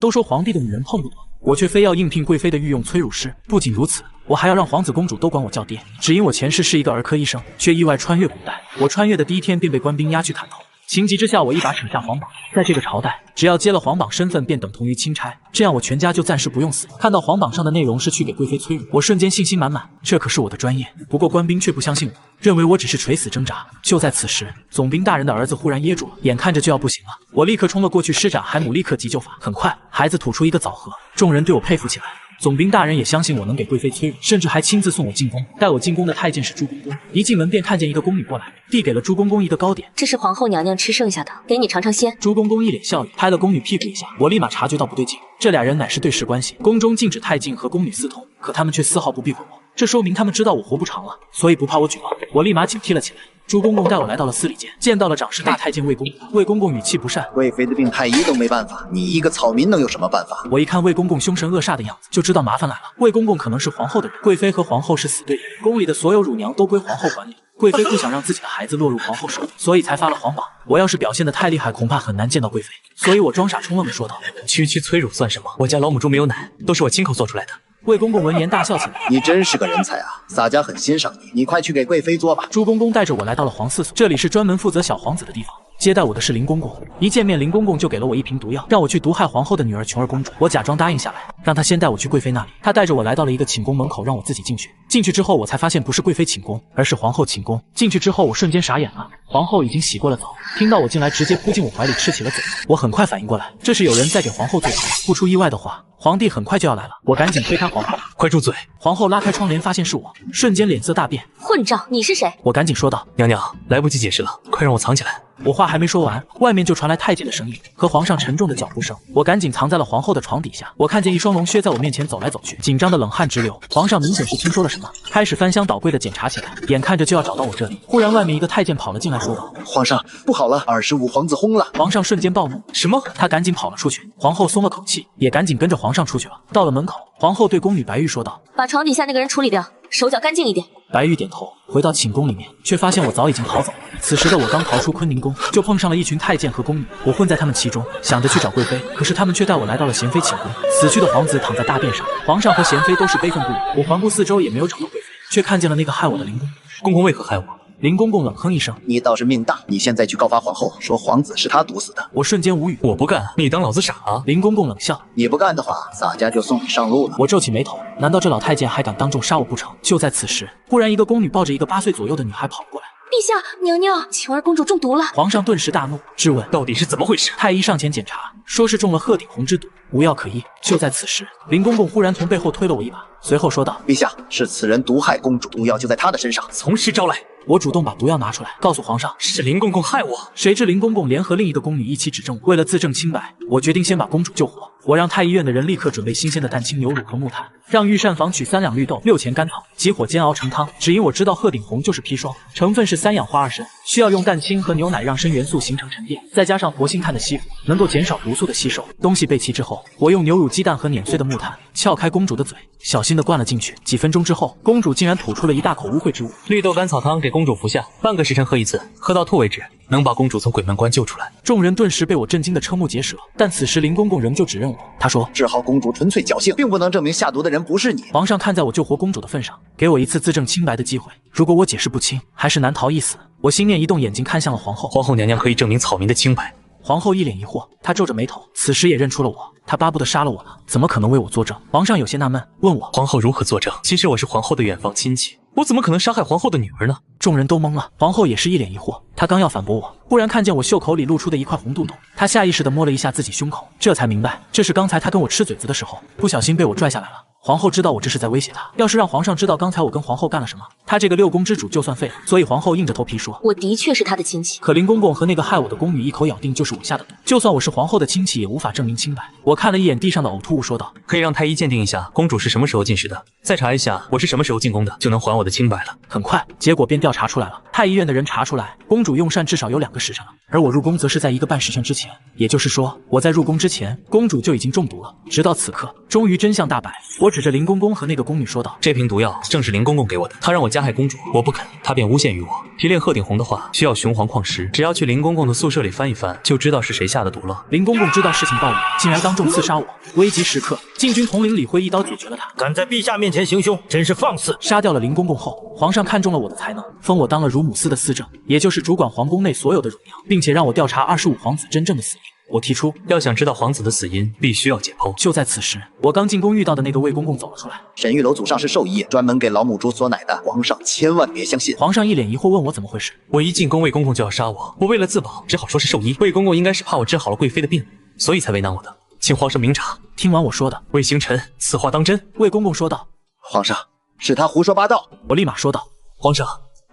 都说皇帝的女人碰不得，我却非要应聘贵妃的御用催乳师。不仅如此，我还要让皇子公主都管我叫爹，只因我前世是一个儿科医生，却意外穿越古代。我穿越的第一天便被官兵押去砍头。情急之下，我一把扯下皇榜。在这个朝代，只要接了皇榜身份，便等同于钦差，这样我全家就暂时不用死。看到皇榜上的内容是去给贵妃催乳，我瞬间信心满满，这可是我的专业。不过官兵却不相信我，认为我只是垂死挣扎。就在此时，总兵大人的儿子忽然噎住了，眼看着就要不行了，我立刻冲了过去施展海姆立克急救法。很快，孩子吐出一个枣核，众人对我佩服起来。总兵大人也相信我能给贵妃催乳，甚至还亲自送我进宫。带我进宫的太监是朱公公，一进门便看见一个宫女过来，递给了朱公公一个糕点，这是皇后娘娘吃剩下的，给你尝尝鲜。朱公公一脸笑意，拍了宫女屁股一下，我立马察觉到不对劲，这俩人乃是对视关系，宫中禁止太监和宫女私通，可他们却丝毫不避讳我，这说明他们知道我活不长了，所以不怕我举报。我立马警惕了起来。朱公公带我来到了司礼间，见到了长侍大太监魏公公。魏公公语气不善：贵妃的病太医都没办法，你一个草民能有什么办法？我一看魏公公凶神恶煞的样子，就知道麻烦来了。魏公公可能是皇后的人，贵妃和皇后是死对头，宫里的所有乳娘都归皇后管理。贵妃不想让自己的孩子落入皇后手里，所以才发了皇榜。我要是表现得太厉害，恐怕很难见到贵妃，所以我装傻充愣地说道：区区催乳算什么？我家老母猪没有奶，都是我亲口做出来的。魏公公闻言大笑起来：你真是个人才啊，洒家很欣赏你，你快去给贵妃做吧。朱公公带着我来到了皇嗣所，这里是专门负责小皇子的地方。接待我的是林公公，一见面林公公就给了我一瓶毒药，让我去毒害皇后的女儿琼儿公主。我假装答应下来，让他先带我去贵妃那里。他带着我来到了一个寝宫门口，让我自己进去。进去之后，我才发现不是贵妃寝宫，而是皇后寝宫。进去之后，我瞬间傻眼了，皇后已经洗过了澡，听到我进来，直接扑进我怀里，吃起了嘴。我很快反应过来，这是有人在给皇后做饭。不出意外的话，皇帝很快就要来了。我赶紧推开皇后，快住嘴！皇后拉开窗帘，发现是我，瞬间脸色大变。混账，你是谁？我赶紧说道：娘娘，来不及解释了，快让我藏起来。我话还没说完，外面就传来太监的声音和皇上沉重的脚步声。我赶紧藏在了皇后的床底下。我看见一双龙靴在我面前走来走去，紧张的冷汗直流。皇上明显是听说了什么，开始翻箱倒柜的检查起来，眼看着就要找到我这里。忽然外面一个太监跑了进来，说道：皇上，不好了，25皇子轰了！皇上瞬间暴怒，什么？他赶紧跑了出去。皇后松了口气，也赶紧跟着皇上出去了。到了门口，皇后对宫女白玉说道：把床底下那个人处理掉，手脚干净一点。白玉点头，回到寝宫里面，却发现我早已经逃走了。此时的我刚逃出坤宁宫，就碰上了一群太监和宫女，我混在他们其中，想着去找贵妃，可是他们却带我来到了娴妃寝宫。死去的皇子躺在大便上，皇上和娴妃都是悲愤不已。我环顾四周也没有找到贵妃，却看见了那个害我的林公公。公公为何害我？林公公冷哼一声：你倒是命大，你现在去告发皇后，说皇子是他毒死的。我瞬间无语，我不干，你当老子傻啊？林公公冷笑：你不干的话，洒家就送你上路了。我皱起眉头，难道这老太监还敢当众杀我不成？就在此时，忽然一个宫女抱着一个8岁左右的女孩跑了过来。陛下，娘娘，琼儿公主中毒了。皇上顿时大怒，质问到底是怎么回事。太医上前检查，说是中了鹤顶红之毒，无药可医。就在此时，林公公忽然从背后推了我一把，随后说道：陛下，是此人毒害公主，毒药就在他的身上，从实招来。我主动把毒药拿出来，告诉皇上是林公公害我。谁知林公公联合另一个宫女一起指证我。为了自证清白，我决定先把公主救活。我让太医院的人立刻准备新鲜的蛋清牛乳和木炭，让御膳房取3两绿豆、6钱甘草，急火煎熬成汤。只因我知道鹤顶红就是砒霜，成分是3氧化2砷，需要用蛋清和牛奶让砷元素形成沉淀，再加上活性炭的吸附，能够减少毒素的吸收。东西备齐之后，我用牛乳、鸡蛋和碾碎的木炭撬开公主的嘴，小心地灌了进去。几分钟之后，公主竟然吐出了一大口污秽之物。绿豆甘草汤给公主服下，半个时辰喝一次，喝到吐为止，能把公主从鬼门关救出来。众人顿时被我震惊得瞠目结舌，但此时林公公仍旧指认我。他说：治好公主纯粹侥幸，并不能证明下毒的人不是你。皇上看在我救活公主的份上，给我一次自证清白的机会，如果我解释不清，还是难逃一死。我心念一动，眼睛看向了皇后。皇后娘娘可以证明草民的清白。皇后一脸疑惑，她皱着眉头，此时也认出了我，她巴不得杀了我呢，怎么可能为我作证？皇上有些纳闷，问我皇后如何作证？其实我是皇后的远房亲戚，我怎么可能杀害皇后的女儿呢？众人都懵了，皇后也是一脸疑惑，她刚要反驳我，忽然看见我袖口里露出的一块红肚兜，她下意识地摸了一下自己胸口，这才明白这是刚才她跟我吃嘴子的时候不小心被我拽下来了。皇后知道我这是在威胁她，要是让皇上知道刚才我跟皇后干了什么，她这个6宫之主就算废了。所以皇后硬着头皮说：我的确是她的亲戚。可林公公和那个害我的宫女一口咬定就是我下的毒，就算我是皇后的亲戚，也无法证明清白。我看了一眼地上的呕吐物，说道：可以让太医鉴定一下公主是什么时候进食的，再查一下我是什么时候进宫的，就能还我的清白了。很快，结果便调查出来了。太医院的人查出来，公主用膳至少有2个时辰了，而我入宫则是在1个半时辰之前。也就是说，我在入宫之前，公主就已经中毒了。直到此刻，终于真相大白，我我指着林公公和那个宫女说道：“这瓶毒药正是林公公给我的，他让我加害公主，我不肯，他便诬陷于我。提炼鹤顶红的话，需要雄黄矿石，只要去林公公的宿舍里翻一翻，就知道是谁下的毒了。”林公公知道事情暴露，竟然当众刺杀我。危急时刻，禁军统领李辉一刀解决了他。敢在陛下面前行凶，真是放肆！杀掉了林公公后，皇上看中了我的才能，封我当了乳母司的司正，也就是主管皇宫内所有的乳娘，并且让我调查25皇子真正的死因。我提出，要想知道皇子的死因，必须要解剖。就在此时，我刚进宫遇到的那个魏公公走了出来。沈玉楼祖上是兽医，专门给老母猪缩奶的，皇上千万别相信。皇上一脸疑惑问我怎么回事。我一进宫，魏公公就要杀我，我为了自保，只好说是兽医。魏公公应该是怕我治好了贵妃的病，所以才为难我的，请皇上明察。听完我说的，魏星辰，此话当真？魏公公说道。皇上，是他胡说八道。我立马说道。皇上，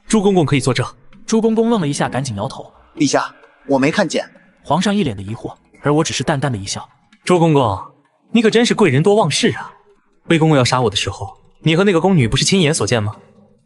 朱公公可以作证。朱公公愣了一下，赶紧摇头。陛下，我没看见。皇上一脸的疑惑，而我只是淡淡的一笑。朱公公，你可真是贵人多忘事啊！魏公公要杀我的时候，你和那个宫女不是亲眼所见吗？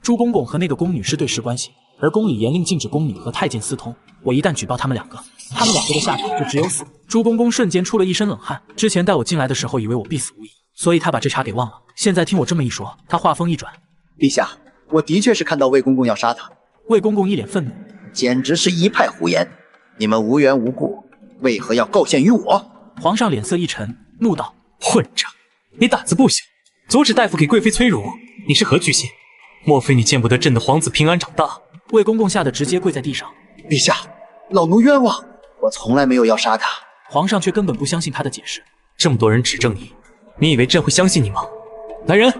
朱公公和那个宫女是对视关系，而宫里严令禁止宫女和太监私通。我一旦举报他们两个，他们两个的下场就只有死。朱公公瞬间出了一身冷汗。之前带我进来的时候，以为我必死无疑，所以他把这茬给忘了。现在听我这么一说，他话锋一转：“陛下，我的确是看到魏公公要杀他。”魏公公一脸愤怒，简直是一派胡言！你们无缘无故，为何要构陷于我？皇上脸色一沉，怒道：“混账！你胆子不小，阻止大夫给贵妃催乳，你是何居心？莫非你见不得朕的皇子平安长大？”魏公公吓得直接跪在地上：“陛下，老奴冤枉，我从来没有要杀他。”皇上却根本不相信他的解释。这么多人指证你，你以为朕会相信你吗？来人！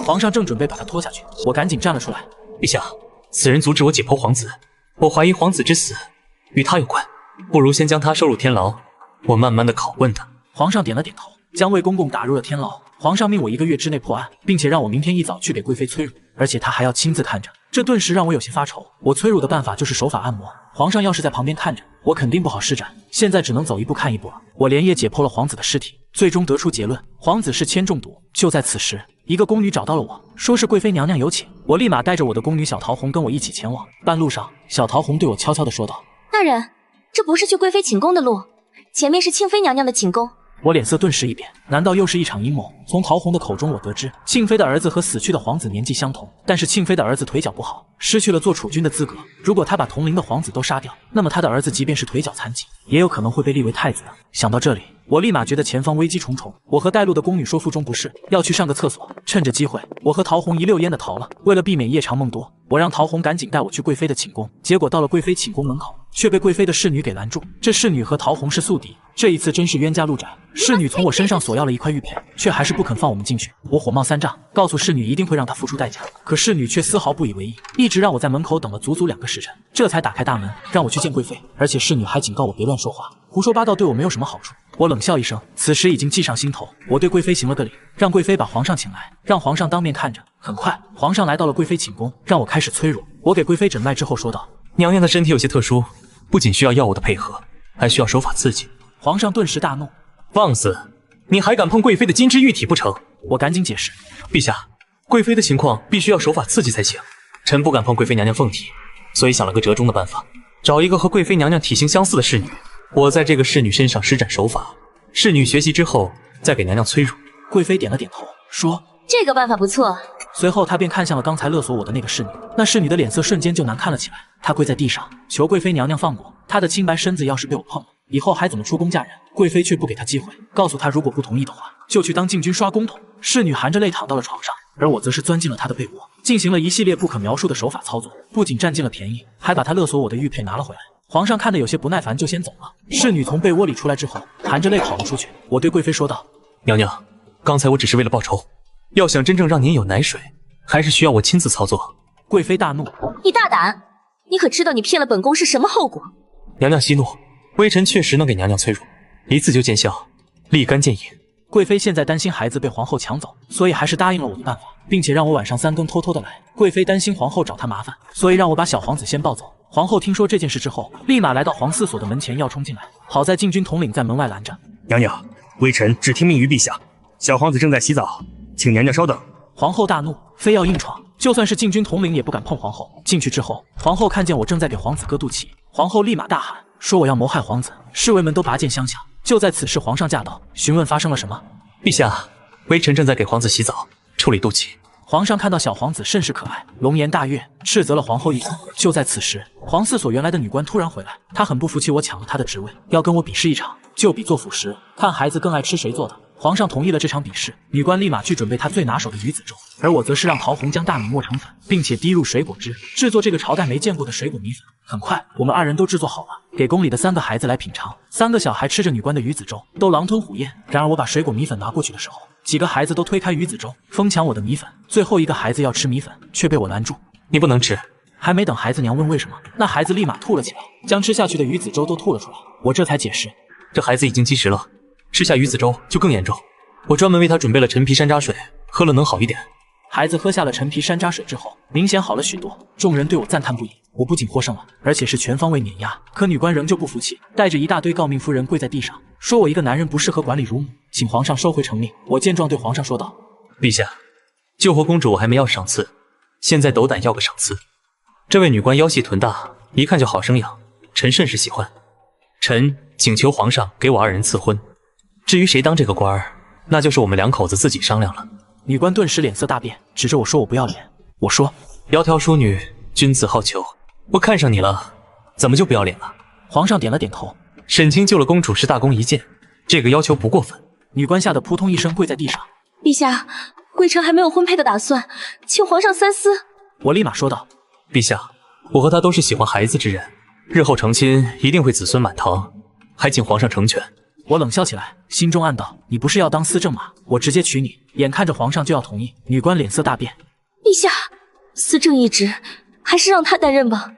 皇上正准备把他拖下去，我赶紧站了出来。陛下，此人阻止我解剖皇子，我怀疑皇子之死与他有关，不如先将他收入天牢，我慢慢的拷问他。皇上点了点头，将魏公公打入了天牢。皇上命我1个月之内破案，并且让我明天一早去给贵妃催乳，而且他还要亲自看着。这顿时让我有些发愁。我催乳的办法就是手法按摩，皇上要是在旁边看着，我肯定不好施展。现在只能走一步看一步了。我连夜解剖了皇子的尸体，最终得出结论，皇子是铅中毒。就在此时，一个宫女找到了我，说是贵妃娘娘有请。我立马带着我的宫女小桃红跟我一起前往。半路上，小桃红对我悄悄地说道：“大人，这不是去贵妃寝宫的路，前面是庆妃娘娘的寝宫。”我脸色顿时一变，难道又是一场阴谋？从桃红的口中我得知，庆妃的儿子和死去的皇子年纪相同，但是庆妃的儿子腿脚不好，失去了做储君的资格。如果他把同龄的皇子都杀掉，那么他的儿子即便是腿脚残疾，也有可能会被立为太子的。想到这里，我立马觉得前方危机重重。我和带路的宫女说腹中不适，要去上个厕所。趁着机会，我和桃红一溜烟的逃了。为了避免夜长梦多，我让桃红赶紧带我去贵妃的寝宫。结果到了贵妃寝宫门口，却被贵妃的侍女给拦住。这侍女和桃红是宿敌，这一次真是冤家路窄。侍女从我身上索要了1块玉佩，却还是不肯放我们进去。我火冒三丈，告诉侍女一定会让她付出代价。可侍女却丝毫不以为意，一直让我在门口等了足足2个时辰，这才打开大门让我去见贵妃。而且侍女还警告我别乱说话，胡说八道对我没有什么好处。我冷笑一声，此时已经记上心头。我对贵妃行了个礼，让贵妃把皇上请来，让皇上当面看着。很快，皇上来到了贵妃寝宫，让我开始催乳。我给贵妃诊脉之后说道：“娘娘的身体有些特殊，不仅需要药物的配合，还需要手法刺激。”皇上顿时大怒：“放肆！你还敢碰贵妃的金枝玉体不成？”我赶紧解释：“陛下，贵妃的情况必须要手法刺激才行，臣不敢碰贵妃娘娘凤体，所以想了个折中的办法，找一个和贵妃娘娘体型相似的侍女，我在这个侍女身上施展手法，侍女学习之后再给娘娘催乳。”贵妃点了点头，说：“这个办法不错。”随后，她便看向了刚才勒索我的那个侍女，那侍女的脸色瞬间就难看了起来。她跪在地上，求贵妃娘娘放过她的清白身子，要是被我碰了，以后还怎么出宫嫁人？贵妃却不给她机会，告诉她如果不同意的话，就去当禁军刷公桶。侍女含着泪躺到了床上，而我则是钻进了她的被窝，进行了一系列不可描述的手法操作，不仅占尽了便宜，还把她勒索我的玉佩拿了回来。皇上看得有些不耐烦，就先走了。侍女从被窝里出来之后，含着泪跑了出去。我对贵妃说道：“娘娘，刚才我只是为了报仇，要想真正让您有奶水，还是需要我亲自操作。”贵妃大怒：“你大胆！你可知道你骗了本宫是什么后果？”娘娘息怒，微臣确实能给娘娘催乳，一次就见效，立竿见影。贵妃现在担心孩子被皇后抢走，所以还是答应了我的办法，并且让我晚上3更偷偷的来。贵妃担心皇后找她麻烦，所以让我把小皇子先抱走。皇后听说这件事之后，立马来到皇四所的门前要冲进来，好在禁军统领在门外拦着。娘娘，微臣只听命于陛下，小皇子正在洗澡，请娘娘稍等。皇后大怒，非要硬闯，就算是禁军统领也不敢碰皇后。进去之后，皇后看见我正在给皇子割肚脐，皇后立马大喊，说我要谋害皇子。侍卫们都拔剑相向。就在此时，皇上驾到，询问发生了什么。陛下，微臣正在给皇子洗澡，处理肚脐。皇上看到小皇子甚是可爱，龙颜大悦，斥责了皇后一通。就在此时，皇四所原来的女官突然回来，她很不服气我抢了她的职位，要跟我比试一场，就比做辅食，看孩子更爱吃谁做的。皇上同意了这场比试，女官立马去准备她最拿手的鱼子粥，而我则是让陶红将大米磨成粉，并且滴入水果汁，制作这个朝代没见过的水果米粉。很快，我们2人都制作好了，给宫里的3个孩子来品尝。3个小孩吃着女官的鱼子粥，都狼吞虎咽。然而我把水果米粉拿过去的时候，几个孩子都推开鱼子粥，疯抢我的米粉。最后一个孩子要吃米粉，却被我拦住。你不能吃。还没等孩子娘问为什么，那孩子立马吐了起来，将吃下去的鱼子粥都吐了出来。我这才解释，这孩子已经积食了，吃下鱼子粥就更严重。我专门为他准备了陈皮山楂水，喝了能好一点。孩子喝下了陈皮山楂水之后，明显好了许多。众人对我赞叹不已，我不仅获胜了，而且是全方位碾压。可女官仍旧不服气，带着一大堆诰命夫人跪在地上，说我一个男人不适合管理乳母，请皇上收回成命。我见状对皇上说道：陛下，救活公主我还没要赏赐，现在斗胆要个赏赐。这位女官腰细臀大，一看就好生养，臣甚是喜欢。臣请求皇上给我2人赐婚，至于谁当这个官儿，那就是我们2口子自己商量了。女官顿时脸色大变，指着我说我不要脸。我说：窈窕淑女，君子好逑。我看上你了，怎么就不要脸了？皇上点了点头。沈清救了公主是大功一件，这个要求不过分。女官吓得扑通一声跪在地上。陛下，贵臣还没有婚配的打算，请皇上三思。我立马说道：陛下，我和他都是喜欢孩子之人，日后成亲一定会子孙满堂，还请皇上成全。我冷笑起来，心中暗道：你不是要当司正吗？我直接娶你。眼看着皇上就要同意，女官脸色大变。陛下，司正一职还是让他担任吧，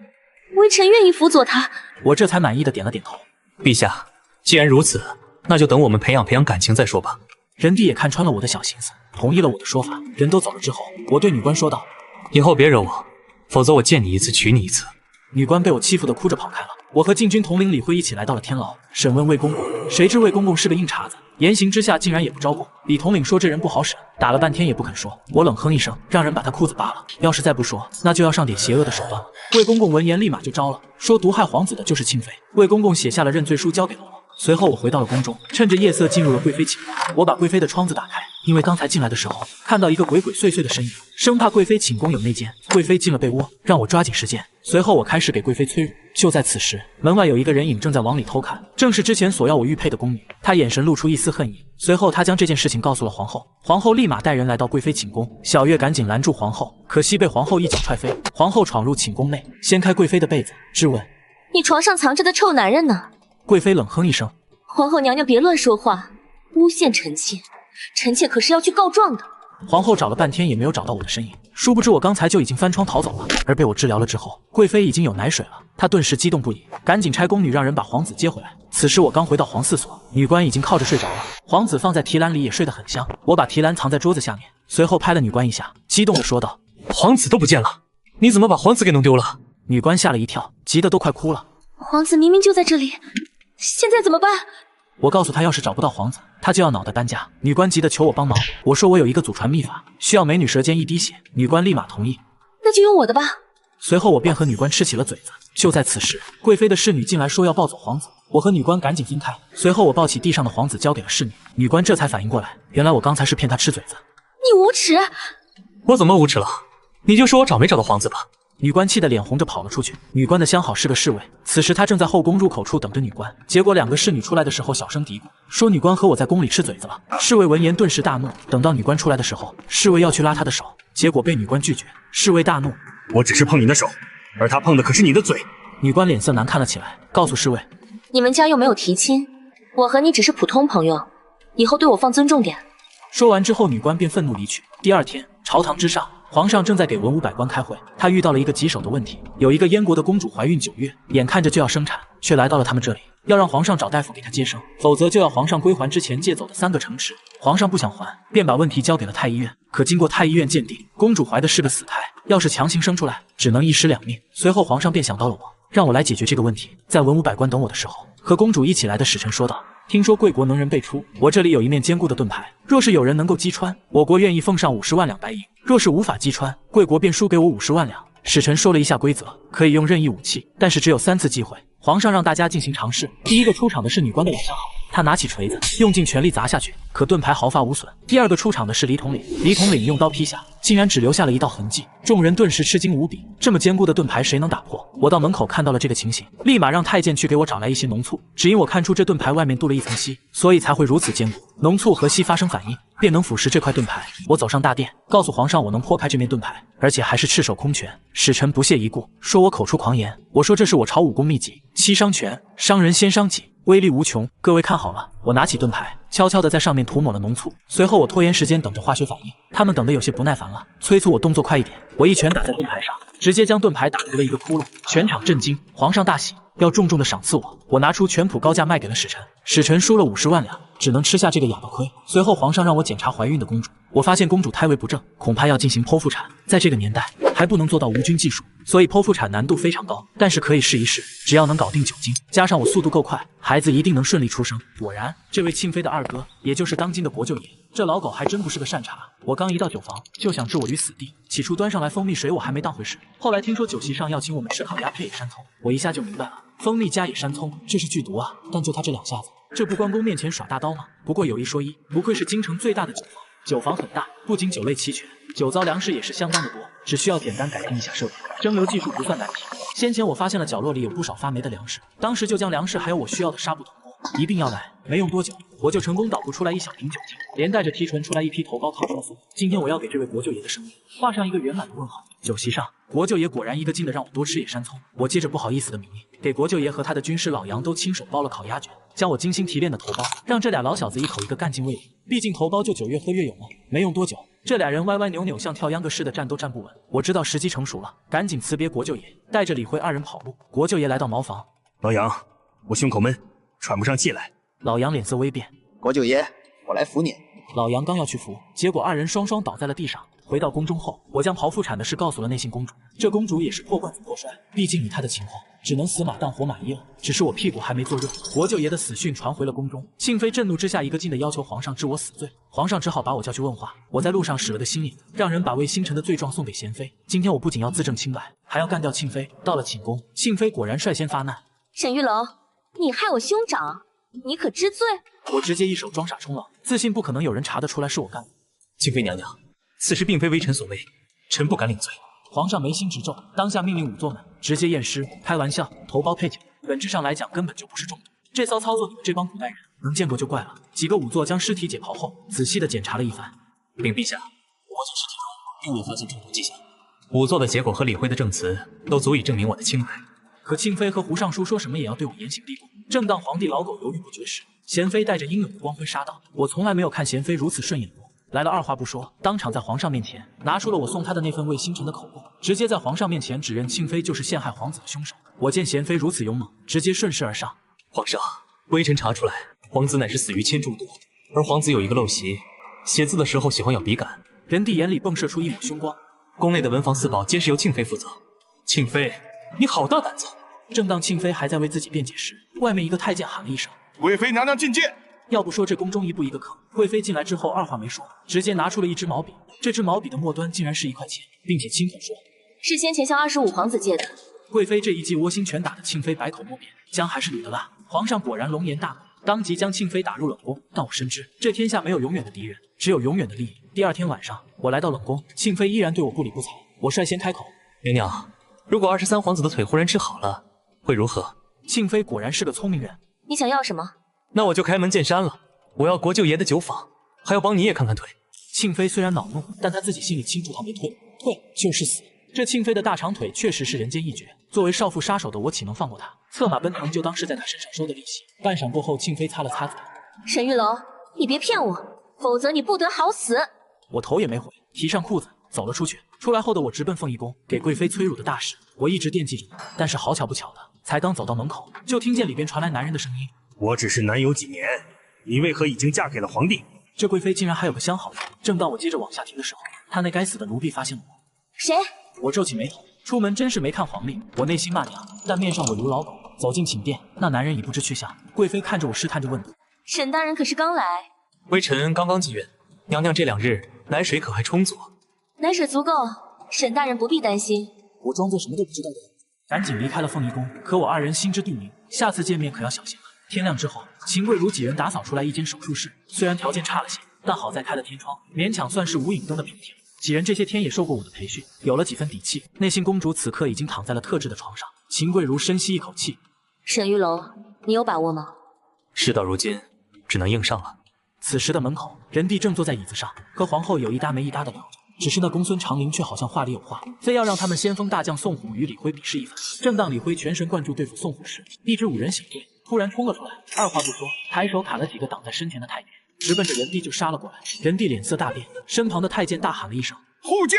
微臣愿意辅佐他。我这才满意的点了点头。陛下，既然如此，那就等我们培养感情再说吧。仁弟也看穿了我的小心思，同意了我的说法。人都走了之后，我对女官说道：以后别惹我，否则我见你一次娶你一次。女官被我欺负的哭着跑开了。我和禁军统领李辉一起来到了天牢，审问魏公公。谁知魏公公是个硬茬子，言行之下竟然也不招供。李统领说这人不好审，打了半天也不肯说。我冷哼一声，让人把他裤子扒了。要是再不说，那就要上点邪恶的手段了。魏公公闻言立马就招了，说毒害皇子的就是庆妃。魏公公写下了认罪书交给了我。随后我回到了宫中，趁着夜色进入了贵妃寝宫。我把贵妃的窗子打开，因为刚才进来的时候看到一个鬼鬼祟祟的身影，生怕贵妃寝宫有内奸。贵妃进了被窝，让我抓紧时间。随后我开始给贵妃催乳。就在此时，门外有一个人影正在往里偷看，正是之前索要我玉佩的宫女。她眼神露出一丝恨意，随后她将这件事情告诉了皇后。皇后立马带人来到贵妃寝宫，小月赶紧拦住皇后，可惜被皇后一脚踹飞。皇后闯入寝宫内，掀开贵妃的被子，质问：你床上藏着的臭男人呢？贵妃冷哼一声：皇后娘娘别乱说话，诬陷臣妾，臣妾可是要去告状的。皇后找了半天也没有找到我的身影，殊不知我刚才就已经翻窗逃走了。而被我治疗了之后，贵妃已经有奶水了，她顿时激动不已，赶紧差宫女让人把皇子接回来。此时我刚回到皇四所，女官已经靠着睡着了，皇子放在提篮里也睡得很香。我把提篮藏在桌子下面，随后拍了女官一下，激动地说道：皇子都不见了，你怎么把皇子给弄丢了？女官吓了一跳，急得都快哭了。皇子明明就在这里，现在怎么办？我告诉她，要是找不到皇子，她就要脑袋搬家。女官急得求我帮忙，我说我有一个祖传秘法，需要美女舌尖一滴血。女官立马同意，那就用我的吧。随后我便和女官吃起了嘴子。就在此时，贵妃的侍女进来说要抱走皇子，我和女官赶紧分开。随后我抱起地上的皇子交给了侍女，女官这才反应过来，原来我刚才是骗她吃嘴子。你无耻！我怎么无耻了？你就说我找没找到皇子吧。女官气得脸红着跑了出去。女官的相好是个侍卫，此时她正在后宫入口处等着女官。结果2个侍女出来的时候，小声嘀咕说女官和我在宫里吃嘴子了。侍卫闻言顿时大怒。等到女官出来的时候，侍卫要去拉她的手，结果被女官拒绝。侍卫大怒：我只是碰你的手，而他碰的可是你的嘴。女官脸色难看了起来，告诉侍卫：你们家又没有提亲，我和你只是普通朋友，以后对我放尊重点。说完之后，女官便愤怒离去。第2天，朝堂之上，皇上正在给文武百官开会，他遇到了一个棘手的问题。有一个燕国的公主怀孕9月，眼看着就要生产，却来到了他们这里，要让皇上找大夫给她接生，否则就要皇上归还之前借走的3个城池。皇上不想还，便把问题交给了太医院。可经过太医院鉴定，公主怀的是个死胎，要是强行生出来，只能1尸2命。随后皇上便想到了我，让我来解决这个问题。在文武百官等我的时候，和公主一起来的使臣说道：听说贵国能人辈出，我这里有一面坚固的盾牌，若是有人能够击穿，我国愿意奉上50万两白银；若是无法击穿，贵国便输给我50万两。使臣说了一下规则，可以用任意武器，但是只有3次机会。皇上让大家进行尝试。第一个出场的是女官的老相好，她拿起锤子，用尽全力砸下去，可盾牌毫发无损。第二个出场的是李统领，李统领用刀劈下，竟然只留下了一道痕迹，众人顿时吃惊无比。这么坚固的盾牌谁能打破？我到门口看到了这个情形，立马让太监去给我找来一些浓醋，只因我看出这盾牌外面镀了一层锡，所以才会如此坚固。浓醋和锡发生反应，便能腐蚀这块盾牌。我走上大殿，告诉皇上我能破开这面盾牌，而且还是赤手空拳。使臣不屑一顾，说我口出狂言。我说这是我朝武功秘籍七伤拳，伤人先伤己，威力无穷。各位看好了，我拿起盾牌，悄悄地在上面涂抹了浓醋。随后我拖延时间等着化学反应，他们等得有些不耐烦了，催促我动作快一点。我一拳打在盾牌上，直接将盾牌打出了一个窟窿，全场震惊。皇上大喜，要重重的赏赐我。我拿出全谱高价卖给了使臣，使臣输了50万两，只能吃下这个哑巴亏。随后皇上让我检查怀孕的公主，我发现公主胎位不正，恐怕要进行剖腹产。在这个年代还不能做到无菌技术，所以剖腹产难度非常高，但是可以试一试，只要能搞定9斤，加上我速度够快，孩子一定能顺利出生。果然，这位庆妃的二哥，也就是当今的国舅爷，这老狗还真不是个善茬。我刚一到酒房，就想置我于死地。起初端上来蜂蜜水，我还没当回事，后来听说酒席上要请我们吃烤鸭配野山葱，我一下就明白了，蜂蜜加野山葱，这是剧毒啊！但就他这2下子，这不关公面前耍大刀吗？不过有一说一，不愧是京城最大的酒坊。酒坊很大，不仅酒类齐全，酒糟粮食也是相当的多，只需要简单改进一下设备，蒸馏技术不算难题。先前我发现了角落里有不少发霉的粮食，当时就将粮食还有我需要的纱布捅破，一并要来。没用多久，我就成功捣鼓出来1小瓶酒精，连带着提纯出来一批头孢抗生素。今天我要给这位国舅爷的生日画上一个圆满的问号。酒席上，国舅爷果然一个劲的让我多吃野山葱。我借着不好意思的名义，给国舅爷和他的军师老杨都亲手包了烤鸭卷，将我精心提炼的头孢，让这俩老小子一口一个干进胃里。毕竟头孢就酒越喝越有嘛。没用多久，这俩人歪歪扭扭像跳秧歌似的站都站不稳。我知道时机成熟了，赶紧辞别国舅爷，带着李辉2人跑路。国舅爷来到茅房，老杨，我胸口闷，喘不上气来。老杨脸色微变，国舅爷，我来扶你。老杨刚要去扶，结果2人双双倒在了地上。回到宫中后，我将剖腹产的事告诉了内姓公主。这公主也是破罐子破摔，毕竟以她的情况，只能死马当活马医了。只是我屁股还没坐热，国舅爷的死讯传回了宫中。庆妃震怒之下，一个劲的要求皇上治我死罪。皇上只好把我叫去问话。我在路上使了个心眼，让人把魏星辰的罪状送给贤妃。今天我不仅要自证清白，还要干掉庆妃。到了寝宫，庆妃果然率先发难。沈玉楼，你害我兄长，你可知罪？我直接一手装傻充愣，自信不可能有人查得出来是我干的。庆妃娘娘，此事并非微臣所为，臣不敢领罪。皇上眉心直皱，当下命令仵作们直接验尸。开玩笑，头孢配酒，本质上来讲根本就不是中毒。这骚操作你们这帮古代人能见过就怪了。几个仵作将尸体解剖后，仔细的检查了一番。禀陛下，我检尸体中并未发现中毒迹象，仵作的结果和李辉的证词都足以证明我的清白。可庆妃和胡尚书说什么也要对我严刑逼供。正当皇帝老狗犹豫不决时，贤妃带着英勇的光辉杀到。我从来没有看贤妃如此顺眼过。来了，二话不说，当场在皇上面前拿出了我送他的那份魏星辰的口供，直接在皇上面前指认庆妃就是陷害皇子的凶手。我见贤妃如此勇猛，直接顺势而上。皇上，微臣查出来，皇子乃是死于铅中毒，而皇子有一个陋习，写字的时候喜欢咬笔杆。人帝眼里迸射出一抹凶光。宫内的文房四宝皆是由庆妃负责。庆妃，你好大胆子！正当庆妃还在为自己辩解时，外面一个太监喊了一声：“贵妃娘娘觐见。”要不说这宫中一步一个坑，贵妃进来之后二话没说，直接拿出了一支毛笔。这支毛笔的末端竟然是1块钱，并且亲口说是先前向25皇子借的。贵妃这一记窝心拳打得庆妃百口莫辩，姜还是女的辣。皇上果然龙颜大怒，当即将庆妃打入冷宫。但我深知这天下没有永远的敌人，只有永远的利益。第2天晚上，我来到冷宫，庆妃依然对我不理不睬。我率先开口：“娘娘，如果23皇子的腿忽然治好了，会如何？”庆妃果然是个聪明人。你想要什么？那我就开门见山了，我要国舅爷的酒坊，还要帮你也看看腿。庆妃虽然恼怒，但她自己心里清楚，她没退就是死。这庆妃的大长腿确实是人间一绝，作为少妇杀手的我岂能放过她？策马奔腾就当是在她身上收的利息。半晌过后，庆妃擦了擦嘴：“沈玉楼，你别骗我，否则你不得好死。”我头也没回，提上裤子走了出去。出来后的我直奔凤仪宫，给贵妃催乳的大事，我一直惦记着呢。但是好巧不巧的，才刚走到门口，就听见里边传来男人的声音：“我只是男友几年，你为何已经嫁给了皇帝？”这贵妃竟然还有个相好人。正当我接着往下听的时候，她那该死的奴婢发现了我。谁？我皱起眉头，出门真是没看黄历。我内心骂娘，但面上伪如老狗。走进寝殿，那男人已不知去向。贵妃看着我试探着问道：“沈大人可是刚来？”微臣刚刚进院，娘娘这2日奶水可还充足？奶水足够，沈大人不必担心。我装作什么都不知道的样子，赶紧离开了凤仪宫。可我二人心知肚明，下次见面可要小心了。天亮之后，秦贵如几人打扫出来一间手术室，虽然条件差了些，但好在开了天窗，勉强算是无影灯的平厅。几人这些天也受过我的培训，有了几分底气。内心公主此刻已经躺在了特制的床上。秦贵如深吸一口气，沈玉楼，你有把握吗？事到如今，只能硬上了。此时的门口，人帝正坐在椅子上，和皇后有一搭没一搭的聊着。只是那公孙长林却好像话里有话，非要让他们先锋大将宋虎与李辉比试一番。正当李辉全神贯注对付宋虎时，一支五人小队突然冲了出来，二话不说，抬手砍了几个挡在身前的太监，直奔着人帝就杀了过来。人帝脸色大变，身旁的太监大喊了一声护驾！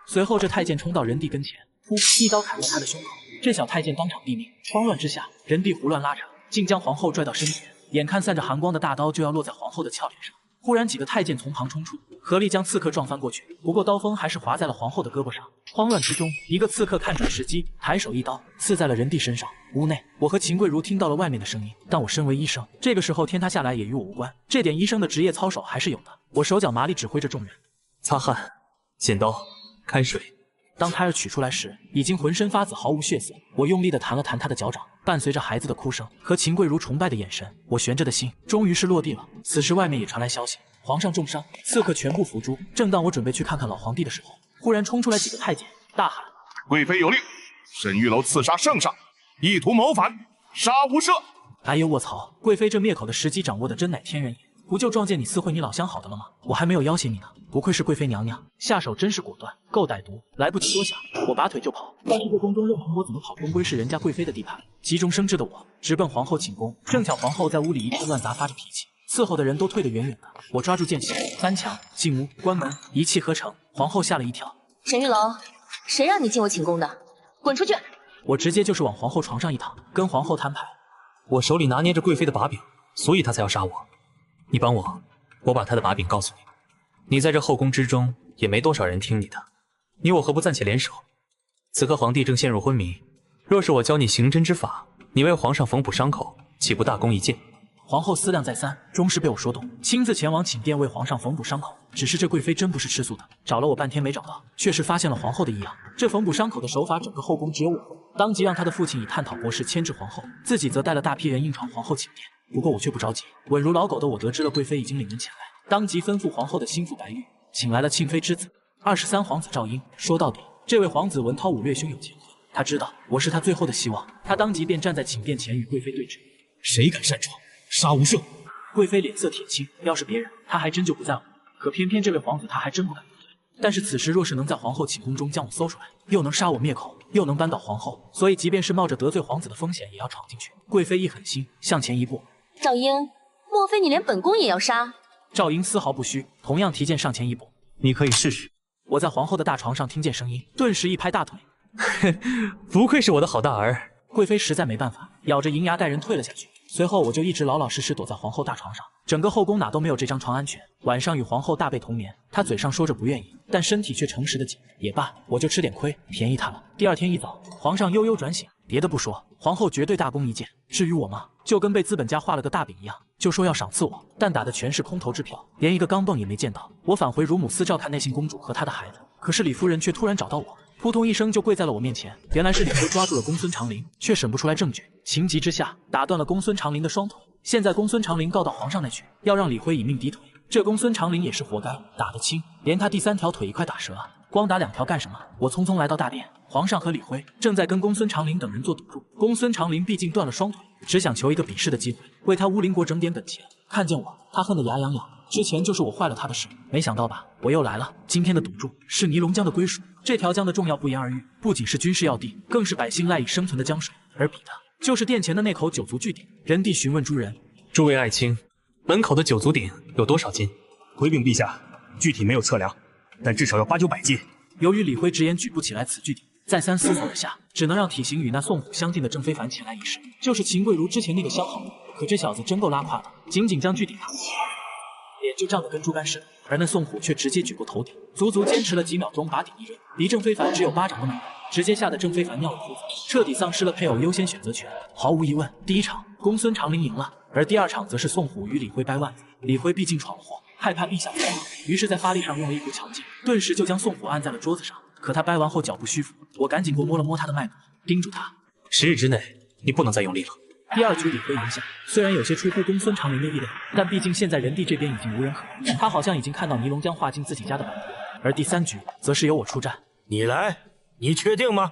随后这太监冲到人帝跟前，噗，一刀砍在他的胸口。这小太监当场毙命。慌乱之下，人帝胡乱拉扯，竟将皇后拽到身前，眼看散着寒光的大刀就要落在皇后的俏脸上。忽然几个太监从旁冲出，合力将刺客撞翻过去，不过刀锋还是划在了皇后的胳膊上。慌乱之中，一个刺客看准时机，抬手一刀刺在了人帝身上。屋内，我和秦贵如听到了外面的声音，但我身为医生，这个时候天塌下来也与我无关，这点医生的职业操守还是有的。我手脚麻利，指挥着众人擦汗、剪刀、开水。当胎儿取出来时，已经浑身发紫，毫无血色。我用力地弹了弹他的脚掌，伴随着孩子的哭声和秦贵如崇拜的眼神，我悬着的心终于是落地了。此时外面也传来消息，皇上重伤，刺客全部伏诛。正当我准备去看看老皇帝的时候，忽然冲出来几个太监，大喊：“贵妃有令，沈玉楼刺杀圣上，意图谋反，杀无赦！”哎呦卧槽！贵妃这灭口的时机掌握的真乃天人也，不就撞见你私会你老相好的了吗？我还没有要挟你呢，不愧是贵妃娘娘，下手真是果断，够歹毒。来不及多想，我拔腿就跑。但是这宫中任凭我怎么跑，终归是人家贵妃的地盘。急中生智的我直奔皇后寝宫，正巧皇后在屋里一片乱杂发着脾气，伺候的人都退得远远的。我抓住剑鞘，翻墙进屋，关门，一气呵成。皇后吓了一跳，沈玉楼，谁让你进我寝宫的？滚出去！我直接就是往皇后床上一躺，跟皇后摊牌。我手里拿捏着贵妃的把柄，所以她才要杀我。你帮我，我把她的把柄告诉你。你在这后宫之中也没多少人听你的，你我何不暂且联手？此刻皇帝正陷入昏迷，若是我教你刑侦之法，你为皇上缝补伤口，岂不大功一件？皇后思量再三，终是被我说动，亲自前往寝殿为皇上缝补伤口。只是这贵妃真不是吃素的，找了我半天没找到，却是发现了皇后的异样。这缝补伤口的手法，整个后宫只有我会。当即让他的父亲以探讨国事牵制皇后，自己则带了大批人硬闯皇后寝殿。不过我却不着急，稳如老狗的我得知了贵妃已经领人前来，当即吩咐皇后的心腹白玉，请来了庆妃之子23皇子赵婴。说到底，这位皇子文韬武略，胸有乾坤，他知道我是他最后的希望，他当即便站在寝殿前与贵妃对峙。谁敢擅闯，杀无赦！贵妃脸色铁青，要是别人，他还真就不在乎。可偏偏这位皇子，他还真不敢得罪。但是此时若是能在皇后寝宫中将我搜出来，又能杀我灭口，又能扳倒皇后，所以即便是冒着得罪皇子的风险，也要闯进去。贵妃一狠心，向前一步。赵婴，莫非你连本宫也要杀？赵婴丝毫不虚，同样提剑上前一步。你可以试试。我在皇后的大床上听见声音，顿时一拍大腿，不愧是我的好大儿。贵妃实在没办法，咬着银牙带人退了下去。随后我就一直老老实实躲在皇后大床上，整个后宫哪都没有这张床安全。晚上与皇后大被同眠，她嘴上说着不愿意，但身体却诚实的紧。也罢，我就吃点亏，便宜她了。第二天一早，皇上悠悠转醒，别的不说，皇后绝对大功一件。至于我嘛，就跟被资本家画了个大饼一样，就说要赏赐我，但打的全是空头支票，连一个钢镚也没见到。我返回乳母司照看内信公主和她的孩子，可是李夫人却突然找到我，扑通一声就跪在了我面前。原来是李辉抓住了公孙长林，却审不出来证据，情急之下打断了公孙长林的双腿。现在公孙长林告到皇上那去，要让李辉以命抵腿。这公孙长林也是活该，打得轻，连他第3条腿一块打折啊！光打2条干什么？我匆匆来到大殿，皇上和李辉正在跟公孙长林等人做赌注。公孙长林毕竟断了双腿，只想求一个比试的机会，为他乌林国整点本钱。看见我，他恨得牙痒痒。之前就是我坏了他的事，没想到吧，我又来了。今天的赌注是尼龙江的归属，这条江的重要不言而喻，不仅是军事要地，更是百姓赖以生存的江水。而比的就是殿前的那口九足巨鼎。人帝询问诸人：诸位爱卿，门口的九足鼎有多少斤？回禀陛下，具体没有测量，但至少要8、900斤。由于李辉直言举不起来此巨鼎，再三思索了下，只能让体型与那宋虎相近的郑非凡前来一试，就是秦贵如之前那个相好。可这小子真够拉胯的，仅仅将巨鼎拿起，脸就涨得跟猪肝似的。而那宋虎却直接举过头顶，足足坚持了几秒钟，把鼎一扔，离郑非凡只有巴掌那么远，直接吓得郑非凡尿了裤子，彻底丧失了配偶优先选择权。毫无疑问，第一场公孙长林赢了，而第2场则是宋虎与李辉掰腕子。李辉毕竟闯了祸，害怕陛下不爽，于是在发力上用了一股巧劲，顿时就将宋虎按在了桌子上。可他掰完后脚步虚浮，我赶紧过摸了摸他的脉搏，叮嘱他10日之内你不能再用力了。第二局理亏影响，虽然有些出乎公孙长林的意料，但毕竟现在人地这边已经无人可疑，他好像已经看到尼龙将划进自己家的版图。而第3局则是由我出战。你来，你确定吗？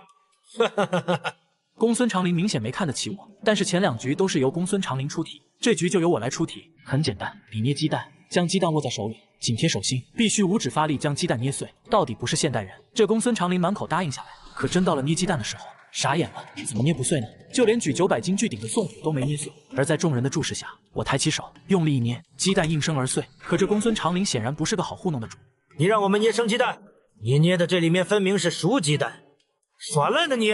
公孙长林明显没看得起我，但是前2局都是由公孙长林出题，这局就由我来出题。很简单，比捏鸡蛋，将鸡蛋握在手里，紧贴手心，必须五指发力将鸡蛋捏碎。到底不是现代人，这公孙长林满口答应下来，可真到了捏鸡蛋的时候，傻眼了，怎么捏不碎呢？就连举900斤巨鼎的宋虎都没捏碎。而在众人的注视下，我抬起手，用力一捏，鸡蛋应声而碎。可这公孙长林显然不是个好糊弄的主。你让我们捏生鸡蛋，你捏的这里面分明是熟鸡蛋，耍赖呢你！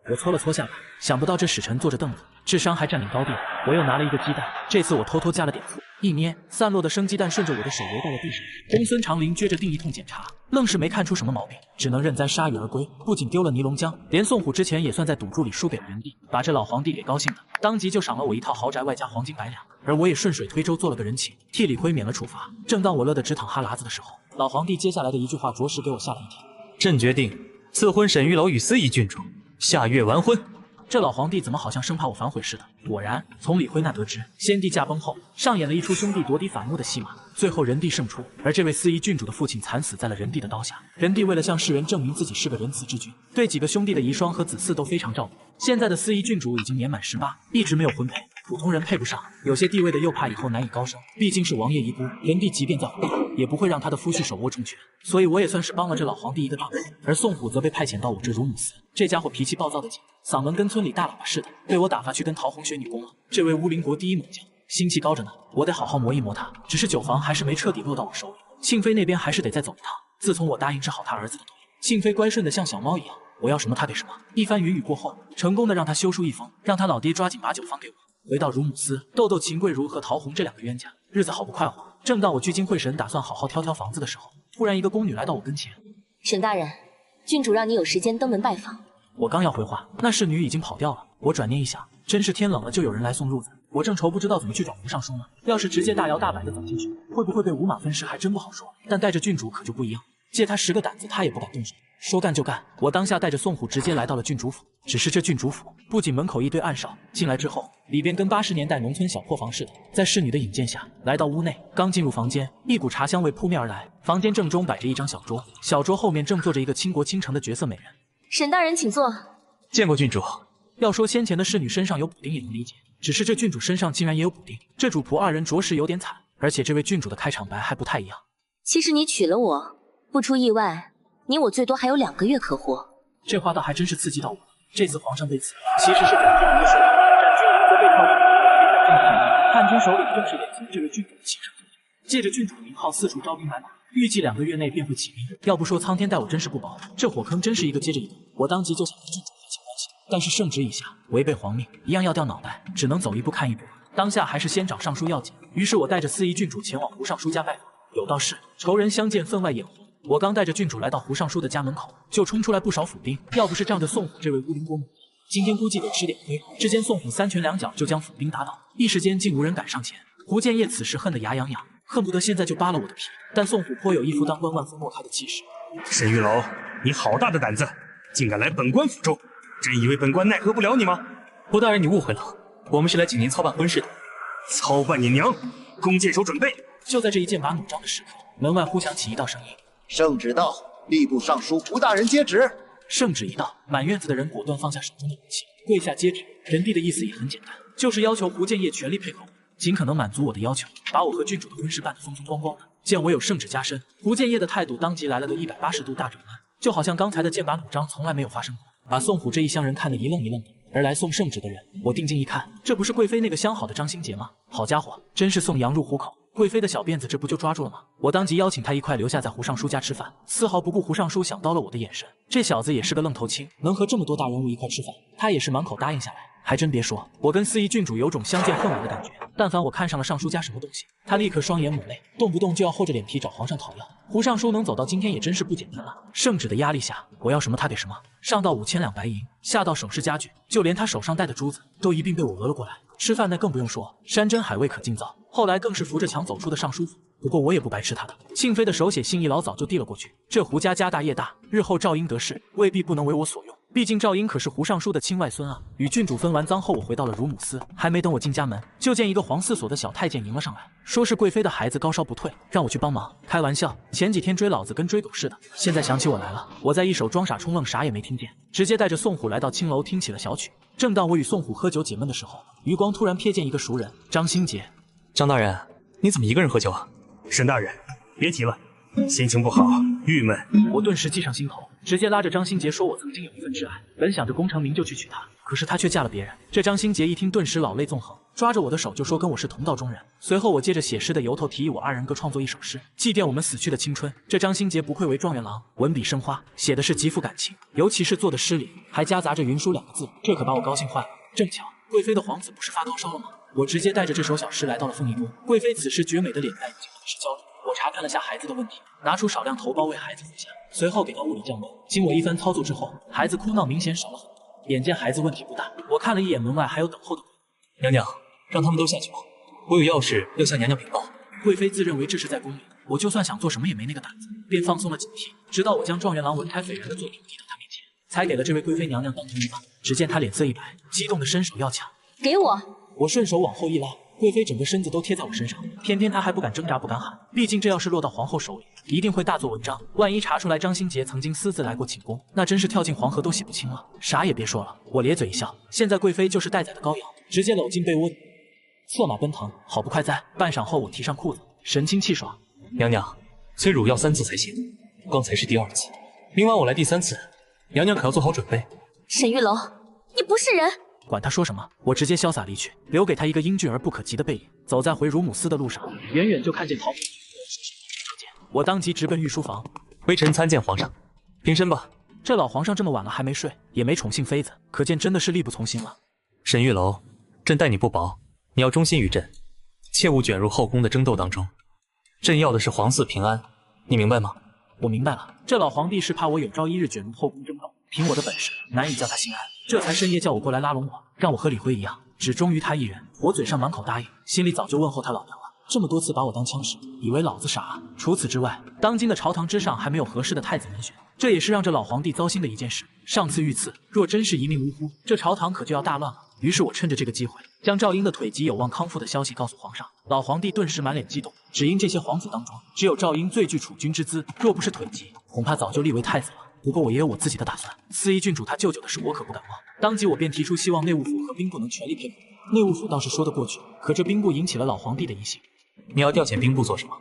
我搓了搓下巴，想不到这使臣坐着凳子，智商还占领高地。我又拿了一个鸡蛋，这次我偷偷加了点醋，一捏，散落的生鸡蛋顺着我的手流到了地上。公孙长林撅着腚一通检查，愣是没看出什么毛病，只能认栽铩羽而归。不仅丢了尼龙江，连宋虎之前也算在赌注里输给了人地，把这老皇帝给高兴的，当即就赏了我一套豪宅外加黄金100两。而我也顺水推舟做了个人情，替李逵免了处罚。正当我乐得直淌哈喇子的时候，老皇帝接下来的一句话着实给我吓了一跳。朕决定赐婚沈玉楼与司仪郡主，下月完婚。这老皇帝怎么好像生怕我反悔似的？果然，从李逵那得知，先帝驾崩后，上演了一出兄弟夺嫡反目的戏码，最后人帝胜出，而这位司仪郡主的父亲惨死在了人帝的刀下。人帝为了向世人证明自己是个仁慈之君，对几个兄弟的遗孀和子嗣都非常照顾。现在的司仪郡主已经年满18，一直没有婚配，普通人配不上，有些地位的又怕以后难以高升，毕竟是王爷遗孤，人帝即便再火大，也不会让他的夫婿手握重权。所以我也算是帮了这老皇帝一个大忙。而宋虎则被派遣到我这乳母司，这家伙脾气暴躁的紧，嗓门跟村里大喇叭似的，被我打发去跟陶洪学女工了。这位乌林国第一猛将，心气高着呢，我得好好磨一磨他。只是酒房还是没彻底落到我手里，庆妃那边还是得再走一趟。自从我答应治好他儿子的毒，庆妃乖顺的像小猫一样，我要什么他给什么。一番云雨过后，成功的让他修书一封，让他老爹抓紧把酒方给我。回到乳母司，豆豆、秦桂如和陶洪这2个冤家，日子好不快活。正当我聚精会神打算好好挑挑房子的时候，突然一个宫女来到我跟前。沈大人，郡主让你有时间登门拜访。我刚要回话，那侍女已经跑掉了。我转念一想，真是天冷了就有人来送褥子，我正愁不知道怎么去找胡尚书呢。要是直接大摇大摆的走进去，会不会被五马分尸还真不好说。但带着郡主可就不一样，借他10个胆子他也不敢动手。说干就干，我当下带着宋虎直接来到了郡主府。只是这郡主府不仅门口一堆暗哨，进来之后，里边跟80年代农村小破房似的。在侍女的引荐下，来到屋内，刚进入房间，一股茶香味扑面而来。房间正中摆着一张小桌，小桌后面正坐着一个倾国倾城的绝色美人。沈大人请坐。见过郡主。要说先前的侍女身上有补丁也能理解，只是这郡主身上竟然也有补丁，这主仆2人着实有点惨。而且这位郡主的开场白还不太一样。其实你娶了我，不出意外，你我最多还有2个月可活。这话倒还真是刺激到我。这次皇上被刺，其实是本郡无水，战军则被靠着叛军手里正是眼前这位郡主的亲生舅舅，借着郡主的名号四处招兵买马，预计2个月内便会起兵。要不说苍天待我真是不薄，这火坑真是一个接着一个。我当即就想跟郡主撇清关系，但是圣旨已下，违背皇命，一样要掉脑袋，只能走一步看一步。当下还是先找尚书要紧，于是我带着司仪郡主前往胡尚书家拜访。有道是仇人相见分外眼红。我刚带着郡主来到胡尚书的家门口，就冲出来不少府兵。要不是仗着宋虎这位乌林国母，今天估计得吃点亏。只见宋虎3拳2脚就将府兵打倒，一时间竟无人敢上前。胡建业此时恨得牙痒痒，恨不得现在就扒了我的皮。但宋虎颇有一副当官万夫莫开的气势。沈玉楼，你好大的胆子，竟敢来本官府中！真以为本官奈何不了你吗？胡大人，你误会了，我们是来请您操办婚事的。操办你娘！弓箭手准备！就在这一剑拔弩张的时刻，门外忽响起一道声音。圣旨到，吏部尚书胡大人接旨。圣旨一到，满院子的人果断放下手中的武器，跪下接旨。人帝的意思也很简单，就是要求胡建业全力配合我，尽可能满足我的要求，把我和郡主的婚事办得风风光光的。见我有圣旨加身，胡建业的态度当即来了个180度大转弯，就好像刚才的剑拔弩张从来没有发生过，把宋虎这一乡人看得一愣一愣的。而来送圣旨的人，我定睛一看，这不是贵妃那个相好的张新杰吗？好家伙，真是送羊入虎口。贵妃的小辫子这不就抓住了吗？我当即邀请他一块留下在胡尚书家吃饭，丝毫不顾胡尚书想刀了我的眼神。这小子也是个愣头青，能和这么多大人物一块吃饭，他也是满口答应下来。还真别说，我跟司仪郡主有种相见恨晚的感觉。但凡我看上了尚书家什么东西，他立刻双眼抹泪，动不动就要厚着脸皮找皇上讨要。胡尚书能走到今天也真是不简单了。圣旨的压力下，我要什么他给什么，上到5000两白银，下到首饰家具，就连他手上戴的珠子都一并被我讹了过来。吃饭那更不用说，山珍海味可尽造。后来更是扶着墙走出的尚书府，不过我也不白吃他的。庆妃的手写信一老早就递了过去。这胡家家大业大，日后赵英得势，未必不能为我所用。毕竟赵英可是胡尚书的亲外孙啊。与郡主分完赃后，我回到了乳母司，还没等我进家门，就见一个黄四所的小太监迎了上来，说是贵妃的孩子高烧不退，让我去帮忙。开玩笑，前几天追老子跟追狗似的，现在想起我来了。我在一手装傻充愣，啥也没听见，直接带着宋虎来到青楼，听起了小曲。正当我与宋虎喝酒解闷的时候，余光突然瞥见一个熟人，张新杰。张大人，你怎么一个人喝酒啊？沈大人，别提了，心情不好，郁闷。我顿时记上心头，直接拉着张新杰说我曾经有一份挚爱，本想着功成名就去娶她，可是她却嫁了别人。这张新杰一听，顿时老泪纵横，抓着我的手就说跟我是同道中人。随后我借着写诗的由头提议我二人各创作一首诗，祭奠我们死去的青春。这张新杰不愧为状元郎，文笔生花，写的是极富感情，尤其是做的诗里还夹杂着云舒2个字，这可把我高兴坏了。正巧贵妃的皇子不是发高烧了吗？我直接带着这首小诗来到了凤仪宫。贵妃此时绝美的脸蛋已经很是焦虑。我查看了下孩子的问题，拿出少量头孢为孩子服下，随后给到物理降温。经我一番操作之后，孩子哭闹明显少了很多。眼见孩子问题不大，我看了一眼门外还有等候的贵妃。娘娘，让他们都下去吧，我有要事要向娘娘禀报。贵妃自认为这是在宫里，我就算想做什么也没那个胆子，便放松了警惕。直到我将状元郎文采斐然的作品递到她面前，才给了这位贵妃娘娘当头一棒。只见她脸色一白，激动的伸手要抢，给我！我顺手往后一拉，贵妃整个身子都贴在我身上，偏偏她还不敢挣扎，不敢喊。毕竟这要是落到皇后手里，一定会大做文章。万一查出来张新杰曾经私自来过寝宫，那真是跳进黄河都洗不清了。啥也别说了，我咧嘴一笑。现在贵妃就是待宰的羔羊，直接搂进被窝，策马奔腾，好不快哉！半晌后，我提上裤子，神清气爽。娘娘，催乳要3次才行，刚才是第2次，明晚我来第3次，娘娘可要做好准备。沈玉楼，你不是人！管他说什么，我直接潇洒离去，留给他一个英俊而不可及的背影。走在回乳母司的路上，远远就看见陶凤车见，我当即直奔御书房。微臣参见皇上，平身吧。这老皇上这么晚了还没睡，也没宠幸妃子，可见真的是力不从心了。沈玉楼，朕待你不薄，你要忠心于朕，切勿卷入后宫的争斗当中。朕要的是皇嗣平安，你明白吗？我明白了，这老皇帝是怕我有朝一日卷入后宫争斗，凭我的本事难以叫他心安，这才深夜叫我过来拉拢我，让我和李辉一样只忠于他一人。我嘴上满口答应，心里早就问候他老娘了。这么多次把我当枪使，以为老子傻啊？除此之外，当今的朝堂之上还没有合适的太子人选，这也是让这老皇帝糟心的一件事。上次遇刺，若真是一命呜呼，这朝堂可就要大乱了。于是我趁着这个机会，将赵英的腿疾有望康复的消息告诉皇上。老皇帝顿时满脸激动，只因这些皇子当中，只有赵英最具储君之姿，若不是腿疾，恐怕早就立为太子了。不过我也有我自己的打算，司仪郡主他舅舅的事我可不敢忘。当即我便提出希望内务府和兵部能全力配合。内务府倒是说得过去，可这兵部引起了老皇帝的疑心。你要调遣兵部做什么？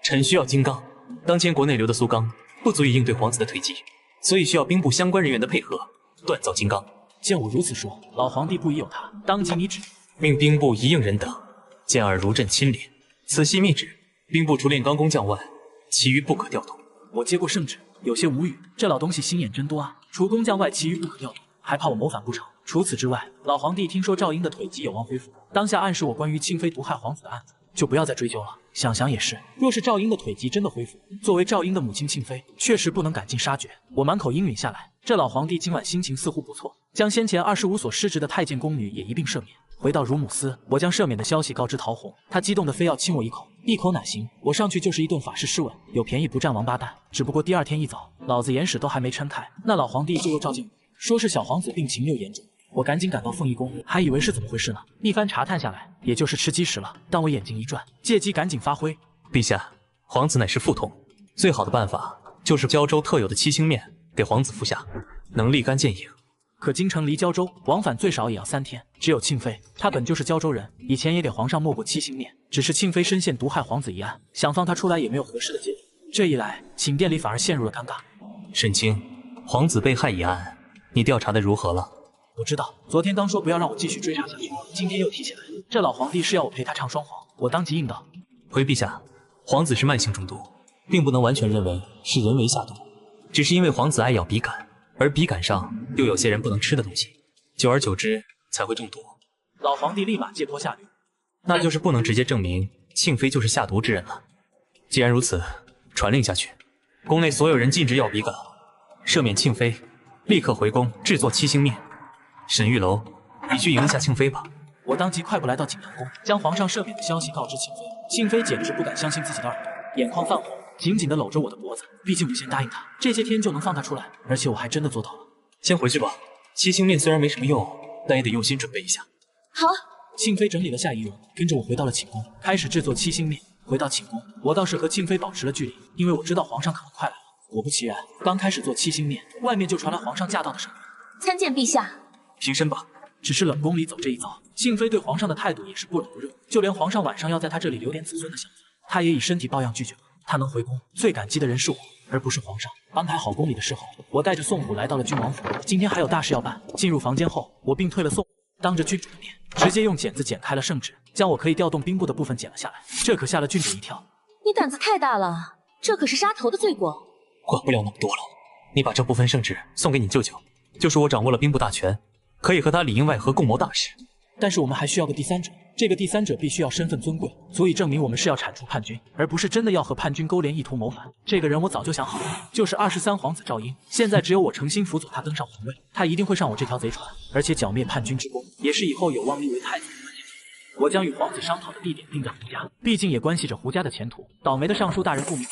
臣需要金刚，当前国内留的苏刚不足以应对皇子的腿疾，所以需要兵部相关人员的配合，锻造金刚。见我如此说，老皇帝不疑有他，当即拟旨命兵部一应人等，见尔如朕亲临。此系密旨，兵部除炼钢工匠外，其余不可调动。我接过圣旨，有些无语，这老东西心眼真多啊！除工匠外，其余不可调动，还怕我谋反不成？除此之外，老皇帝听说赵英的腿疾有望恢复，当下暗示我关于庆妃毒害皇子的案子就不要再追究了。想想也是，若是赵英的腿疾真的恢复，作为赵英的母亲庆妃，确实不能赶尽杀绝。我满口应允下来，这老皇帝今晚心情似乎不错，将先前25所失职的太监宫女也一并赦免。回到乳母司，我将赦免的消息告知陶红，她激动的非要亲我一口，一口奶行，我上去就是一顿法式湿吻，有便宜不占王八蛋。只不过第2天一早，老子眼屎都还没撑开，那老皇帝就又召见我，说是小皇子病情又严重。我赶紧赶到凤仪宫，还以为是怎么回事呢。一番查探下来，也就是吃鸡食了。但我眼睛一转，借机赶紧发挥。陛下，皇子乃是腹痛，最好的办法就是胶州特有的七星面给皇子服下，能立竿见影。可京城离胶州往返最少也要3天，只有庆妃，她本就是胶州人，以前也给皇上磨过七星面，只是庆妃深陷毒害皇子一案，想放她出来也没有合适的借口。这一来，寝殿里反而陷入了尴尬。沈清，皇子被害一案，你调查的如何了？我知道，昨天刚说不要让我继续追查下去，今天又提起来，这老皇帝是要我陪他唱双簧。我当即应道：回陛下，皇子是慢性中毒，并不能完全认为是人为下毒，只是因为皇子爱咬笔杆，而笔杆上又有些人不能吃的东西，久而久之才会中毒。老皇帝立马借坡下驴，那就是不能直接证明庆妃就是下毒之人了。既然如此，传令下去，宫内所有人禁止咬笔杆，赦免庆妃，立刻回宫制作七星面。沈玉楼，你去迎一下庆妃吧。我当即快步来到景阳宫，将皇上赦免的消息告知庆妃。庆妃简直不敢相信自己的耳朵，眼眶泛红，紧紧地搂着我的脖子。毕竟我先答应她，这些天就能放她出来，而且我还真的做到了。先回去吧，七星面虽然没什么用，但也得用心准备一下。好。庆妃整理了下仪容，跟着我回到了寝宫，开始制作七星面。回到寝宫，我倒是和庆妃保持了距离，因为我知道皇上可能快来了。果不其然，刚开始做七星面，外面就传来皇上驾到的声音。参见陛下。平身吧。只是冷宫里走这一遭，庆妃对皇上的态度也是不冷不热，就连皇上晚上要在她这里留点子孙的想法，她也以身体抱恙拒绝了。她能回宫，最感激的人是我，而不是皇上。安排好宫里的事后，我带着宋虎来到了郡王府。今天还有大事要办。进入房间后，我并退了宋虎，当着郡主的面，直接用剪子剪开了圣旨，将我可以调动兵部的部分剪了下来。这可吓了郡主一跳。你胆子太大了，这可是杀头的罪过。管不了那么多了，你把这部分圣旨送给你舅舅，就说我掌握了兵部大权，可以和他里应外合，共谋大事。但是我们还需要个第三者，这个第三者必须要身份尊贵，足以证明我们是要铲除叛军，而不是真的要和叛军勾连，意图谋反。这个人我早就想好了，就是23皇子赵婴。现在只有我诚心辅佐他登上皇位，他一定会上我这条贼船，而且剿灭叛军之功，也是以后有望立为太子的关键。我将与皇子商讨的地点定在胡家，毕竟也关系着胡家的前途。倒霉的尚书大人不明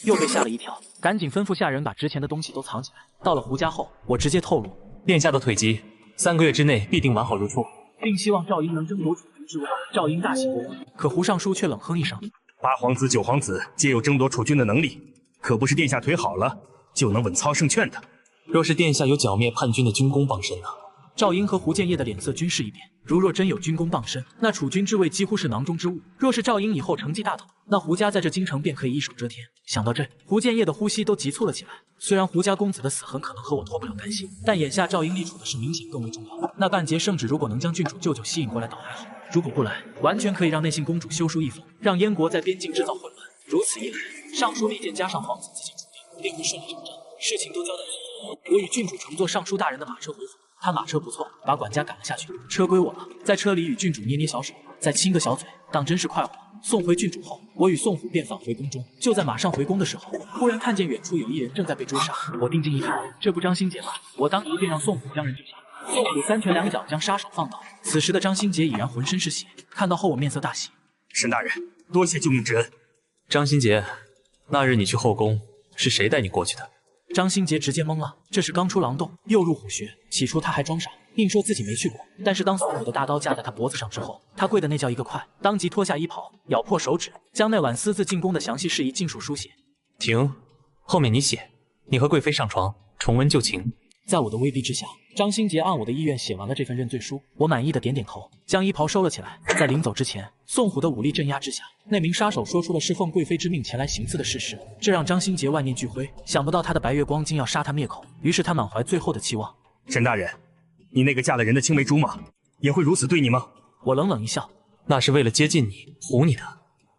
又被吓了一跳，赶紧吩咐下人把值钱的东西都藏起来。到了胡家后，我直接透露殿下的腿疾3个月之内必定完好如初，并希望赵婴能争夺储君之位。赵婴大喜过望，可胡尚书却冷哼一声：8皇子、9皇子皆有争夺储君的能力，可不是殿下腿好了就能稳操胜券的。若是殿下有剿灭叛军的军功傍身呢？赵婴和胡建业的脸色均是一变。若真有军功傍身，那储君之位几乎是囊中之物。若是赵婴以后成绩大同，那胡家在这京城便可以一手遮天。想到这，胡建业的呼吸都急促了起来。虽然胡家公子的死很可能和我脱不了干系，但眼下赵婴立储的事明显更为重要。那半截圣旨如果能将郡主舅舅吸引过来倒还好，如果不来，完全可以让内信公主修书一封，让燕国在边境制造混乱。如此一来，尚书利剑加上皇子自行处理，便会顺理成章，事情都交代清楚。我与郡主乘坐尚书大人的马车回府。他马车不错，把管家赶了下去，车归我了。在车里与郡主捏捏小手，再亲个小嘴，当真是快活。送回郡主后，我与宋虎便返回宫中。就在马上回宫的时候，忽然看见远处有一人正在被追杀。我定睛一看，这不张新杰吗？我当即便让宋虎将人救下。宋虎3拳2脚将杀手放倒。此时的张新杰已然浑身是血，看到后我面色大喜。沈大人，多谢救命之恩。张新杰，那日你去后宫，是谁带你过去的？张新杰直接懵了，这是刚出狼洞又入虎穴。起初他还装傻，硬说自己没去过。但是当宋虎的大刀架在他脖子上之后，他跪的那叫一个快，当即脱下衣袍，咬破手指，将那晚私自进宫的详细事宜尽数书写。停，后面你写，你和贵妃上床，重温旧情。在我的威逼之下，张新杰按我的意愿写完了这份认罪书。我满意的点点头，将衣袍收了起来。在临走之前，宋虎的武力镇压之下，那名杀手说出了是奉贵妃之命前来行刺的事实，这让张新杰万念俱灰。想不到他的白月光竟要杀他灭口，于是他满怀最后的期望。沈大人，你那个嫁了人的青梅竹马，也会如此对你吗？我冷冷一笑，那是为了接近你，唬你的。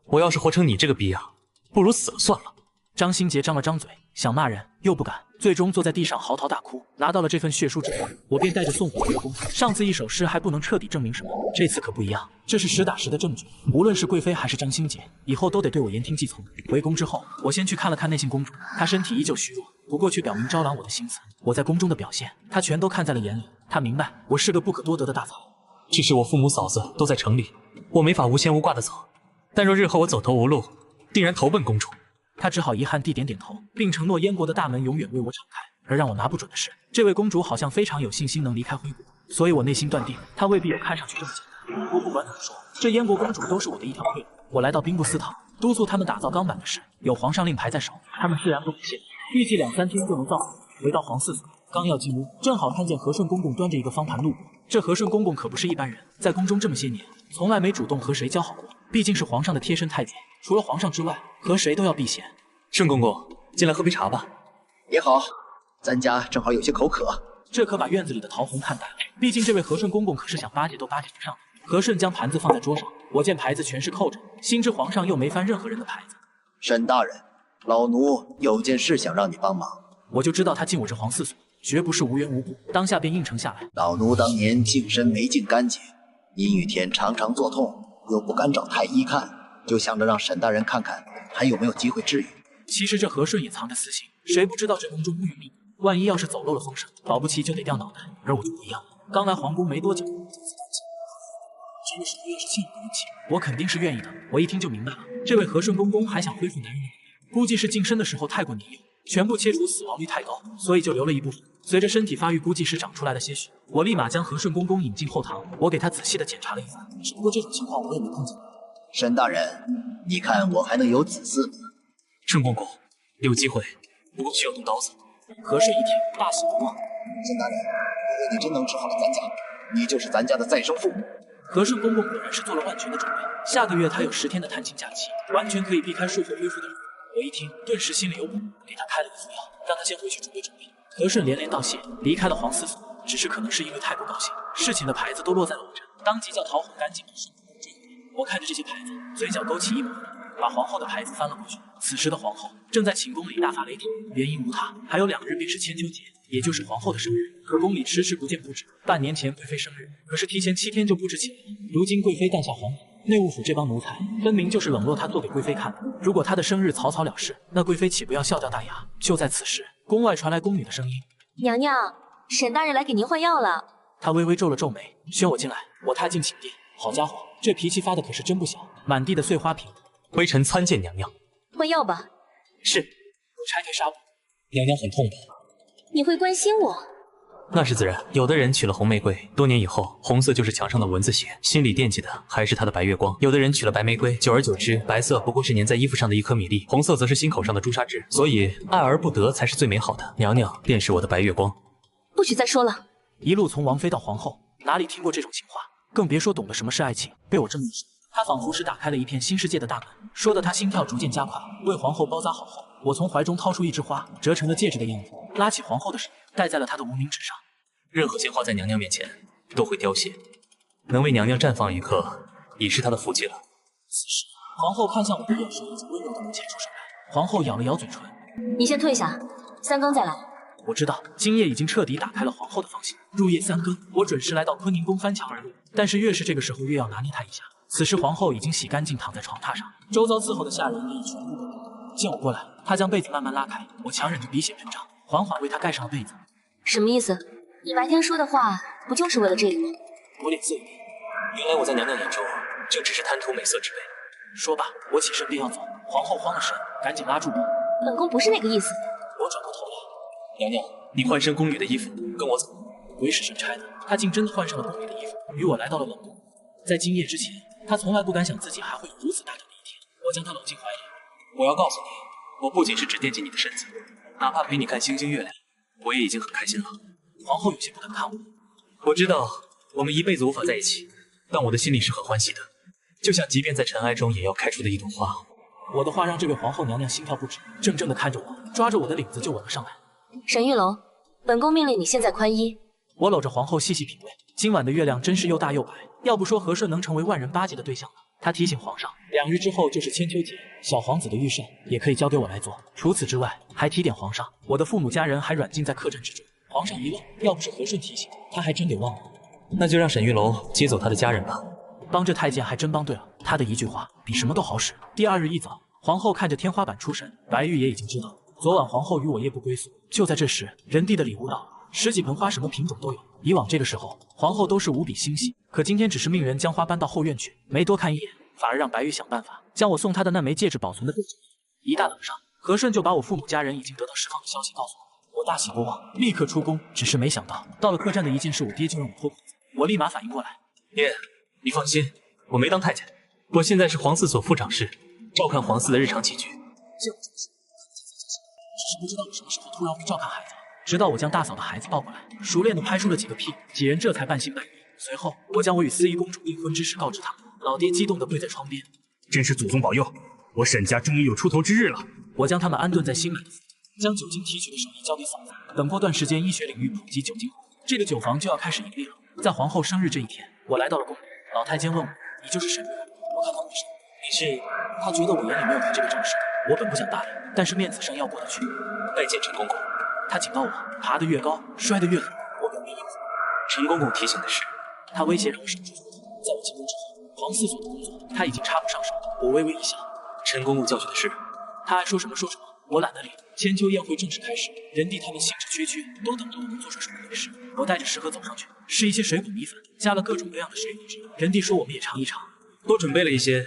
我要是活成你这个逼样，不如死了算了。张新杰张了张嘴，想骂人又不敢，最终坐在地上嚎啕大哭。拿到了这份血书之后，我便带着宋虎回宫。上次一首诗还不能彻底证明什么，这次可不一样，这是实打实的证据。无论是贵妃还是张新杰，以后都得对我言听计从。回宫之后，我先去看了看内信公主，她身体依旧虚弱，不过却表明招揽我的心思。我在宫中的表现，她全都看在了眼里。她明白我是个不可多得的大才。只是我父母嫂子都在城里，我没法无牵无挂的走。但若日后我走投无路，定然投奔公主。他只好遗憾地点点头，并承诺燕国的大门永远为我敞开。而让我拿不准的是，这位公主好像非常有信心能离开徽国，所以我内心断定，她未必有看上去这么简单。不过不管怎么说，这燕国公主都是我的一条退路。我来到兵部司堂，督促他们打造钢板的事，有皇上令牌在手，他们自然不肯懈怠，预计2、3天就能造好。回到皇嗣所，刚要进屋，正好看见和顺公公端着一个方盘路过。这和顺公公可不是一般人，在宫中这么些年，从来没主动和谁交好过，毕竟是皇上的贴身太监，除了皇上之外，和谁都要避嫌。顺公公，进来喝杯茶吧。也好，咱家正好有些口渴。这可把院子里的桃红看淡了，毕竟这位和顺公公可是想巴结都巴结不上的。和顺将盘子放在桌上，我见牌子全是扣着，心知皇上又没翻任何人的牌子。沈大人，老奴有件事想让你帮忙。我就知道他进我这皇嗣所，绝不是无缘无故，当下便应承下来。老奴当年净身没净干净，阴雨天常常作痛，又不敢找太医看，就想着让沈大人看看还有没有机会治愈。其实这和顺也藏着私心，谁不知道这宫中乌云密布，万一要是走漏了风声，保不齐就得掉脑袋。而我就不一样了，刚来皇宫没多久，为什么要是欠我的人情？我肯定是愿意的。我一听就明白了，这位和顺公公还想恢复男人的美，估计是晋升的时候太过年幼，全部切除死亡率太高，所以就留了一部分。随着身体发育，估计是长出来的些许。我立马将和顺公公引进后堂，我给他仔细的检查了一番。只不过这种情况我也没碰见过。沈大人，你看我还能有子嗣吗？顺公公，有机会，不过需要动刀子。和顺一听，大喜不忘。沈大人，如果你真能治好了咱家，你就是咱家的再生父母。和顺公公果然是做了万全的准备，下个月他有10天的探亲假期，完全可以避开术后恢复的日子。我一听，顿时心里有谱，给他开了个服药，让他先回去准备准备。和顺连连道谢，离开了皇司府。只是可能是因为太不高兴，事情的牌子都落在了我这，当即叫讨好干净把顺公公追回来。我看着这些牌子，嘴角勾起一抹冷，把皇后的牌子翻了过去。此时的皇后正在寝宫里大发雷霆，原因无他，还有2日便是千秋节，也就是皇后的生日。可宫里迟迟不见布置，半年前贵妃生日，可是提前7天就布置起来了。如今贵妃诞下皇子，内务府这帮奴才分明就是冷落她做给贵妃看的。如果她的生日草草了事，那贵妃岂不要笑掉大牙？就在此时，宫外传来宫女的声音：“娘娘，沈大人来给您换药了。”她微微皱了皱眉，宣我进来。我踏进寝殿，好家伙，这脾气发的可是真不小，满地的碎花瓶。微臣参见娘娘。换药吧。是。我拆开纱布，娘娘很痛吧？你会关心我？那是自然。有的人娶了红玫瑰，多年以后，红色就是墙上的蚊子血，心里惦记的还是她的白月光；有的人娶了白玫瑰，久而久之，白色不过是粘在衣服上的一颗米粒，红色则是心口上的朱砂痣。所以，爱而不得才是最美好的。娘娘便是我的白月光。不许再说了。一路从王妃到皇后，哪里听过这种情话？更别说懂得什么是爱情。被我这么一说，她仿佛是打开了一片新世界的大门，说的她心跳逐渐加快。为皇后包扎好后，我从怀中掏出一枝花，折成了戒指的样子，拉起皇后的手，戴在了她的无名指上。任何鲜花在娘娘面前都会凋谢，能为娘娘绽放一刻，已是她的福气了。此时，皇后看向我的眼神已经温柔的能牵出手来。皇后咬了咬嘴唇：“你先退下，3更再来。”我知道今夜已经彻底打开了皇后的芳心。入夜3更，我准时来到坤宁宫翻墙而入。但是越是这个时候，越要拿捏她一下。此时皇后已经洗干净，躺在床榻上，周遭伺候的下人也已全部都到。见我过来，她将被子慢慢拉开，我强忍着鼻血喷张，缓缓为她盖上了被子。什么意思？你白天说的话不就是为了这个吗？我脸色一变，原来我在娘娘眼中就只是贪图美色之辈。说罢，我起身便要走，皇后慌了神，赶紧拉住我。本宫不是那个意思。我转过头来，娘娘，你换身宫女的衣服，跟我走。鬼使神差的，她竟真的换上了宫女的衣服，与我来到了冷宫。在今夜之前，她从来不敢想自己还会有如此大胆的一天。我将她搂进怀里，我要告诉你，我不仅是只惦记你的身子，哪怕陪你看星星月亮，我也已经很开心了。皇后有些不敢看我。我知道我们一辈子无法在一起，但我的心里是很欢喜的，就像即便在尘埃中也要开出的一朵花。我的话让这位皇后娘娘心跳不止，怔怔地看着我，抓着我的领子就吻了上来。沈玉楼，本宫命令你现在宽衣。我搂着皇后细细品味，今晚的月亮真是又大又白，要不说和顺能成为万人巴结的对象呢。他提醒皇上，2日之后就是千秋节，小皇子的御膳也可以交给我来做。除此之外，还提点皇上，我的父母家人还软禁在客栈之中。皇上一愣，要不是和顺提醒，他还真给忘了。那就让沈玉楼接走他的家人吧。帮这太监还真帮对了，他的一句话比什么都好使。第2日一早，皇后看着天花板出神，白玉也已经知道昨晚皇后与我夜不归宿。就在这时，人递的礼物到了，10几盆花，什么品种都有。以往这个时候，皇后都是无比欣喜，可今天只是命人将花搬到后院去，没多看一眼，反而让白玉想办法将我送她的那枚戒指保存的更久。一大早上，和顺就把我父母家人已经得到释放的消息告诉我。我大喜过望，立刻出宫。只是没想到，到了客栈的一件事，我爹就让我脱裤子。我立马反应过来，爹，你放心，我没当太监，我现在是皇嗣所副长侍，照看皇嗣的日常起居。见我这么说，只是不知道我什么时候突然会照看孩子了。直到我将大嫂的孩子抱过来，熟练地拍出了几个屁，几人这才半信半疑。随后，我将我与司仪公主订婚之事告知他们。老爹激动地跪在窗边，真是祖宗保佑，我沈家终于有出头之日了。我将他们安顿在新买的府邸，将酒精提取的手艺交给嫂子。等过段时间，医学领域普及酒精后，这个酒坊就要开始盈利了。在皇后生日这一天，我来到了宫里。老太监问我：“你就是沈玉楼？”我看他没事，你是？他觉得我眼里没有他这个正室。我本不想搭理，但是面子上要过得去。拜见陈公公。他警告我，爬得越高，摔得越狠。我表面应付。陈公公提醒的是，他威胁让我少出风头。在我进宫之后，皇嗣所的工作他已经插不上手。我微微一笑。陈公公教训的是，他爱说什么说什么。我懒得理。千秋宴会正式开始，人弟他们兴致缺缺，都等着我工作说什么回事。我带着食盒走上去，是一些水果米粉，加了各种各样的水果汁。人弟说我们也尝一尝，多准备了一些，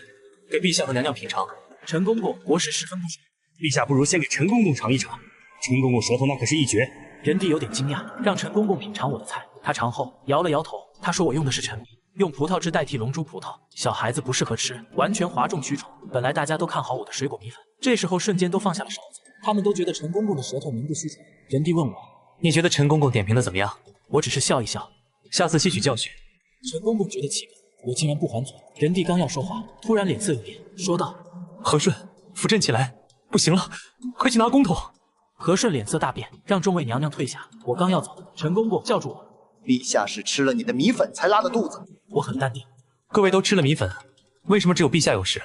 给陛下和娘娘品尝。陈公公国事十分不爽，陛下不如先给陈公公尝一尝，陈公公舌头那可是一绝。人弟有点惊讶，让陈公公品尝我的菜。他尝后摇了摇头，他说我用的是陈米，用葡萄汁代替龙珠葡萄，小孩子不适合吃，完全哗众取宠。本来大家都看好我的水果米粉，这时候瞬间都放下了勺子，他们都觉得陈公公的舌头名不虚传。人弟问我，你觉得陈公公点评的怎么样？我只是笑一笑，下次吸取教训。陈公公觉得奇怪，我竟然不还嘴。人弟刚要说话，突然脸色有变，说道：和顺，扶朕起来，不行了，快去拿公桶。和顺脸色大变，让众位娘娘退下。我刚要走，陈公公叫住我，陛下是吃了你的米粉才拉的肚子。我很淡定，各位都吃了米粉，为什么只有陛下有事？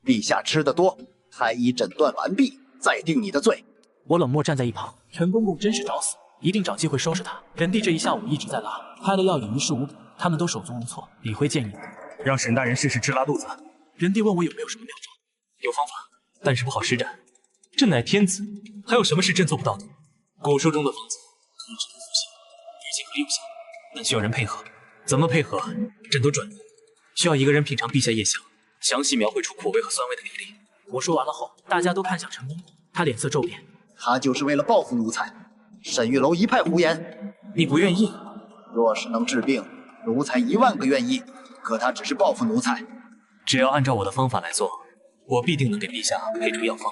陛下吃得多，太医诊断完毕，再定你的罪。我冷漠站在一旁，陈公公真是找死，一定找机会收拾他。人弟这一下午一直在拉，开了药也于事无补，他们都手足无措。李辉建议让沈大人试试治拉肚子。人弟问我有没有什么妙招，有方法，但是不好施展。朕乃天子，还有什么是朕做不到的？古书中的方子可以只能复习，语境和用效，但需要人配合。怎么配合，朕都转过。需要一个人品尝陛下夜香，详细描绘出苦味和酸味的比例。我说完了后，大家都看向陈公公，他脸色骤变。他就是为了报复奴才。沈玉楼一派胡言。你不愿意？若是能治病，奴才10000个愿意。可他只是报复奴才。只要按照我的方法来做，我必定能给陛下配出药方。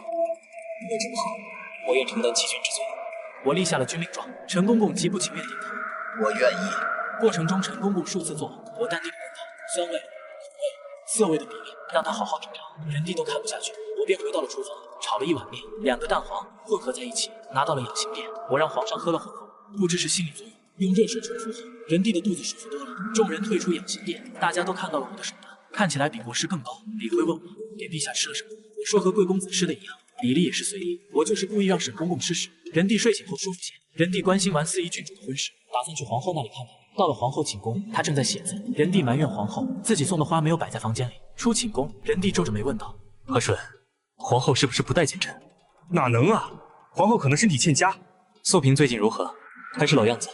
如果治不好，我愿承担欺君之罪。我立下了军令状，陈公公极不情愿点头。我愿意。过程中，陈公公数次做，我淡定地问道：酸味、苦味、涩味的比例，让他好好品尝。人弟都看不下去，我便回到了厨房，炒了一碗面，2个蛋黄混合在一起，拿到了养心殿。我让皇上喝了混合物，不知是心理作用，用热水冲敷后，人弟的肚子舒服多了。众人退出养心殿，大家都看到了我的手段，看起来比国师更高。李逵问我给陛下吃了什么，我说和贵公子吃的一样。比例也是随意，我就是故意让沈公公吃屎。人弟睡醒后舒服些。人弟关心完司仪郡主的婚事，打算去皇后那里看看。到了皇后寝宫，她正在写字。人弟埋怨皇后自己送的花没有摆在房间里。出寝宫，人弟皱着眉问道：和顺，皇后是不是不待见朕？哪能啊，皇后可能身体欠佳。素嫔最近如何？还是老样子？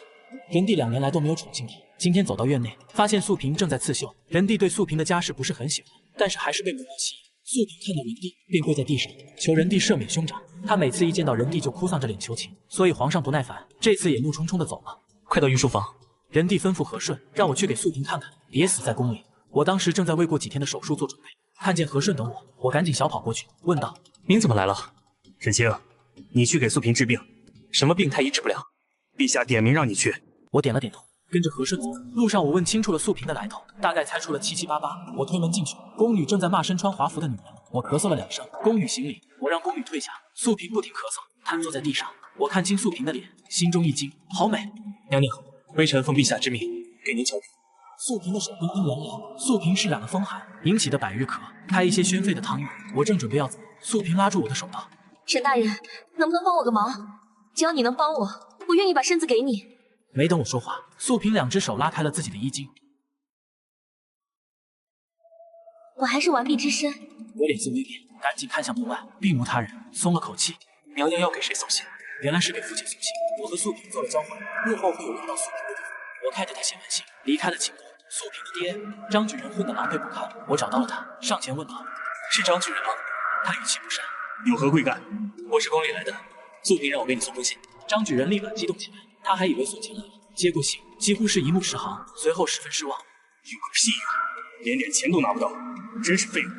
人弟2年来都没有宠幸她。今天走到院内，发现素嫔正在刺绣。人弟对素嫔的家世不是很喜欢，但是还是被目光吸引。素嫔看到人弟，便跪在地上求人弟赦免兄长。他每次一见到人弟就哭丧着脸求情，所以皇上不耐烦，这次也怒冲冲的走了。快到御书房。人弟吩咐和顺，让我去给素嫔看看，别死在宫里。我当时正在为过几天的手术做准备，看见和顺等我，我赶紧小跑过去，问道：您怎么来了？沈清，你去给素嫔治病。什么病太医治不了？陛下点名让你去。我点了点头，跟着和顺走。路上我问清楚了素嫔的来头，大概猜出了七七八八。我推门进去，宫女正在骂身穿华服的女人。我咳嗽了2声，宫女行礼，我让宫女退下。素嫔不停咳嗽，瘫坐在地上。我看清素嫔的脸，心中一惊，好美。娘娘，微臣奉陛下之命，给您瞧病。素嫔的手冰冰凉凉，素嫔是染了风寒引起的百日咳，开一些宣肺的汤药。我正准备要走，素嫔拉住我的手道：沈大人，能不能帮我个忙？只要你能帮我，我愿意把身子给你。没等我说话，素嫔2只手拉开了自己的衣襟。我还是完璧之身。我脸色微变，赶紧看向门外，并无他人，松了口气。娘娘要给谁送信？原来是给父亲送信。我和素嫔做了交换，日后会有用到素嫔的地方。我开着他写完信，离开了寝宫。素嫔的爹张举人混得狼狈不堪，我找到了他，上前问道：是张举人吗？他语气不善。有何贵干？我是宫里来的，素嫔让我给你送封信。张举人立马激动起来，他还以为送钱来了，接过信几乎是一目十行，随后十分失望。有个屁啊，连点钱都拿不到，真是废物。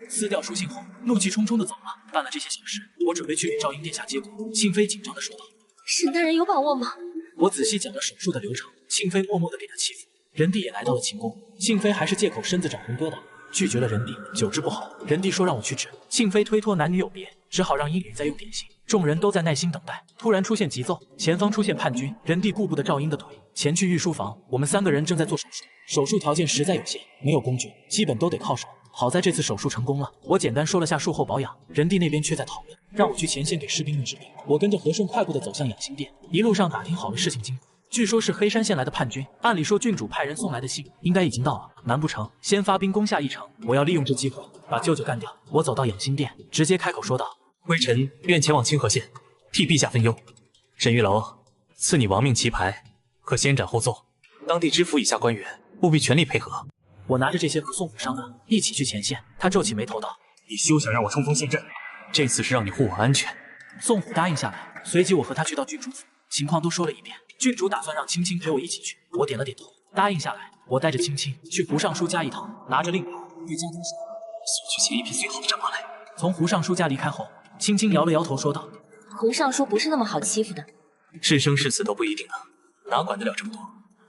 撕掉书信后，怒气冲冲的走了。办了这些小事，我准备去给赵英殿下接过。庆妃紧张的说道：沈大人有把握吗？我仔细讲了手术的流程，庆妃默默的给他欺负。人弟也来到了寝宫，庆妃还是借口身子长红疙瘩，拒绝了人弟，久治不好。人弟说让我去治，庆妃推脱男女有别，只好让医女再用点心。众人都在耐心等待，突然出现急奏，前方出现叛军。人弟顾不得赵英的腿，前去御书房。我们3个人正在做手术，手术条件实在有限，没有工具，基本都得靠手。好在这次手术成功了，我简单说了下术后保养，人弟那边却在讨论让我去前线给士兵们治病。我跟着和顺快步的走向养心殿，一路上打听好了事情经过。据说是黑山县来的叛军，按理说郡主派人送来的信应该已经到了，难不成先发兵攻下一城？我要利用这机会把舅舅干掉。我走到养心殿，直接开口说道：微臣愿前往清河县，替陛下分忧。沈玉楼，赐你亡命旗牌，可先斩后奏。当地知府以下官员务必全力配合。我拿着这些和宋虎商量，一起去前线。他皱起眉头道：“你休想让我冲锋陷阵！这次是让你护我安全。”宋虎答应下来，随即我和他去到郡主府，情况都说了一遍。郡主打算让青青陪我一起去，我点了点头，答应下来。我带着青青去胡尚书家一趟，拿着令牌对家中说：“速去请一匹最好的战马来。”从胡尚书家离开后，青青摇了摇头说道：“胡尚书不是那么好欺负的，是生是死都不一定呢，哪管得了这么多？”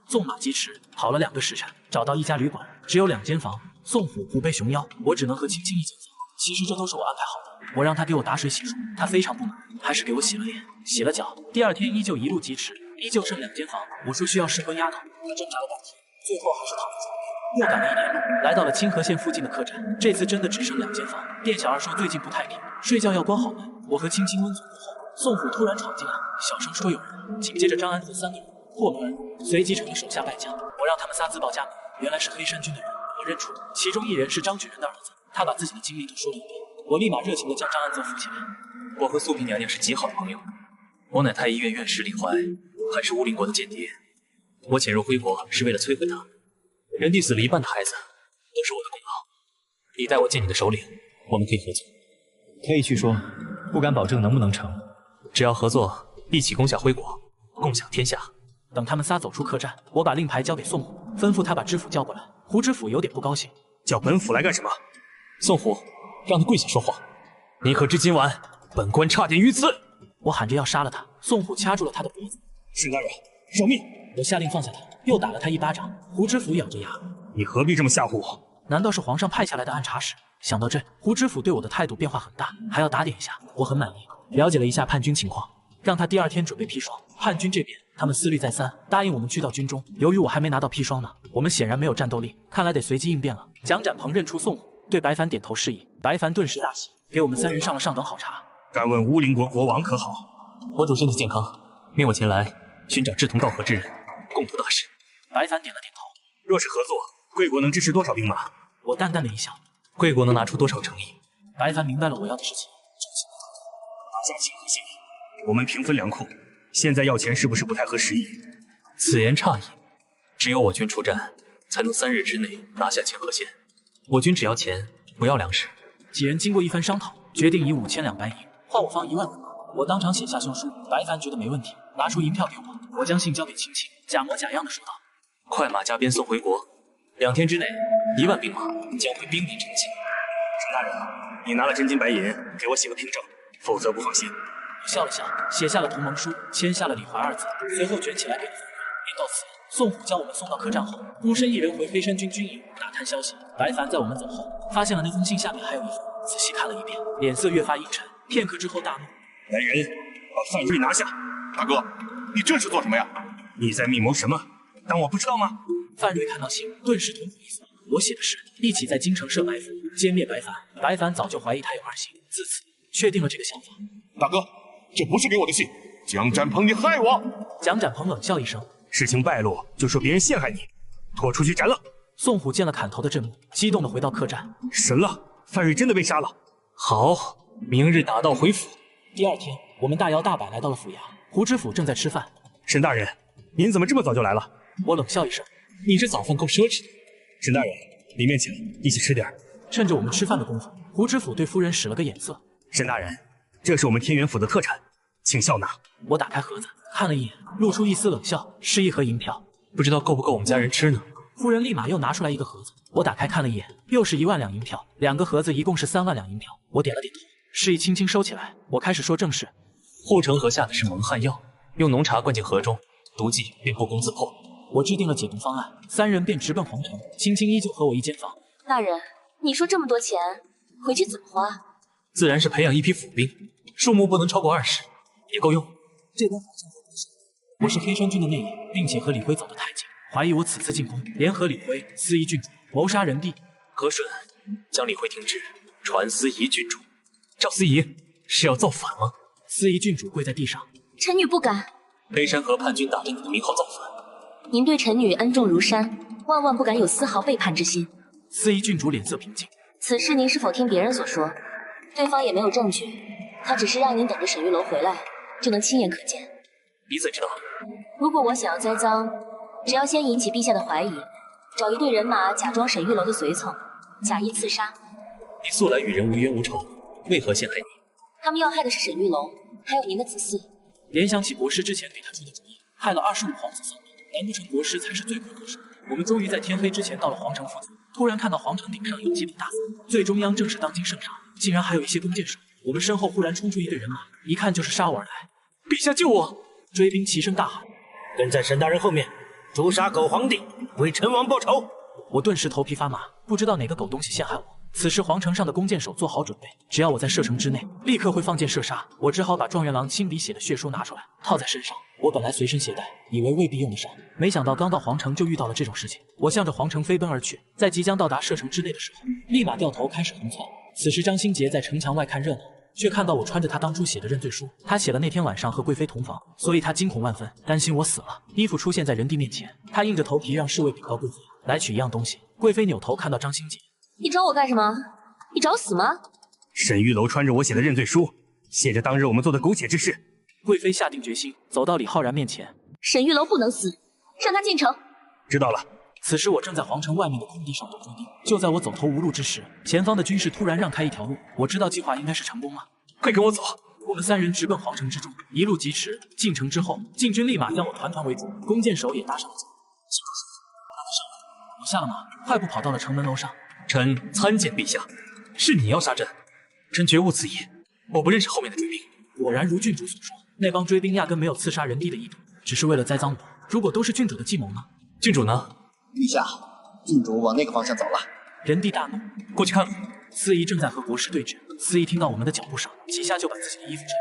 纵马疾驰，跑了2个时辰，找到一家旅馆，只有2间房。宋虎虎背熊腰，我只能和青青一间房。其实这都是我安排好的。我让他给我打水洗漱，他非常不满，还是给我洗了脸、洗了脚。第2天依旧一路疾驰，依旧剩2间房。我说需要试婚丫头，他挣扎了半天，最后还是躺在床边。又赶了1年路，来到了清河县附近的客栈。这次真的只剩2间房。店小二说最近不太平，睡觉要关好门。我和青青温存过后，宋虎突然闯进来，小声说有人。紧接着张安和3个人破门而入，随即成了手下败将。我让他们仨自报家门，原来是黑山军的人。我认出其中1人是张举人的儿子，他把自己的经历都说了一遍。我立马热情地将张安泽扶起来。我和素嫔娘娘是极好的朋友，我乃太医院院士李怀，还是乌林国的间谍。我潜入辉国是为了摧毁他。人地死了1半的孩子，都是我的功劳。你带我见你的首领，我们可以合作。可以去说，不敢保证能不能成。只要合作，一起攻下辉国，共享天下。等他们仨走出客栈，我把令牌交给宋虎，吩咐他把知府叫过来。胡知府有点不高兴，叫本府来干什么？宋虎，让他跪下说话。你可知今晚本官差点遇刺？我喊着要杀了他，宋虎掐住了他的脖子。沈大人，饶命！我下令放下他，又打了他1巴掌。胡知府咬着牙，你何必这么吓唬我？难道是皇上派下来的暗查使？想到这，胡知府对我的态度变化很大，还要打点一下，我很满意。了解了一下叛军情况，让他第2天准备砒霜。叛军这边，他们思虑再三，答应我们去到军中。由于我还没拿到砒霜呢，我们显然没有战斗力，看来得随机应变了。蒋展鹏认出宋虎，对白凡点头示意。白凡顿时大喜，给我们3人上了上等好茶。敢问乌林国国王可好？国主身体健康，命我前来寻找志同道合之人，共图大事。白凡点了点头。若是合作，贵国能支持多少兵马？我淡淡的一笑。贵国能拿出多少诚意？白凡明白了我要的事情，拿下清河县，我们平分粮库。现在要钱是不是不太合时宜？此言差矣。只有我军出战，才能3日之内拿下清河县。我军只要钱，不要粮食。几人经过一番商讨，决定以5000两白银换我方1万文马。我当场写下休书。白凡觉得没问题，拿出银票给我。我将信交给青青，假模假样的说道：“快马加鞭送回国，2天之内1万兵马将会兵临城下。”沈大人，你拿了真金白银，给我写个凭证，否则不放心。我笑了笑，写下了同盟书，签下了李怀2字，随后卷起来给了冯瑞。便告辞。宋虎将我们送到客栈后，孤身1人回黑山军军营打探消息。白凡在我们走后，发现了那封信下面还有一封，仔细看了一遍，脸色越发阴沉。片刻之后大怒：“来人，把范瑞拿下！”大哥，你这是做什么呀？你在密谋什么？当我不知道吗？范瑞看到信，顿时瞳孔一缩。我写的是一起在京城设埋伏，歼灭白凡。白凡早就怀疑他有2心，自此确定了这个想法。大哥，这不是给我的信，蒋展鹏，你害我！蒋展鹏冷笑一声：“事情败露，就说别人陷害你，拖出去斩了。”宋虎见了砍头的阵幕，激动地回到客栈。神了，范瑞真的被杀了！好，明日打道回府。第2天，我们大摇大摆来到了府衙。胡知府正在吃饭。沈大人，您怎么这么早就来了？我冷笑一声：“你这早饭够奢侈的。”沈大人，里面请，一起吃点。趁着我们吃饭的功夫，胡知府对夫人使了个眼色。沈大人，这是我们天元府的特产，请笑纳。我打开盒子看了一眼，露出一丝冷笑，是1盒银票，不知道够不够我们家人吃呢？夫人立马又拿出来1个盒子，我打开看了一眼，又是1万两银票，2个盒子一共是3万两银票。我点了点头，示意轻轻收起来。我开始说正事。护城河下的是蒙汗药，用浓茶灌进河中，毒剂便不攻自破。我制定了解毒方案，3人便直奔皇城。青青依旧和我1间房。大人，你说这么多钱，回去怎么花？自然是培养1批府兵，数目不能超过20，也够用。这边皇上会不是我是黑山军的内应，并且和李辉走得太近，怀疑我此次进宫联合李辉、司仪郡主谋杀人帝。和顺，将李辉停职，传司仪郡主。赵司仪是要造反吗？司仪郡主跪在地上：“臣女不敢。黑山河叛军打着你的名号造反，您对臣女恩重如山，万万不敢有丝毫背叛之心。”司仪郡主脸色平静：“此事您是否听别人所说？对方也没有证据，他只是让您等着沈玉楼回来，就能亲眼可见。你怎知道？如果我想要栽赃，只要先引起陛下的怀疑，找一队人马假装沈玉楼的随从，假意刺杀。你素来与人无冤无仇，为何陷害你？他们要害的是沈玉楼，还有您的子嗣。联想起国师之前给他出的主意，害了25皇子丧命，难不成国师才是罪魁祸首？我们终于在天黑之前到了皇城附近，突然看到皇城顶上有几柄大伞，最中央正是当今圣上，竟然还有一些弓箭手。我们身后忽然冲出一队人马，一看就是杀我而来。陛下救我！追兵齐声大喊，跟在沈大人后面，诛杀狗皇帝，为陈王报仇。我顿时头皮发麻，不知道哪个狗东西陷害我。此时皇城上的弓箭手做好准备，只要我在射程之内，立刻会放箭射杀。我只好把状元郎亲笔写的血书拿出来，套在身上。我本来随身携带，以为未必用得上，没想到刚到皇城就遇到了这种事情。我向着皇城飞奔而去，在即将到达射程之内的时候，立马掉头开始横窜。此时张新杰在城墙外看热闹，却看到我穿着他当初写的认罪书。他写了那天晚上和贵妃同房，所以他惊恐万分，担心我死了。衣服出现在人帝面前，他硬着头皮让侍卫禀告贵妃来取一样东西。贵妃扭头看到张新杰，你找我干什么？你找死吗？沈玉楼穿着我写的认罪书，写着当日我们做的苟且之事。贵妃下定决心，走到李浩然面前。沈玉楼不能死，让他进城。知道了。此时我正在皇城外面的空地上等追兵，就在我走投无路之时，前方的军士突然让开一条路。我知道计划应该是成功了，快跟我走！我们3人直奔皇城之中，一路疾驰。进城之后，禁军立马将我团团围住，弓箭手也搭上了箭。我下了马，快步跑到了城门楼上。臣参见陛下，是你要杀朕？臣绝无此意，我不认识后面的追兵。果然如郡主所说，那帮追兵压根没有刺杀人帝的意图，只是为了栽赃我。如果都是郡主的计谋呢？郡主呢？陛下，郡主往那个方向走了。人帝大怒，过去看看。司仪正在和国师对峙，司仪听到我们的脚步声，几下就把自己的衣服穿上，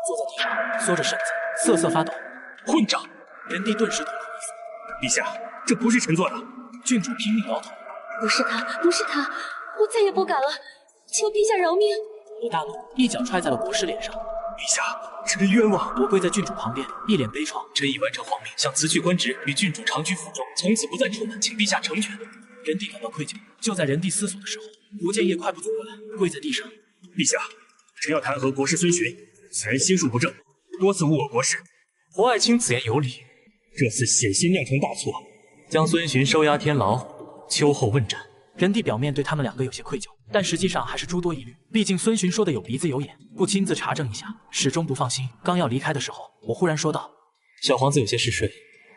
坐在地上，缩着身子，瑟瑟发抖。混账！人帝顿时痛哭一陛下，这不是臣做的。郡主拼命摇头，不是他，不是他，我再也不敢了，求陛下饶命！我大怒，一脚踹在了国师脸上。陛下，臣冤枉！我跪在郡主旁边，一脸悲怆。臣已完成皇命，想辞去官职，与郡主长居府中，从此不再出门，请陛下成全。人帝感到愧疚，就在人帝思索的时候，吴建业快步走过来，跪在地上。陛下，臣要弹劾国师孙询，此人心术不正，多次侮我国师。胡爱卿此言有理，这次险些酿成大错，将孙询收押天牢，秋后问斩。人帝表面对他们2个有些愧疚，但实际上还是诸多疑虑。毕竟孙询说的有鼻子有眼，不亲自查证一下，始终不放心。刚要离开的时候，我忽然说道：“小皇子有些嗜睡，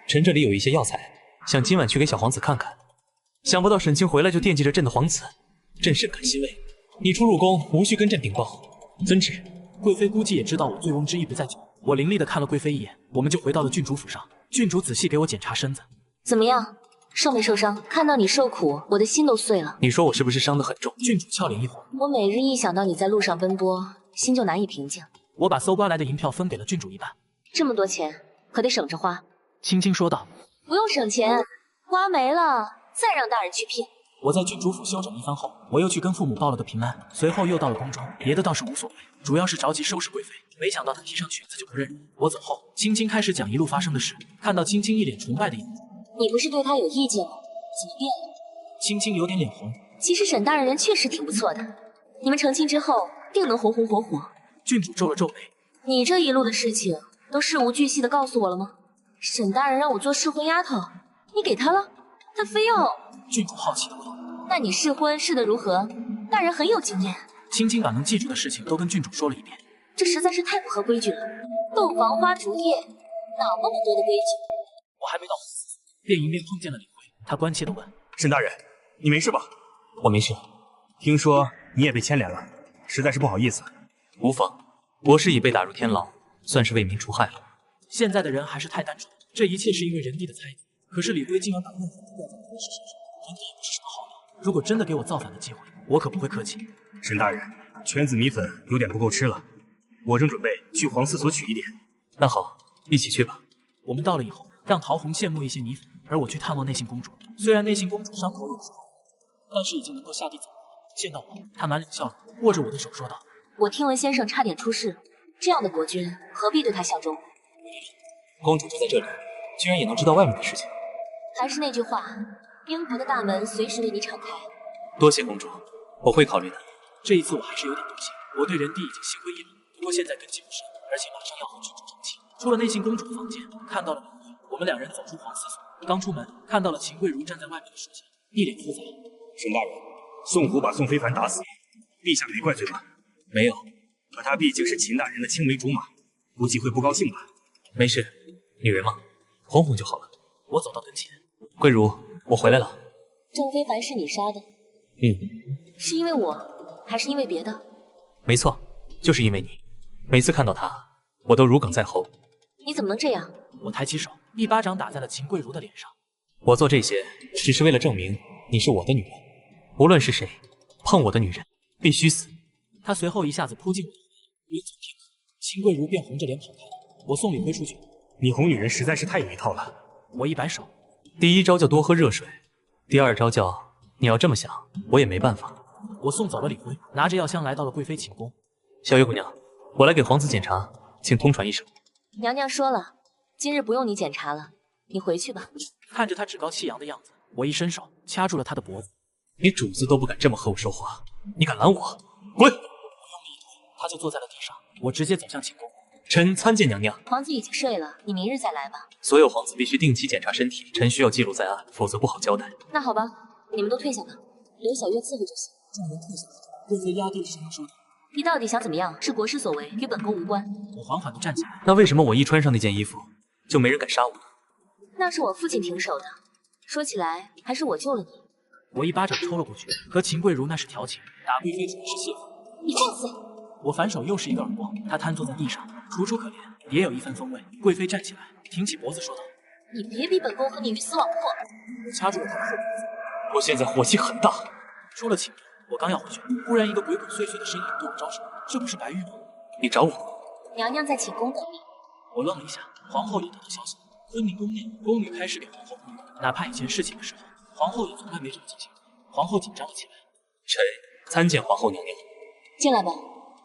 臣这里有一些药材，想今晚去给小皇子看看。想不到沈清回来就惦记着朕的皇子，朕甚感欣慰。你出入宫无需跟朕禀报，遵旨。”贵妃估计也知道我醉翁之意不在酒，我凌厉地看了贵妃一眼，我们就回到了郡主府上。郡主仔细给我检查身子，怎么样？受没受伤？看到你受苦，我的心都碎了。你说我是不是伤得很重？郡主俏脸一红，我每日一想到你在路上奔波，心就难以平静。我把搜刮来的银票分给了郡主一半。这么多钱，可得省着花。轻轻说道。不用省钱，花没了再让大人去拼。我在郡主府休整一番后，我又去跟父母报了个平安，随后又到了宫中，别的倒是无所谓，主要是着急收拾贵妃。没想到她提上裙子就不认人。我走后，青青开始讲一路发生的事，看到青青一脸崇拜的样子。你不是对她有意见吗？怎么变了？青青有点脸红。其实沈大人人确实挺不错的，你们成亲之后定能红红火火。郡主皱了皱眉，你这一路的事情都事无巨细的告诉我了吗？沈大人让我做试婚丫头，你给他了，他非要……郡主好奇的问。那你试婚试得如何？大人很有经验。青青把能记住的事情都跟郡主说了一遍。这实在是太不合规矩了，洞房花烛夜，哪那么多的规矩？我还没到，便迎面碰见了李逵，他关切地问：“沈大人，你没事吧？”我没事。听说你也被牵连了，实在是不好意思。无妨，国师已被打入天牢，算是为民除害了。现在的人还是太单纯，这一切是因为人帝的猜疑。可是李逵竟然把问题都怪在国师身上，人帝也不是什么好鸟。如果真的给我造反的机会，我可不会客气。沈大人，犬子米粉有点不够吃了，我正准备去皇寺索取一点。那好，一起去吧。我们到了以后，让陶红羡慕一些米粉，而我去探望内信公主。虽然内信公主伤口有时候，但是已经能够下地走路了。见到我，她满脸笑容，握着我的手说道：“我听闻先生差点出事，这样的国君何必对他效忠？”公主就在这里，居然也能知道外面的事情。还是那句话，英国的大门随时为你敞开。多谢公主，我会考虑的。这一次我还是有点动心。我对人帝已经心灰意冷，不过现在根基不深，而且马上要和郡主成亲。出了内信公主的房间，看到了明辉，我们两人走出皇司所，刚出门看到了秦桂如站在外面的树下，一脸复杂。沈大人，宋虎把宋非凡打死，陛下没怪罪吧？没有，可他毕竟是秦大人的青梅竹马，估计会不高兴吧？没事，女人嘛，哄哄就好了。我走到跟前，桂如，我回来了。郑非凡是你杀的？是因为我，还是因为别的？没错，就是因为你。每次看到他，我都如鲠在喉。你怎么能这样？我抬起手，一巴掌打在了秦桂如的脸上。我做这些，只是为了证明你是我的女人。无论是谁碰我的女人，必须死。他随后一下子扑进我的怀里，没走片刻，秦桂如便红着脸跑开了。我送李辉出去。你哄女人实在是太有一套了。我一摆手，第一招叫多喝热水，第二招叫你要这么想，我也没办法。我送走了李辉，拿着药箱来到了贵妃寝宫。小月姑娘，我来给皇子检查，请通传一声。娘娘说了，今日不用你检查了，你回去吧。看着他趾高气扬的样子，我一伸手掐住了他的脖子。你主子都不敢这么和我说话，你敢拦我？滚！我用力一推，他就坐在了地上。我直接走向寝宫。臣参见娘娘。皇子已经睡了，你明日再来吧。所有皇子必须定期检查身体，臣需要记录在案，否则不好交代。那好吧，你们都退下吧，留小月伺候就行。众人退下来。贵妃压低着声音说道：“你到底想怎么样？是国师所为，与本宫无关。”我缓缓地站起来。那为什么我一穿上那件衣服，就没人敢杀我呢？那是我父亲停手的。说起来，还是我救了你。我一巴掌抽了过去，和秦桂如那是调情，打贵妃主要是泄愤。你放肆！我反手又是一个耳光，她瘫坐在地上，楚楚可怜，别有一番风味。贵妃站起来，挺起脖子说道：“你别逼本宫和你鱼死网破！”我掐住了她的后脖子。我现在火气很大。出了寝宫，我刚要回去，忽然一个鬼鬼祟祟的身影对我招手，这不是白玉吗？你找我？娘娘在寝宫等你。我愣了一下，皇后也得到消息了。坤宁宫内，宫女开始给皇后沐浴，哪怕以前侍寝的时候，皇后也从来没这么进行过。皇后紧张了起来。臣参见皇后娘娘。进来吧。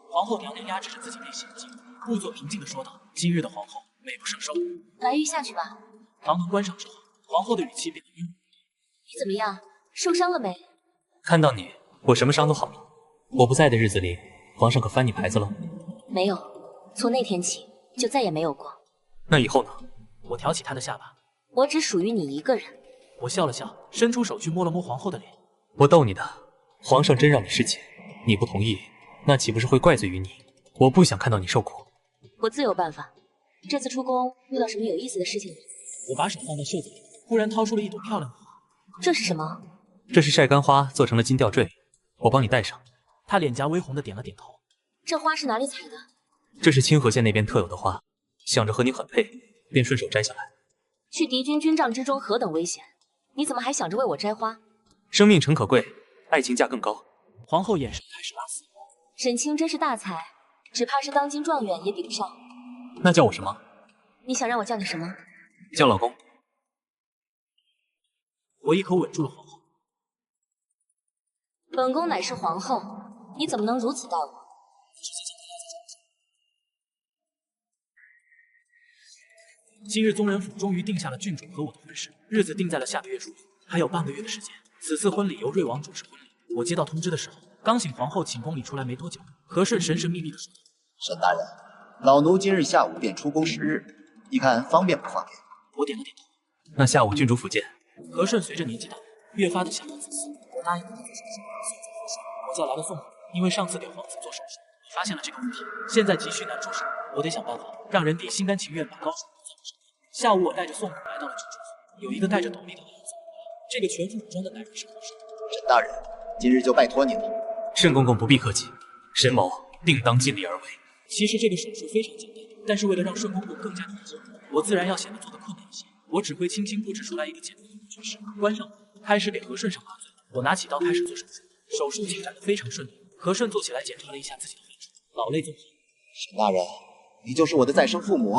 皇后娘娘压制着自己内心的激动，故作平静地说道：“今日的皇后美不胜收。”白玉下去吧。房门关上之后，皇后的语气变得温柔。你怎么样？受伤了没？看到你，我什么伤都好了。我不在的日子里，皇上可翻你牌子了？没有，从那天起就再也没有过。那以后呢？我挑起她的下巴。我只属于你一个人。我笑了笑，伸出手去摸了摸皇后的脸。我逗你的，皇上真让你侍寝，你不同意，那岂不是会怪罪于你？我不想看到你受苦。我自有办法。这次出宫遇到什么有意思的事情吗？我把手放到袖子里，忽然掏出了一朵漂亮的花。这是什么？这是晒干花做成了金吊坠，我帮你戴上。她脸颊微红的点了点头。这花是哪里采的？这是清河县那边特有的花，想着和你很配，便顺手摘下来。去敌军军帐之中何等危险，你怎么还想着为我摘花？生命诚可贵，爱情价更高。皇后眼神开始拉丝。沈清真是大才，只怕是当今状元也比不上。那叫我什么？你想让我叫你什么？叫老公。我一口吻住了皇后。本宫乃是皇后，你怎么能如此待我？今日宗人府终于定下了郡主和我的婚事，日子定在了下个月初，还有半个月的时间。此次婚礼由瑞王主持婚礼。我接到通知的时候，刚请皇后寝宫里出来没多久，和顺神神秘秘的说道：“沈大人，老奴今日下午便出宫10日，你看方便不方便？”我点了点头。那下午郡主府见。和顺随着年纪大，越发的小心思思。我答应了他做手术，送走和顺。我叫来了宋虎，因为上次给皇子做手术，我发现了这个问题，现在急需难助手，我得想办法让人帝心甘情愿把高手留在我身边。下午我带着宋虎来到了郡主府，有一个戴着斗笠的男人走过来，这个全副武装的男人是和顺。沈大人，今日就拜托你了。慎公公不必客气，沈某定当尽力而为。其实这个手术非常简单，但是为了让顺公公更加体贴我自然要显得做得困难一些。我只会轻轻布置出来一个简单的军事，关上门，开始给和顺上麻醉。我拿起刀开始做手术，手术进展得非常顺利。和顺坐起来检查了一下自己的患处，老泪纵横。沈大人，你就是我的再生父母，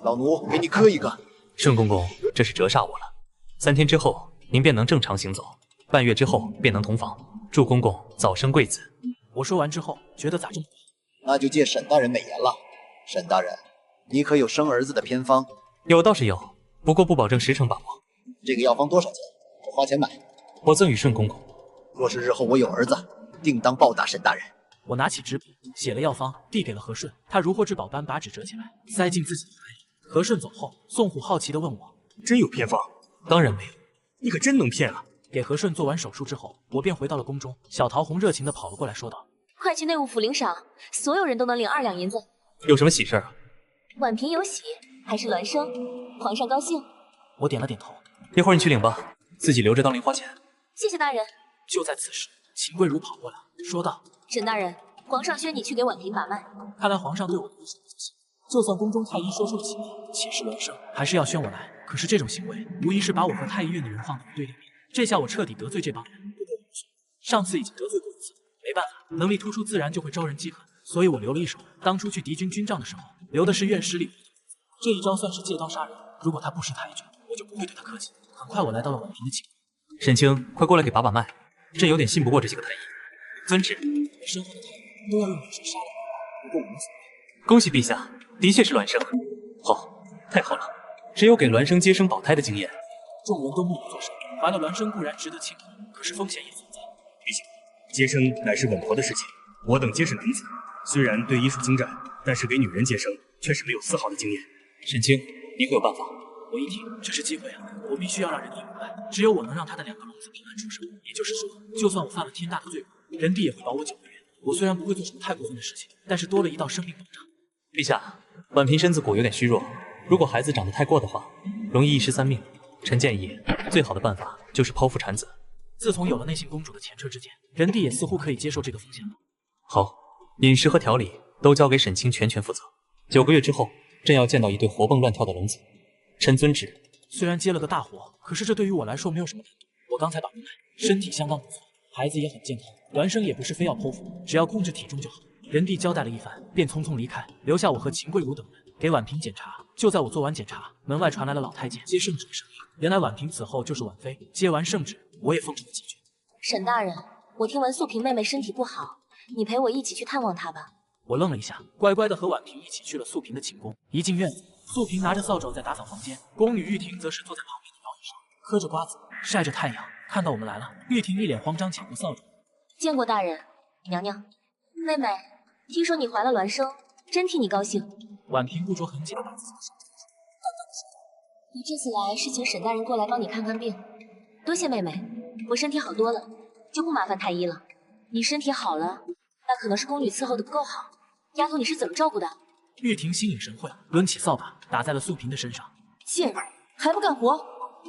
老奴给你磕一个。顺公公，这是折煞我了。3天之后，您便能正常行走，半月之后便能同房。祝公公早生贵子。我说完之后，觉得咋这么快？那就借沈大人美言了。沈大人，你可有生儿子的偏方？有倒是有，不过不保证10成把握。这个药方多少钱？我花钱买。我赠与顺公公。若是日后我有儿子，定当报答沈大人。我拿起纸笔，写了药方，递给了和顺。他如获至宝般把纸折起来，塞进自己的怀里。和顺走后，宋虎好奇地问我：“真有偏方？”“当然没有。”“你可真能骗啊！”给和顺做完手术之后，我便回到了宫中。小桃红热情地跑了过来，说道：“快去内务府领赏，所有人都能领2两银子。”“有什么喜事啊？”“婉嫔有喜，还是孪生？皇上高兴。”我点了点头。“一会儿你去领吧，自己留着当零花钱。”“谢谢大人。”就在此时，秦贵如跑过来，说道：“沈大人，皇上宣你去给婉嫔把脉。”看来皇上对我的意思不行，就算宫中太医说出了情况，妾室孪生，还是要宣我来。可是这种行为，无疑是把我和太医院的人放到了对立面。这下我彻底得罪这帮人，不得不说，上次已经得罪过一次，没办法，能力突出自然就会招人嫉恨，所以我留了一手。当初去敌军军帐的时候，留的是院师里。这一招算是借刀杀人，如果他不识抬举，我就不会对他客气。很快我来到了婉嫔的寝宫。沈清，快过来给把把脉，朕有点信不过这些个太医。遵旨。我身后的太医都要用孪生杀了我，不过我无所谓。恭喜陛下，的确是孪生。好，太好了，只有给孪生接生保胎的经验。众人都默不作声。怀了孪生固然值得庆贺，可是风险也存在。陛下，接生乃是稳婆的事情，我等皆是男子，虽然对医术精湛，但是给女人接生却是没有丝毫的经验。沈清，你可有办法？我一听，这是机会啊！我必须要让人帝明白，只有我能让他的2个龙子平安出生。也就是说，就算我犯了天大的罪过，人帝也会保我9个月。我虽然不会做什么太过分的事情，但是多了一道生命保障。陛下，婉嫔身子骨有点虚弱，如果孩子长得太过的话，容易一尸3命。臣建议，最好的办法就是剖腹产子。自从有了内信公主的前车之鉴，人帝也似乎可以接受这个风险了。好，饮食和调理都交给沈清全权负责。9个月之后，朕要见到一对活蹦乱跳的龙子。臣遵旨。虽然接了个大活，可是这对于我来说没有什么难度。我刚才把脉，身体相当不错，孩子也很健康，孪生也不是非要剖腹，只要控制体重就好。人帝交代了一番，便匆匆离开，留下我和秦贵如等人给婉嫔检查。就在我做完检查，门外传来了老太监接圣旨的声音。原来婉嫔此后就是婉妃。接完圣旨，我也奉承了几句。沈大人，我听闻素萍妹妹身体不好，你陪我一起去探望她吧。我愣了一下，乖乖的和婉嫔一起去了素萍的寝宫。一进院子，素萍拿着扫帚在打扫房间，宫女玉婷则是坐在旁边的摇椅上，嗑着瓜子，晒着太阳。看到我们来了，玉婷一脸慌张，抢过扫帚。见过大人，娘娘。妹妹，听说你怀了孪生，真替你高兴。婉嫔不着痕迹的把自己的手指你这次来是请沈大人过来帮你看看病，多谢妹妹，我身体好多了，就不麻烦太医了。你身体好了，那可能是宫女伺候的不够好。丫头，你是怎么照顾的？玉婷心领神会，抡起扫把打在了素萍的身上。贱人，还不干活？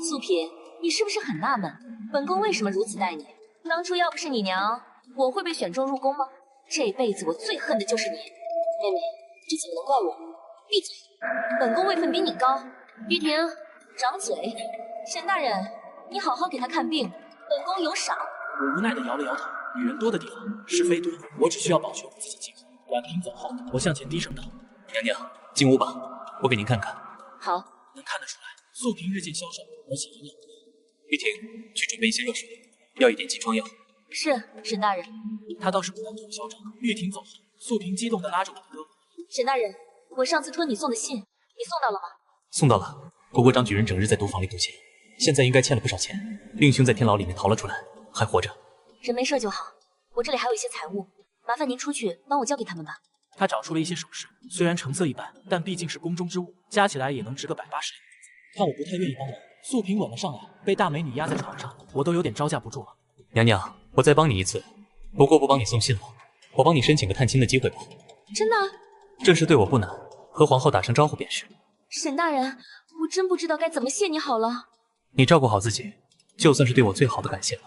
素萍，你是不是很纳闷，本宫为什么如此待你？当初要不是你娘，我会被选中入宫吗？这辈子我最恨的就是你。妹妹，这怎么能怪我？闭嘴！本宫位分比你高。玉婷，掌嘴！沈大人，你好好给他看病，本宫有赏。我无奈的摇了摇头，女人多的地方是非多，我只需要保全我自己即可。婉嫔走后，我向前低声道：“娘娘，进屋吧，我给您看看。”好。能看得出来，素萍日渐消瘦，而且营养不良。玉婷，去准备一些热水，要一点金疮药。是，沈大人。他倒是不敢嚣张。玉婷走后，素萍激动地拉着我的胳膊：“沈大人，我上次托你送的信，你送到了吗？”送到了。国张举人整日在毒房里赌钱，现在应该欠了不少钱。令兄在天牢里面逃了出来，还活着。人没事就好。我这里还有一些财物，麻烦您出去帮我交给他们吧。他找出了一些首饰，虽然成色一般，但毕竟是宫中之物，加起来也能值个180两。看我不太愿意帮忙，素萍吻了上来，被大美女压在床上，我都有点招架不住了。娘娘，我再帮你一次，不过不帮你送信了，我帮你申请个探亲的机会吧。真的？这事对我不难，和皇后打声招呼便是。沈大人，我真不知道该怎么谢你好了。你照顾好自己，就算是对我最好的感谢了。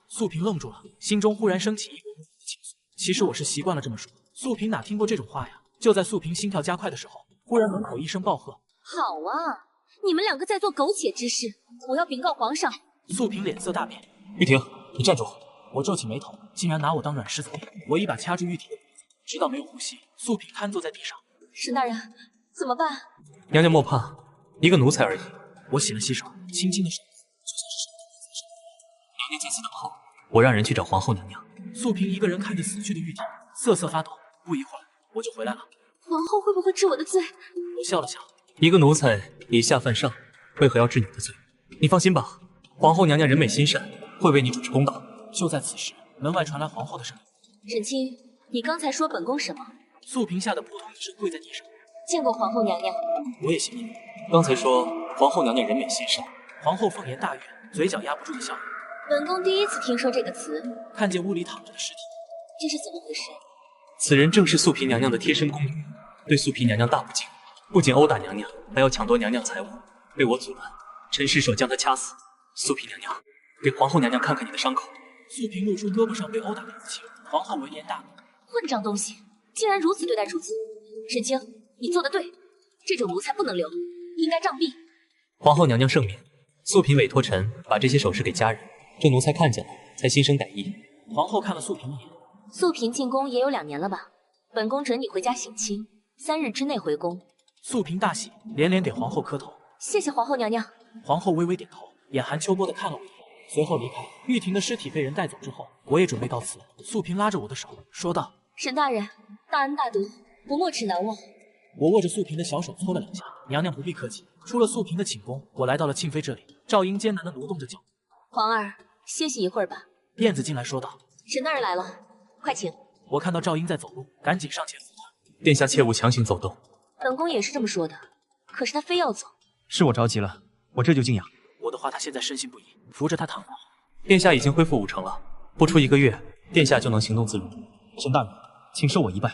素萍愣住了，心中忽然升起一股莫名的情愫。其实我是习惯了这么说，素萍哪听过这种话呀？就在素萍心跳加快的时候，忽然门口一声暴喝：“好啊，你们2个在做苟且之事，我要禀告皇上！”素萍脸色大变：“玉婷，你站住！”我皱起眉头，竟然拿我当软柿子捏。我一把掐住玉婷的脖子，直到没有呼吸。素萍瘫坐在地上。沈大人，怎么办？娘娘莫怕，一个奴才而已。我洗了洗手，轻轻的手就像是什么都没发生。娘娘在此等候，我让人去找皇后娘娘。素萍一个人看着死去的玉婷，瑟瑟发抖。不一会儿，我就回来了。皇后会不会治我的罪？我笑了笑，一个奴才以下犯上，为何要治你的罪？你放心吧，皇后娘娘人美心善，会为你主持公道。就在此时，门外传来皇后的声音：“沈清，你刚才说本宫什么？素萍吓得扑通一声跪在地上。见过皇后娘娘。我也信了。刚才说皇后娘娘人美心善，皇后凤颜大悦，嘴角压不住的笑。本宫第一次听说这个词。看见屋里躺着的尸体，这是怎么回事？此人正是素嫔娘娘的贴身宫女，对素嫔娘娘大不敬，不仅殴打娘娘，还要抢夺娘娘财物，被我阻拦，臣失手将她掐死。素嫔娘娘，给皇后娘娘看看你的伤口。素嫔露出胳膊上被殴打的刺青，皇后闻言大怒：混账东西，竟然如此对待主子！沈清，你做得对，这种奴才不能留，应该杖毙。皇后娘娘圣明，素嫔委托臣把这些首饰给家人，这奴才看见了，才心生歹意。皇后看了素嫔一眼。素嫔进宫也有2年了吧？本宫准你回家省亲，3日之内回宫。素嫔大喜，连连给皇后磕头。谢谢皇后娘娘。皇后微微点头，眼含秋波的看了我一眼，随后离开。玉婷的尸体被人带走之后，我也准备告辞。素嫔拉着我的手说道：沈大人，大恩大德，不没齿难忘。我握着素嫔的小手搓了2下，娘娘不必客气。出了素嫔的寝宫，我来到了庆妃这里。赵英艰难地挪动着脚。皇儿，歇息一会儿吧。燕子进来说道：沈大人来了，快请。我看到赵英在走路，赶紧上前扶她。殿下切勿强行走动。本宫也是这么说的，可是他非要走。是我着急了，我这就静养。我的话他现在深信不疑，扶着他躺好。殿下已经恢复5成了，不出1个月，殿下就能行动自如。沈大人，请受我一拜。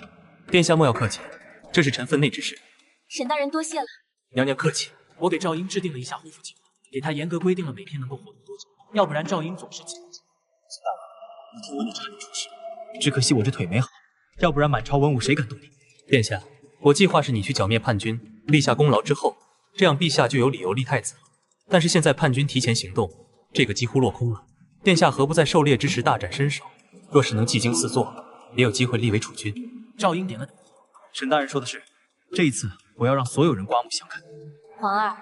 殿下莫要客气，这是臣分内之事。沈大人多谢了。娘娘客气。我给赵英制定了一下恢复计划，给他严格规定了每天能够活动多久，要不然赵英总是记不住。沈大人，你替文武差点出事，只可惜我这腿没好，要不然满朝文武谁敢动你？殿下，我计划是你去剿灭叛军，立下功劳之后，这样陛下就有理由立太子了。但是现在叛军提前行动，这个几乎落空了。殿下何不在狩猎之时大展身手？若是能技惊四座，也有机会立为储君。赵英点了点头。沈大人说的是，这一次我要让所有人刮目相看。皇儿，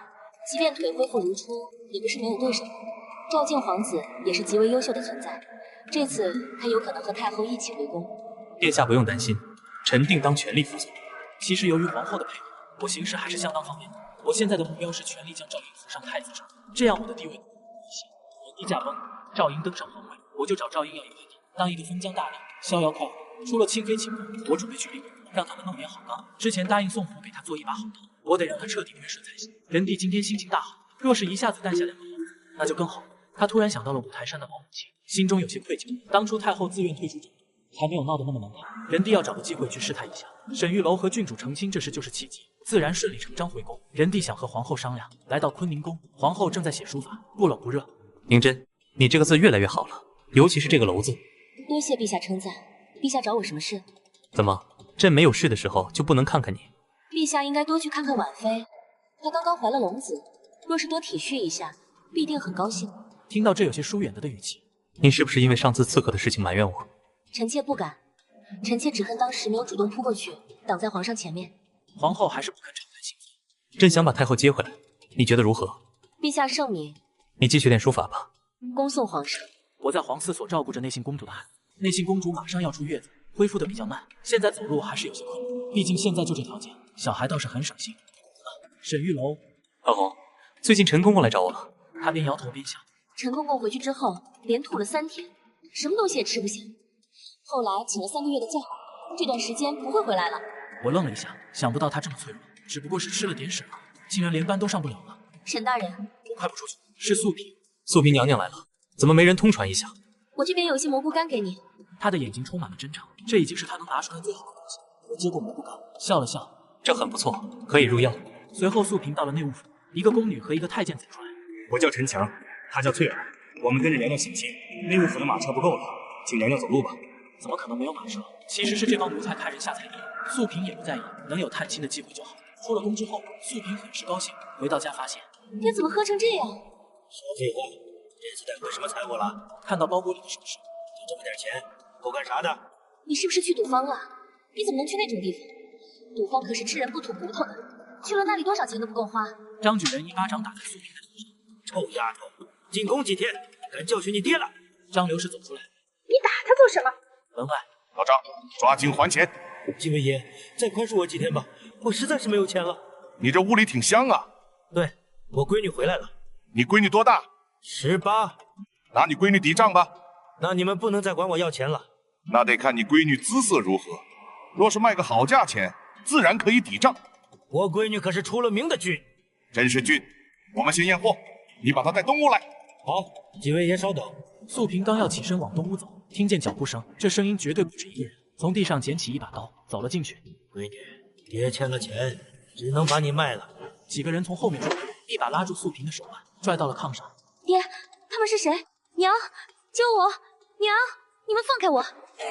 即便腿恢复如初，也不是没有对手。赵靖皇子也是极为优秀的存在，这次他有可能和太后一起回宫。殿下不用担心，臣定当全力辅佐。其实由于皇后的配合，我行事还是相当方便的。我现在的目标是全力将赵英扶上太子之位，这样我的地位能更一些。文帝驾崩，赵英登上皇位，我就找赵英要一块地，当一个封疆大吏，逍遥快活。出了庆妃寝宫，我准备去立功，让他们弄点好钢。之前答应宋府给他做一把好刀，我得让他彻底约顺才行。仁帝今天心情大好，若是一下子诞下2个皇子，那就更好了。他突然想到了五台山的老母亲，心中有些愧疚。当初太后自愿退出整顿，才没有闹得那么难看。仁帝要找个机会去试探一下。沈玉楼和郡主成亲，这事就是契机，自然顺理成章回宫。仁帝想和皇后商量，来到坤宁宫，皇后正在写书法，不冷不热。宁真，你这个字越来越好了，尤其是这个楼字。多谢陛下称赞。陛下找我什么事？怎么，朕没有事的时候就不能看看你？陛下应该多去看看婉妃，她刚刚怀了龙子，若是多体恤一下，必定很高兴。听到这有些疏远的语气，你是不是因为上次刺客的事情埋怨我？臣妾不敢，臣妾只恨当时没有主动扑过去，挡在皇上前面。皇后还是不肯承担幸福。朕想把太后接回来，你觉得如何？陛下圣明，你继续练书法吧。恭送皇上。我在皇司所照顾着内信公主的孩子，内信公主马上要出月子，恢复的比较慢，现在走路还是有些困难。毕竟现在就这条件，小孩倒是很省心。沈玉楼，二红，最近陈公公来找我了。他边摇头边想，陈公公回去之后连吐了3天，什么东西也吃不下，后来请了3个月的假，这段时间不会回来了。我愣了一下，想不到他这么脆弱，只不过是吃了点屎，竟然连班都上不了了。沈大人，我快步出去。是素嫔。素嫔娘娘来了，怎么没人通传一下？我这边有些蘑菇干给你。他的眼睛充满了真诚，这已经是他能拿出来最好的东西。我接过蘑菇干，笑了笑，这很不错，可以入药。随后素嫔到了内务府，一个宫女和一个太监走出来。我叫陈强，他叫翠儿，我们跟着娘娘省亲，内务府的马车不够了，请娘娘走路吧。怎么可能没有马车？其实是这帮奴才看人下菜碟。素嫔也不在意，能有探亲的机会就好。出了宫之后，素嫔很是高兴。回到家发现天怎么喝成这样？少废话，这次带回什么财物了？看到包裹里的首饰，就这么点钱，够干啥的？你是不是去赌坊了？你怎么能去那种地方？赌坊可是吃人不吐骨头的，去了那里多少钱都不够花。张举人一巴掌打在素嫔的头上。臭丫头，进宫几天，敢教训你爹了？张刘氏走出来，你打他做什么？门外，老张，抓紧还钱！金位爷，再宽恕我几天吧，我实在是没有钱了。你这屋里挺香啊。对，我闺女回来了。你闺女多大？18。拿你闺女抵账吧。那你们不能再管我要钱了。那得看你闺女姿色如何。若是卖个好价钱，自然可以抵账。我闺女可是出了名的俊。真是俊。我们先验货，你把她带东屋来。好，几位爷稍等。素萍刚要起身往东屋走，听见脚步声，这声音绝对不止一个人，从地上捡起一把刀，走了进去。闺女，爹欠了钱，只能把你卖了。几个人从后面冲来，一把拉住素萍的手腕，拽到了炕上。爹，他们是谁？娘，救我！娘，你们放开我！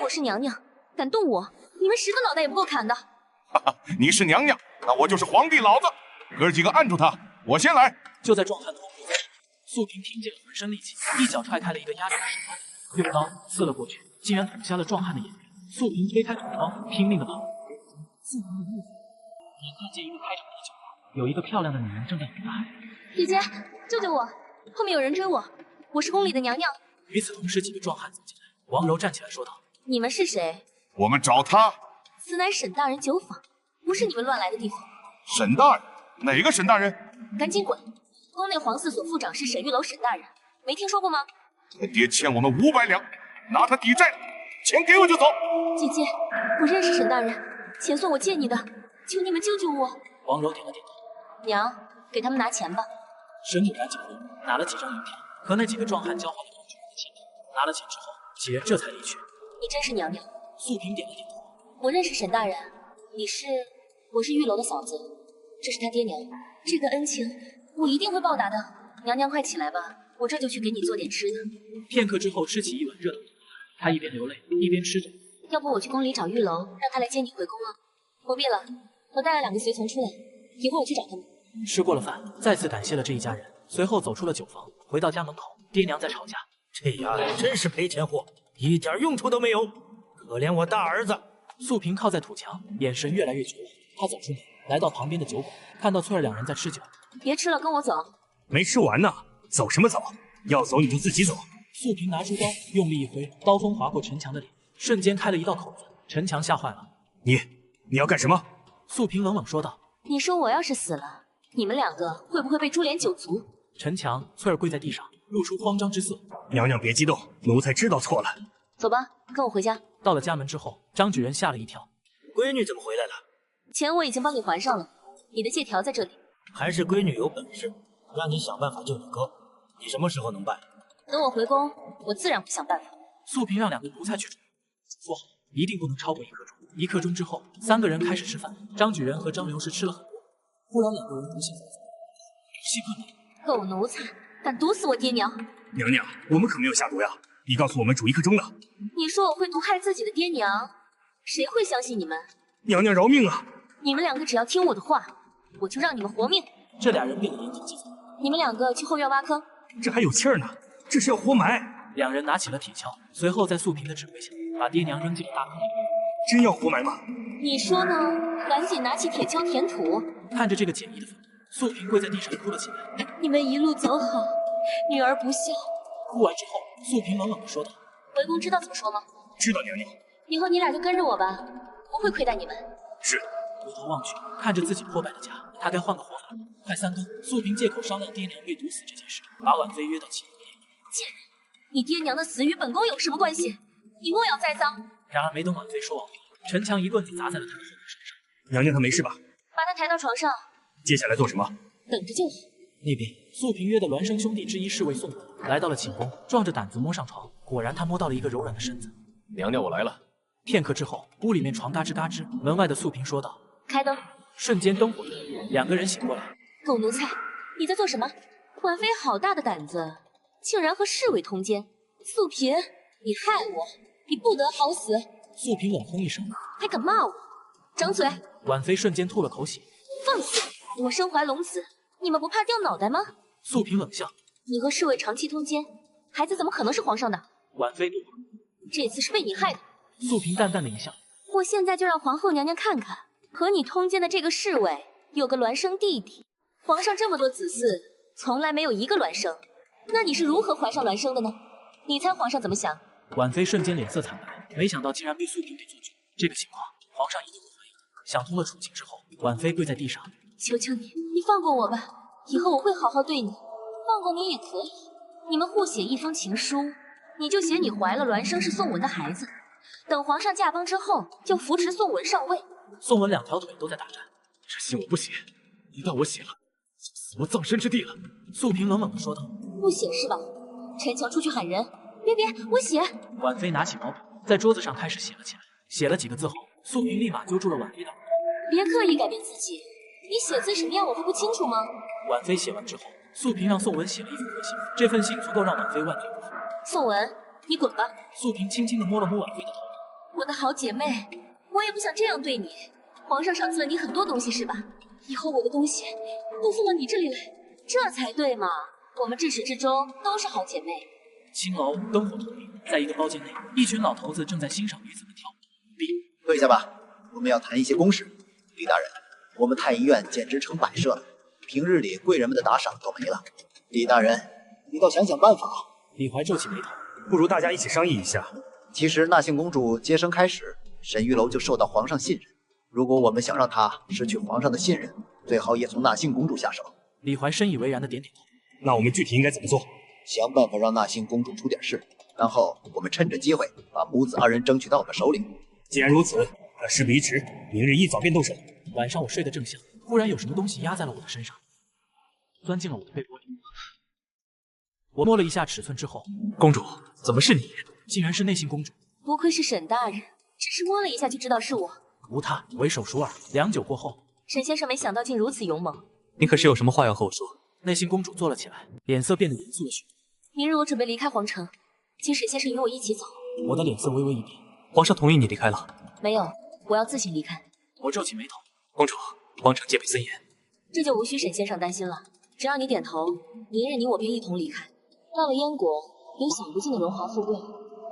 我是娘娘，敢动我，你们10个脑袋也不够砍的。哈哈，你是娘娘，那我就是皇帝老子。哥几个按住他，我先来。就在壮汉头部，素萍听见了浑身力气，一脚踹开了一个压着的手腕，用刀刺了过去，竟然捅瞎了壮汉的眼睛。素萍推开土窗，拼命的跑。素萍的屋子，眼看见一个开场的酒吧，有一个漂亮的女人正在等待。姐姐，救救我！后面有人追我，我是宫里的娘娘。与此同时，几个壮汉走进来，王柔站起来说道：“你们是谁？我们找他。此乃沈大人酒坊，不是你们乱来的地方。沈大人？哪个沈大人？赶紧滚！宫内皇嗣所副长是沈玉楼沈大人，没听说过吗？爹欠我们500两，拿他抵债，钱给我就走。姐姐，我认识沈大人，钱算我借你的，求你们救救我。”王柔点了点头。娘，给他们拿钱吧。沈母赶紧回屋，拿了几张银票，和那几个壮汉交换了工具人的钱币。拿了钱之后，几人这才离去。你真是娘娘。素萍点了点头。我认识沈大人，我是玉楼的嫂子，这是他爹娘，这个恩情我一定会报答的。娘娘快起来吧，我这就去给你做点吃的。片刻之后，吃起一碗热豆腐，他一边流泪一边吃着。要不我去宫里找玉楼，让他来接你回宫啊？不必了，我带了2个随从出来，一会儿我去找他们。吃过了饭，再次感谢了这一家人，随后走出了酒房，回到家门口，爹娘在吵架。这丫头真是赔钱货，一点用处都没有，可怜我大儿子。素萍靠在土墙，眼神越来越绝望。她走出门，来到旁边的酒馆，看到翠儿2人在吃酒。别吃了，跟我走。没吃完呢，走什么走？要走你就自己走。素萍拿出刀，用力一挥，刀锋划过陈强的脸，瞬间开了一道口子。陈强吓坏了。你要干什么？素萍冷冷说道。你说我要是死了，你们2个会不会被株连9族？陈强、翠儿跪在地上，露出慌张之色。娘娘别激动，奴才知道错了。走吧，跟我回家。到了家门之后，张举人吓了一跳。闺女怎么回来了？钱我已经帮你还上了，你的借条在这里。还是闺女有本事，让你想办法救你哥。你什么时候能办？等我回宫，我自然不想办法。素萍让2个奴才去煮，说好一定不能超过1刻钟。1刻钟之后，3个人开始吃饭。张举人和张刘氏吃了很多，忽然2个人出现在西客那。狗奴才，敢毒死我爹娘！娘娘，我们可没有下毒呀！你告诉我们煮1刻钟的。你说我会毒害自己的爹娘，谁会相信你们？娘娘饶命啊！你们2个只要听我的话，我就让你们活命。这2人变得严厉起来。你们2个去后院挖坑。这还有气儿呢，这是要活埋。2人拿起了铁锹，随后在素萍的指挥下，把爹娘扔进了大坑里。真要活埋吗？你说呢？赶紧拿起铁锹填土。看着这个简易的坟墓，素萍跪在地上哭了起来。你们一路走好，女儿不孝。哭完之后，素萍冷冷地说道：“回宫知道怎么说吗？知道，娘娘。以后你俩就跟着我吧，不会亏待你们。”是。回头望去，看着自己破败的家，他该换个活法。快3更，素萍借口商量爹娘被毒死这件事，把婉妃约到启灵殿。贱人，你爹娘的死与本宫有什么关系？你莫要栽赃！然而没等婉妃说完话，陈强一棍子砸在了他的后背身上。娘娘她没事吧？把她抬到床上。接下来做什么？等着就好。那边，素萍约的孪生兄弟之一侍卫宋武来到了寝宫，壮着胆子摸上床，果然他摸到了一个柔软的身子。娘娘，我来了。片刻之后，屋里面床嘎吱嘎吱，门外的素萍说道：“开灯。”瞬间灯火通，2个人醒过来。狗奴才，你在做什么？婉妃好大的胆子，竟然和侍卫通奸！素萍，你害我，你不得好死！素萍冷哼一声，还敢骂我？张嘴！婉妃瞬间吐了口血。放肆！我身怀龙子，你们不怕掉脑袋吗？素萍冷笑：“你和侍卫长期通奸，孩子怎么可能是皇上的？”婉妃怒了：“这次是被你害的。”素萍淡淡的一笑：“我现在就让皇后娘娘看看，和你通奸的这个侍卫有个孪生弟弟。皇上这么多子嗣，从来没有一个孪生，那你是如何怀上孪生的呢？你猜皇上怎么想？”婉妃瞬间脸色惨白，没想到竟然被素萍给做主。这个情况，皇上一定会怀疑。想通了处境之后，婉妃跪在地上：“求求你，你放过我吧，以后我会好好对你。放过你也可以。你们互写一封情书，你就写你怀了孪生是宋文的孩子，等皇上驾崩之后，就扶持宋文上位。宋文2条腿都在打颤。这信我不写，一旦我写了，就死无葬身之地了。素萍冷冷地说道。不写是吧？陈强出去喊人。别，我写。婉妃拿起毛笔，在桌子上开始写了起来。写了几个字后，素萍立马揪住了婉妃的耳朵。别刻意改变自己，你写字什么样我会不清楚吗？婉妃写完之后，素萍让宋文写了一封贺信，这份信足够让婉妃万劫不复。宋文，你滚吧。素萍轻轻地摸了摸婉妃的头。我的好姐妹，我也不想这样对你。皇上赏赐了你很多东西是吧？以后我的东西都送到你这里来，这才对嘛。我们至始至终都是好姐妹。青楼灯火通明，在一个包间内，一群老头子正在欣赏女子们跳舞。退下吧，我们要谈一些公事。李大人，我们太医院简直成摆设了，平日里贵人们的打赏都没了。李大人，你倒想想办法。李怀皱起眉头，不如大家一起商议一下。其实纳幸公主接生开始，沈玉楼就受到皇上信任。如果我们想让她失去皇上的信任，最好也从纳幸公主下手。李怀深以为然的点点头。那我们具体应该怎么做？想办法让纳幸公主出点事，然后我们趁着机会把母子2人争取到我们手里。既然如此，那事不宜迟，明日一早便动手。晚上我睡得正香，忽然有什么东西压在了我的身上，钻进了我的被窝里。我摸了一下尺寸之后，公主，怎么是你？竟然是内幸公主。不愧是沈大人，只是摸了一下就知道是我。无他，为手熟耳。良久过后，沈先生没想到竟如此勇猛。你可是有什么话要和我说？内幸公主坐了起来，脸色变得严肃了许多。明日我准备离开皇城，请沈先生与我一起走。我的脸色微微一变。皇上同意你离开了？没有，我要自行离开。我皱起眉头。公主，皇城戒备森严，这就无需沈先生担心了。只要你点头，明日你我便一同离开。到了燕国，有享不尽的荣华富贵，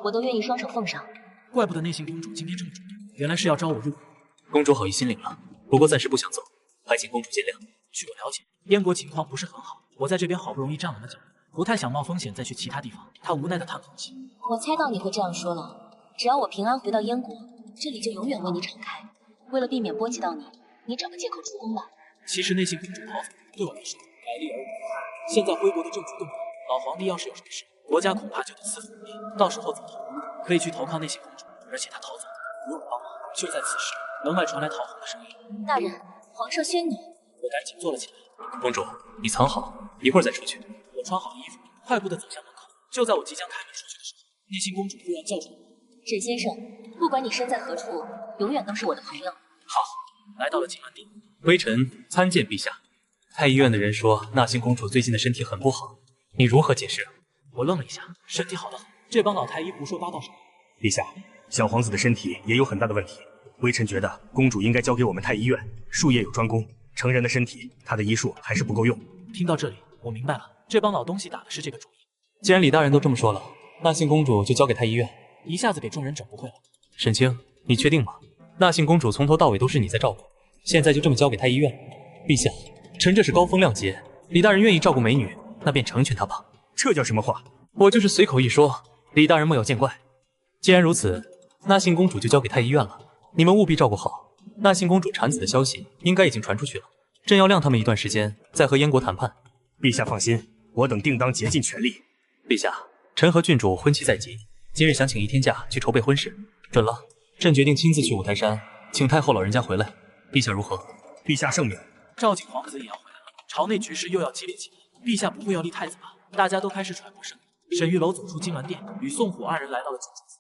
我都愿意双手奉上。怪不得内幸公主今天这么主动，原来是要招我入宫。公主好意心领了，不过暂时不想走，还请公主见谅。据我了解，燕国情况不是很好，我在这边好不容易站稳了脚，不太想冒风险再去其他地方。他无奈地叹口气。我猜到你会这样说了，只要我平安回到燕国，这里就永远为你敞开。为了避免波及到你，你找个借口出宫吧。其实内幸公主逃走对我来说百利而无一害。现在徽国的政局动荡，老皇帝要是有什么事，国家恐怕就得四分五裂。到时候怎么投，可以去投靠内幸公主，而且她逃走不用帮忙。就在此时，门外传来讨红的声音。大人，皇上宣你。我赶紧坐了起来。公主，你藏好，一会儿再出去。我穿好了衣服，快步地走向门口。就在我即将开门出去的时候，内幸公主忽然叫住我。沈先生，不管你身在何处，永远都是我的朋友。好，来到了锦銮殿。微臣参见陛下。太医院的人说纳幸公主最近的身体很不好，你如何解释？我愣了一下，身体好得很，这帮老太医胡说八道什么？陛下，小皇子的身体也有很大的问题，微臣觉得公主应该交给我们太医院，术业有专攻。成人的身体，他的医术还是不够用。听到这里，我明白了，这帮老东西打的是这个主意。既然李大人都这么说了，纳幸公主就交给太医院。一下子给众人整不会了。沈清，你确定吗？纳幸公主从头到尾都是你在照顾，现在就这么交给太医院？陛下，臣这是高风亮节，李大人愿意照顾美女，那便成全他吧。这叫什么话？我就是随口一说，李大人莫要见怪。既然如此，纳幸公主就交给太医院了，你们务必照顾好。纳幸公主产子的消息应该已经传出去了，朕要晾他们一段时间，再和燕国谈判。陛下放心，我等定当竭尽全力。陛下，臣和郡主婚期在即，今日想请1天假去筹备婚事。准了，朕决定亲自去五台山，请太后老人家回来。陛下如何？陛下圣命。赵景皇子也要回来了，朝内局势又要激烈起来。陛下不会要立太子吧？大家都开始揣摩声音。沈玉楼走出金銮殿，与宋虎2人来到了主厨府。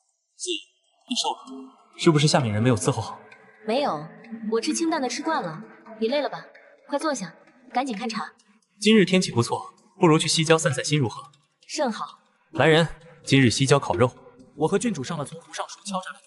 你瘦了，是不是下面人没有伺候好？没有，我吃清淡的吃惯了。你累了吧？快坐下，赶紧看茶。今日天气不错，不如去西郊散散心如何？甚好。来人，今日西郊烤肉。我和郡主上了从湖上树敲诈的主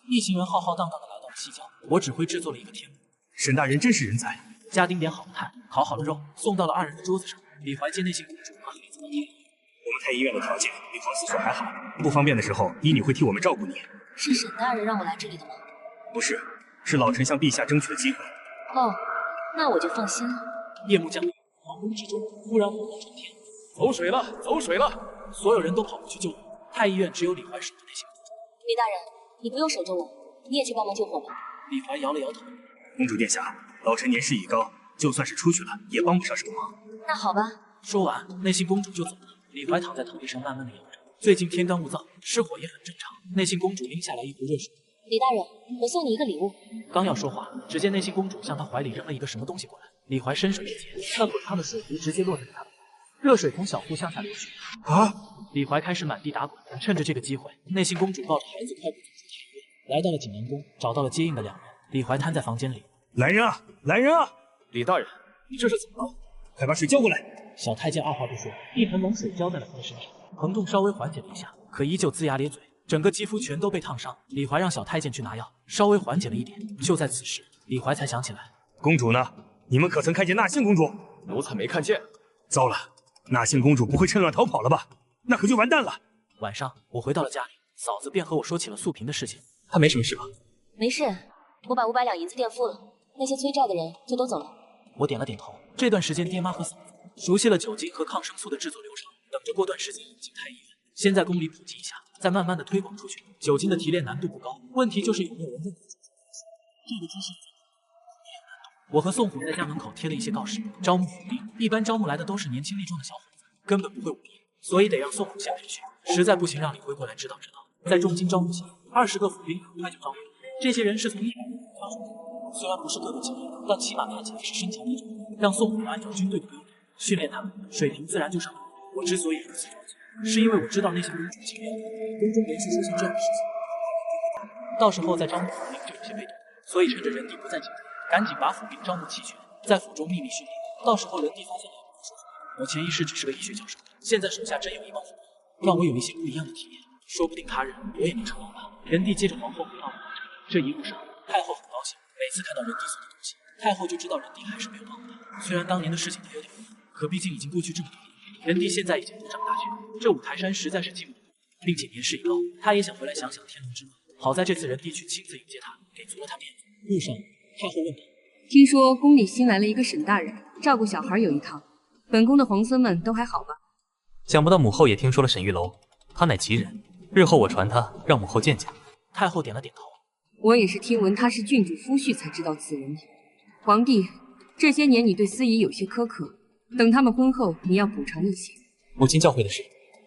意，一行人浩浩荡荡的来到了西郊。我只会制作了一个天幕。沈大人真是人才。家丁点好了炭，烤好了肉，送到了2人的桌子上。李怀接内幸公主和孩子们天。我们太医院的条件比皇嗣所还好，不方便的时候，医女会替我们照顾你。是沈大人让我来这里的吗？不是，是老臣向陛下争取的机会。哦，那我就放心了。夜幕降临，黄昏之中，忽然火光冲天，走水了，走水了！所有人都跑过去救我。太医院只有李怀守着内幸公主。李大人，你不用守着我，你也去帮忙救火吧。李怀摇了摇头。公主殿下，老臣年事已高，就算是出去了，也帮不上什么忙。那好吧。说完，内幸公主就走了。李怀躺在藤椅上慢慢的摇着，最近天干物燥，失火也很正常。内信公主拎下来一壶热水。李大人，我送你一个礼物。刚要说话，只见内信公主向他怀里扔了一个什么东西过来。李怀伸手一接，那滚烫的水壶直接落在了他的。热水从小腹向下流去。啊！李怀开始满地打滚。趁着这个机会，内信公主抱着孩子快步走出太医院，来到了景南宫，找到了接应的两人。李怀瘫在房间里。来人啊！来人啊！李大人，你这是怎么了？快把水交过来！小太监二话不说，一盆冷水浇在了他的身上，疼痛稍微缓解了一下，可依旧龇牙咧嘴，整个肌肤全都被烫伤。李怀让小太监去拿药，稍微缓解了一点。就在此时，李怀才想起来，公主呢？你们可曾看见纳幸公主？奴才没看见。糟了，纳幸公主不会趁乱逃跑了吧？那可就完蛋了。晚上我回到了家里，嫂子便和我说起了素萍的事情。她没什么事吧？没事，我把500两银子垫付了，那些催债的人就都走了。我点了点头。这段时间，爹妈和嫂子熟悉了酒精和抗生素的制作流程，等着过段时间引进太医院。先在宫里普及一下，再慢慢的推广出去。酒精的提炼难度不高，问题就是有没有人认可。这个知识也有难度。我和宋虎在家门口贴了一些告示，招募府兵。一般招募来的都是年轻力壮的小伙子，根本不会武艺，所以得让宋虎先培训。实在不行，让李辉过来指导指导。再重金招募下，20个府兵很快就招募了。这些人是从100人挑选的，虽然不是个个精英，但起码看起来是身强力壮。让宋虎按照军队的标准训练他们，水平自然就上来了。我之所以如此着急，是因为我知道那些公主情愿宫中连续出现这样的事情，到时候再招募府兵就有些被动，所以趁着人地不在紧张，赶紧把府兵招募齐全，在府中秘密训练。到时候人地发现了也不会说出来。我前一世只是个医学教授，现在手下真有一帮府兵，让我有一些不一样的体验，说不定他日我也能成王吧。人地接着皇后回到了这一路上，太后很高兴，每次看到人地送的东西，太后就知道人地还是没有忘了。虽然当年的事情他有点后悔，可毕竟已经过去这么多年，人地现在已经独掌大权，这五台山实在是进不了，并且年事已高，他也想回来享享天伦之乐。好在这次人地去亲自迎接他，给足了他面子。路上，太后问道：“听说宫里新来了一个沈大人，照顾小孩有一套，本宫的皇孙们都还好吧？”想不到母后也听说了沈玉楼，他乃奇人，日后我传他，让母后见见。太后点了点头。我也是听闻他是郡主夫婿才知道此人的。皇帝，这些年你对司仪有些苛刻，等他们婚后，你要补偿一些。母亲教诲的是，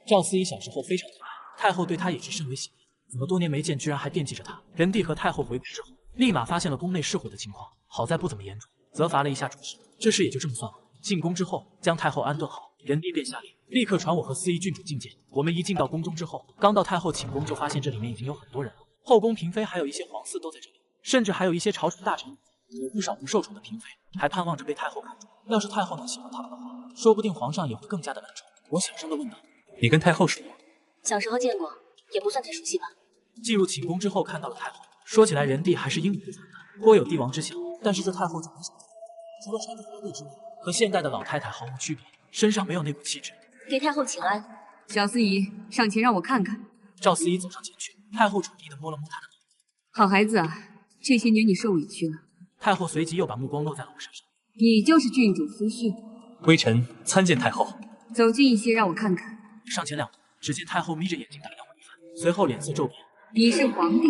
赵司仪小时候非常可爱，太后对他也是甚为喜爱。怎么多年没见，居然还惦记着他？人帝和太后回宫之后，立马发现了宫内失火的情况，好在不怎么严重，责罚了一下主事。这事也就这么算了。进宫之后，将太后安顿好，人帝便下令，立刻传我和司仪郡主觐见。我们一进到宫中之后，刚到太后寝宫，就发现这里面已经有很多人了，后宫嫔妃还有一些皇嗣都在这里，甚至还有一些朝臣大臣，有不少不受宠的嫔妃，还盼望着被太后看中。要是太后能喜欢他们的话，说不定皇上也会更加的恩宠。我小声的问道：“你跟太后熟？”小时候见过，也不算太熟悉吧。进入寝宫之后，看到了太后。说起来，人帝还是英武不凡的，颇有帝王之相。但是这太后就没想到，除了穿着花贵之外，和现代的老太太毫无区别，身上没有那股气质。给太后请安。小司仪，上前让我看看。赵司仪走上前去，太后宠溺的摸了摸他的脑袋。好孩子啊，这些年你受委屈了。太后随即又把目光落在了我身上。你就是郡主夫婿。微臣参见太后。走近一些，让我看看。上前2步，只见太后眯着眼睛打量我一番，随后脸色骤变。你是皇帝？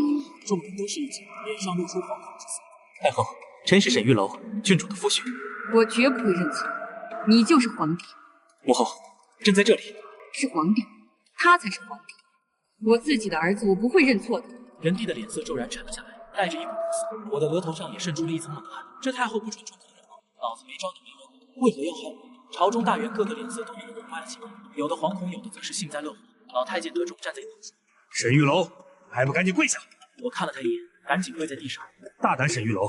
众人都是一惊，脸上露出惶恐之色。太后，臣是沈玉楼，郡主的夫婿。我绝不会认错，你就是皇帝。母后，朕在这里。是皇帝，他才是皇帝。我自己的儿子，我不会认错的。人帝的脸色骤然沉了下来，带着一股不死。我的额头上也渗出了一层冷汗。这太后不准传口人吗？老子没招你没问，为何要害我？朝中大员个个脸色都变得怪了起来，有的惶恐，有的则是幸灾乐祸。老太监德忠站在一旁说：“沈玉楼，还不赶紧跪下！”我看了他一眼，赶紧跪在地上。大胆沈玉楼，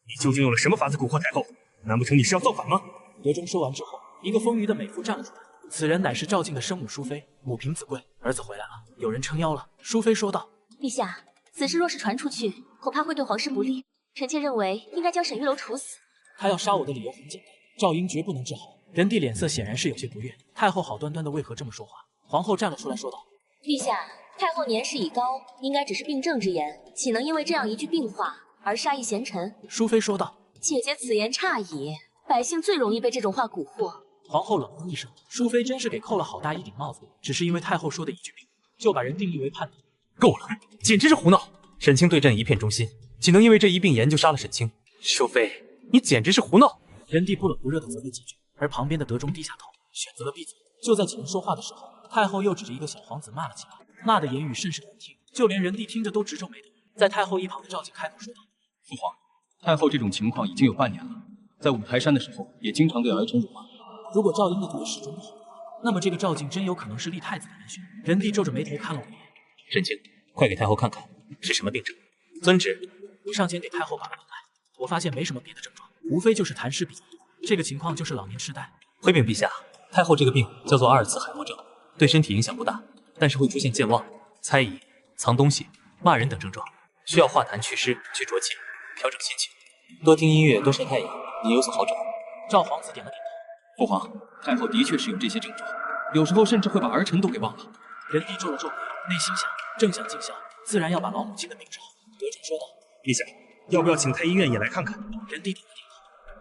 你究竟用了什么法子蛊惑太后？难不成你是要造反吗？德忠说完之后，一个丰腴的美妇站了出来，此人乃是赵静的生母淑妃，母凭子贵，儿子回来了，有人撑腰了。淑妃说道：“陛下，此事若是传出去，恐怕会对皇室不利。臣妾认为应该将沈玉楼处死。”他要杀我的理由很简单，赵英绝不能治好。人帝脸色显然是有些不悦，太后好端端的为何这么说话？皇后站了出来说道：“陛下，太后年事已高，应该只是病症之言，岂能因为这样一句病话而杀一贤臣？”淑妃说道：“姐姐此言差矣，百姓最容易被这种话蛊惑。”皇后冷哼一声，淑妃真是给扣了好大一顶帽子，只是因为太后说的一句病，就把人定义为叛徒。够了，简直是胡闹！沈清对朕一片忠心，岂能因为这一病言就杀了沈清？淑妃，你简直是胡闹！人帝不冷不热的责备几句，而旁边的德忠低下头，选择了闭嘴。就在几人说话的时候，太后又指着一个小皇子骂了起来，骂的言语甚是难听，就连人帝听着都直皱眉头。在太后一旁的赵景开口说道：“父皇，太后这种情况已经有半年了，在五台山的时候也经常对儿臣辱骂。如果赵婴的毒始终不好，那么这个赵静真有可能是立太子的人选。”人帝皱着眉头看了我一眼：“沈清，快给太后看看是什么病症。”遵旨。我上前给太后把脉，我发现没什么别的症状，无非就是痰湿比较多。这个情况就是老年痴呆。回禀陛下，太后这个病叫做阿尔茨海默症，对身体影响不大，但是会出现健忘、猜疑、藏东西、骂人等症状，需要化痰祛湿、去浊气，调整心情，多听音乐，多晒太阳，你有所好转。赵皇子点了点头。父皇，太后的确是有这些症状，有时候甚至会把儿臣都给忘了。人帝皱了皱眉，内心想，正想尽孝，自然要把老母亲的病治好。德宠说道：“陛下，要不要请太医院也来看看？”人帝点了点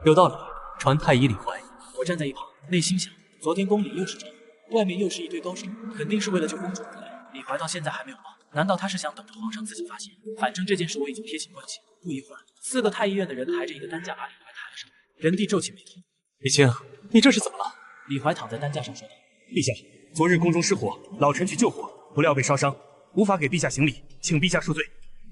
头，有道理。传太医李怀。我站在一旁，内心想，昨天宫里又是这样，外面又是一堆高手，肯定是为了救公主回来。李怀到现在还没有报，难道他是想等着皇上自己发现？反正这件事我已经撇清关系。不一会儿，4个太医院的人抬着一个担架把李怀抬了上来。人帝皱起眉头：“李清，你这是怎么了？”李怀躺在担架上说道：“陛下，昨日宫中失火，老臣去救火，不料被烧伤，无法给陛下行礼，请陛下恕罪。”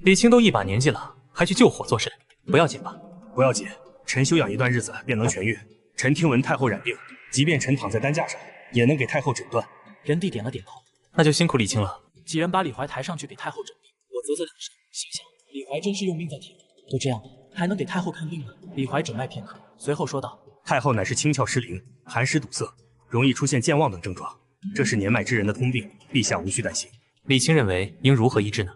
李清都一把年纪了，还去救火做甚？不要紧吧？不要紧，臣休养一段日子便能痊愈。臣听闻太后染病，即便臣躺在担架上，也能给太后诊断。人帝点了点头，那就辛苦李清了。几人把李怀抬上去给太后诊病，我啧啧两声，心想李怀真是用命在填。都这样了，还能给太后看病吗？李怀诊脉片刻，随后说道：“太后乃是清窍失灵，寒湿堵塞，容易出现健忘等症状，这是年迈之人的通病，陛下无需担心。”李清认为应如何医治呢？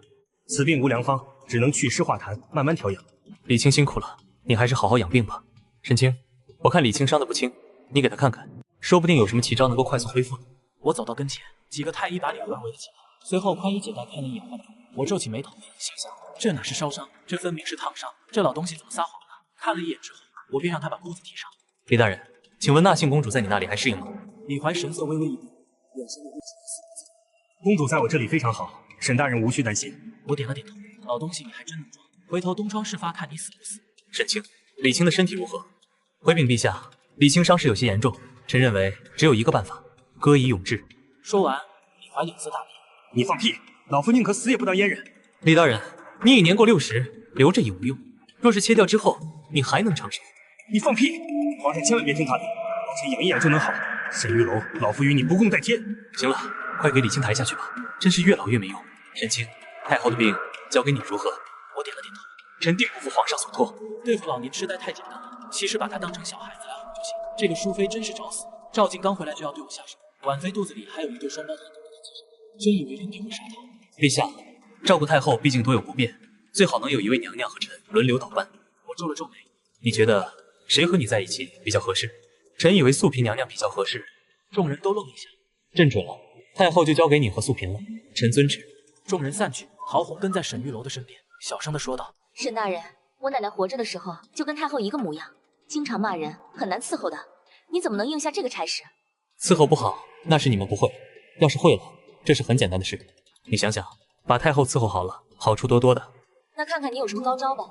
此病无良方，只能祛湿化痰，慢慢调养。李清辛苦了，你还是好好养病吧。沈清，我看李清伤得不轻，你给他看看，说不定有什么奇招能够快速恢复呢。我走到跟前，几个太医把李怀围了起来，随后宽衣解带看了一眼患者。我皱起眉头，心想这哪是烧伤，这分明是烫伤，这老东西怎么撒谎呢？看了一眼之后，我便让他把钩子提上。李大人，请问纳幸公主在你那里还适应吗？李怀神色微微一变，眼神里露出了4个字：公主在我这里非常好，沈大人无需担心。我点了点头，老东西你还真能装，回头东窗事发看你死不死。沈清，李清的身体如何？回禀陛下，李清伤势有些严重，臣认为只有一个办法，割以永志。说完，李怀脸色大变：“你放屁！老夫宁可死也不当阉人。”李大人，你已年过60，留着也无用。若是切掉之后，你还能长寿。你放屁！皇上千万别听他的，老臣养一养就能好。沈玉楼，老夫与你不共戴天。行了，快给李清抬下去吧，真是越老越没用。沈清，太后的病交给你如何？我点了点头，臣定不负皇上所托。对付老年痴呆太简单了，其实把他当成小孩子来哄就行。这个淑妃真是找死！赵静刚回来就要对我下手，婉妃肚子里还有一对双胞胎等着她接生，真以为人帝会杀她？陛下，照顾太后毕竟多有不便，最好能有一位娘娘和臣轮流导办。我皱了皱眉，你觉得谁和你在一起比较合适？臣以为素嫔娘娘比较合适。众人都愣了一下。朕准了，太后就交给你和素嫔了，臣遵旨。众人散去，陶红跟在沈玉楼的身边，小声的说道：“沈大人，我奶奶活着的时候就跟太后一个模样，经常骂人，很难伺候的。你怎么能应下这个差事？”伺候不好，那是你们不会；要是会了，这是很简单的事。你想想，把太后伺候好了，好处多多的。那看看你有什么高招吧。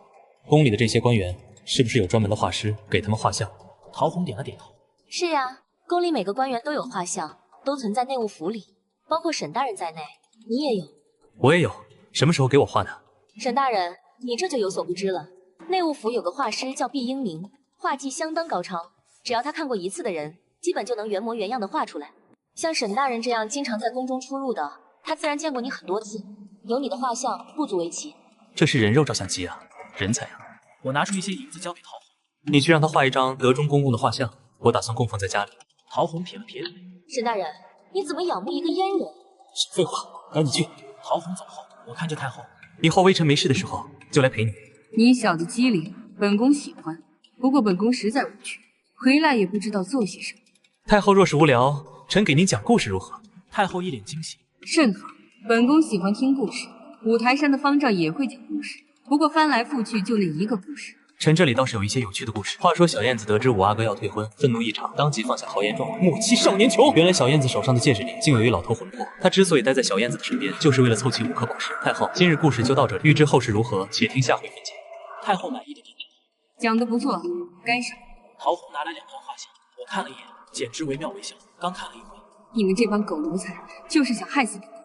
宫里的这些官员，是不是有专门的画师给他们画像？陶红点了点头。是呀，宫里每个官员都有画像，都存在内务府里，包括沈大人在内，你也有。我也有，什么时候给我画的？沈大人，你这就有所不知了。内务府有个画师叫毕英明，画技相当高超，只要他看过一次的人，基本就能原模原样的画出来。像沈大人这样经常在宫中出入的，他自然见过你很多次，有你的画像不足为奇。这是人肉照相机啊，人才啊！我拿出一些银子交给陶红，你去让他画一张德中公公的画像，我打算供奉在家里。陶红撇了撇嘴，沈大人，你怎么仰慕一个阉人？少废话，赶紧去。陶红走后，我看着太后，以后微臣没事的时候就来陪你。你小子机灵，本宫喜欢。不过本宫实在无趣，回来也不知道做些什么。太后若是无聊，臣给您讲故事如何？太后一脸惊喜，甚好。本宫喜欢听故事，五台山的方丈也会讲故事，不过翻来覆去就那一个故事。臣这里倒是有一些有趣的故事。话说小燕子得知五阿哥要退婚，愤怒异常，当即放下豪言壮语：莫欺少年穷。原来小燕子手上的戒指里竟有一老头魂魄，他之所以待在小燕子的身边，就是为了凑齐5颗宝石。太后，今日故事就到这里，欲知后事如何，且听下回分解。太后满意的点点头，讲得不错，该赏。陶红拿来2张画像，我看了一眼，简直惟妙惟肖。刚看了一会，你们这帮狗奴才就是想害死本宫。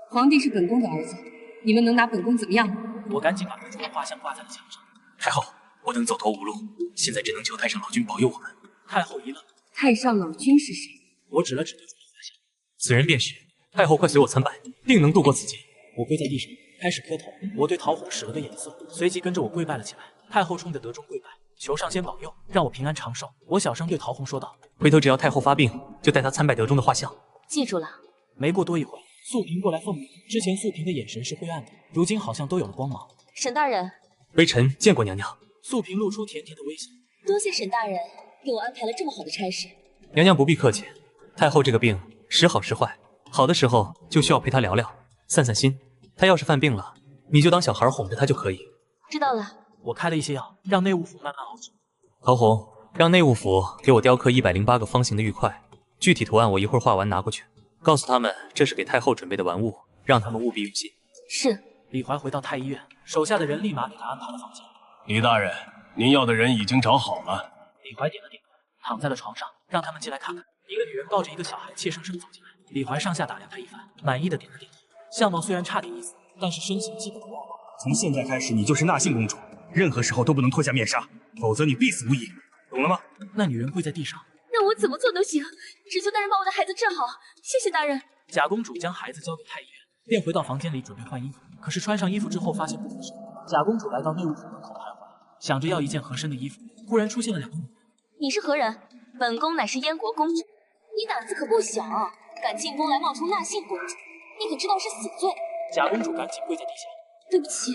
皇帝是本宫的儿子，你们能拿本宫怎么样吗？我赶紧把德中的画像挂在了墙上。太后，我等走投无路，现在只能求太上老君保佑我们。太后一愣，太上老君是谁？我指了指德中的画像，此人便是。太后，快随我参拜，定能度过此劫。我跪在地上，开始磕头。我对陶虹使了个眼色，随即跟着我跪拜了起来。太后冲着德中跪拜，求上仙保佑，让我平安长寿。我小声对陶虹说道：“回头只要太后发病，就带她参拜德中的画像。”记住了。没过多一会，素萍过来奉命。之前素萍的眼神是灰暗的，如今好像都有了光芒。沈大人，微臣见过娘娘。素萍露出甜甜的微笑。多谢沈大人给我安排了这么好的差事。娘娘不必客气。太后这个病时好时坏，好的时候就需要陪她聊聊，散散心。她要是犯病了，你就当小孩哄着她就可以。知道了。我开了一些药，让内务府慢慢熬制。陶虹，让内务府给我雕刻108个方形的玉块，具体图案我一会儿画完拿过去，告诉他们这是给太后准备的玩物，让他们务必用心。是。李怀回到太医院，手下的人立马给他安排了房间。李大人，您要的人已经找好了。李怀点了点头，躺在了床上，让他们进来看看。一个女人抱着一个小孩，怯生生走进来。李怀上下打量她一番，满意的点了点头。相貌虽然差点意思，但是身形基本无二。从现在开始，你就是纳信公主，任何时候都不能脱下面纱，否则你必死无疑，懂了吗？那女人跪在地上，让我怎么做都行，只求大人把我的孩子治好，谢谢大人。贾公主将孩子交给太医院，便回到房间里准备换衣服。可是穿上衣服之后，发现不合适。贾公主来到内务府门口徘徊，想着要一件合身的衣服，忽然出现了2个女人。你是何人？本宫乃是燕国公主，你胆子可不小，敢进宫来冒充纳信公主，你可知道是死罪。贾公主赶紧跪在地下，对不起，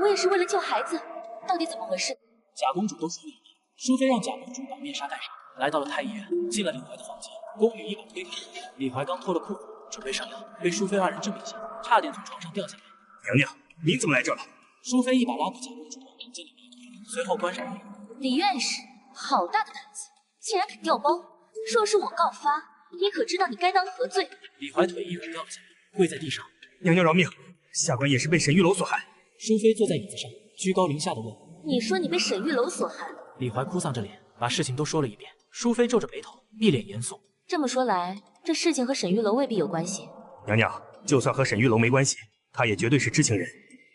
我也是为了救孩子，到底怎么回事？贾公主都说了一遍。淑妃让贾公主把面纱戴上，来到了太医院，进了李怀的房间。宫女一把推开门，李怀刚脱了裤子准备上药，被淑妃2人这么一下，差点从床上掉下来。娘娘，您怎么来这了？淑妃一把拉过贾公主往房间里面推，随后关上门。李院士，好大的胆子，竟然敢调包！若是我告发，你可知道你该当何罪？李怀腿一软掉了下来，跪在地上。娘娘饶命，下官也是被沈玉楼所害。淑妃坐在椅子上，居高临下的问：“你说你被沈玉楼所害？”李怀哭丧着脸，把事情都说了一遍。淑妃皱着眉头，一脸严肃。这么说来，这事情和沈玉楼未必有关系。娘娘，就算和沈玉楼没关系，他也绝对是知情人。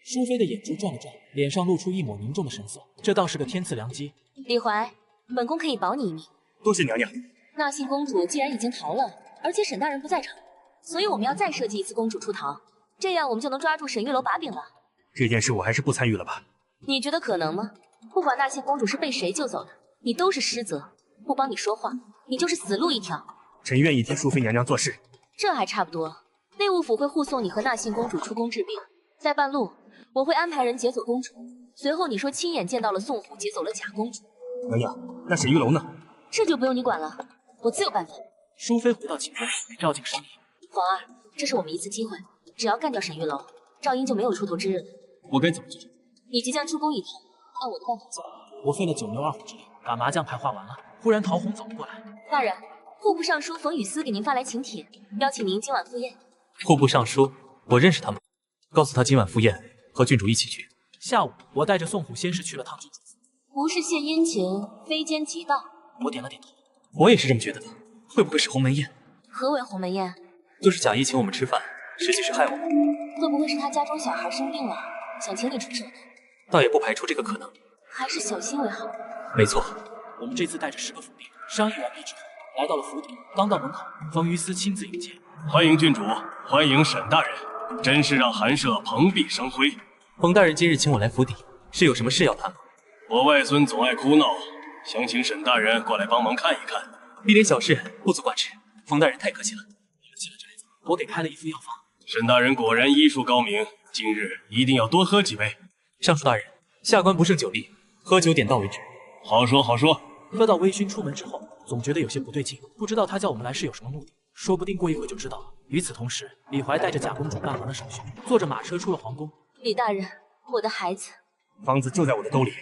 淑妃的眼珠转了转，脸上露出一抹凝重的神色。这倒是个天赐良机。李怀，本宫可以保你一命。多谢娘娘。纳信公主既然已经逃了，而且沈大人不在场，所以我们要再设计一次公主出逃，这样我们就能抓住沈玉楼把柄了。这件事我还是不参与了吧。你觉得可能吗？不管纳信公主是被谁救走的，你都是失责。不帮你说话，你就是死路一条。臣愿意替淑妃娘娘做事。这还差不多。内务府会护送你和纳信公主出宫治病，在半路我会安排人劫走公主，随后你说亲眼见到了宋虎劫走了贾公主。娘娘，那沈玉楼呢？这就不用你管了，我自有办法。淑妃回到寝宫，赵静审理。皇儿，这是我们一次机会，只要干掉沈玉楼，赵英就没有出头之日。我该怎么做？你即将出宫一趟，按我的办法做。我费了9牛2虎之力，把麻将牌画完了。忽然陶虹走了过来。大人，户部尚书冯雨思给您发来请帖，邀请您今晚赴宴。户部尚书，我认识他们，告诉他今晚赴宴，和郡主一起去。下午，我带着宋虎先是去了趟郡主府。不是献殷勤，非奸即盗。我点了点头。我也是这么觉得的。会不会是鸿门宴？何为鸿门宴？就是贾谊请我们吃饭，实际是害我们。会不会是他家中小孩生病了，想请你出手呢？倒也不排除这个可能。还是小心为好。没错。我们这次带着10个府兵，商议完毕之后，来到了府邸。刚到门口，冯于思亲自迎接。欢迎郡主，欢迎沈大人，真是让寒舍蓬荜生辉。冯大人今日请我来府邸，是有什么事要谈吗？我外孙总爱哭闹，想请沈大人过来帮忙看一看。一点小事，不足挂齿。冯大人太客气了。你们进来这里走，我给开了一副药方。沈大人果然医术高明，今日一定要多喝几杯。尚书大人，下官不胜酒力，喝酒点到为止。好说好说。喝到微醺出门之后，总觉得有些不对劲，不知道他叫我们来是有什么目的，说不定过一会就知道了。与此同时，李怀带着贾公主办完了手续，坐着马车出了皇宫。李大人，我的孩子。方子就在我的兜里，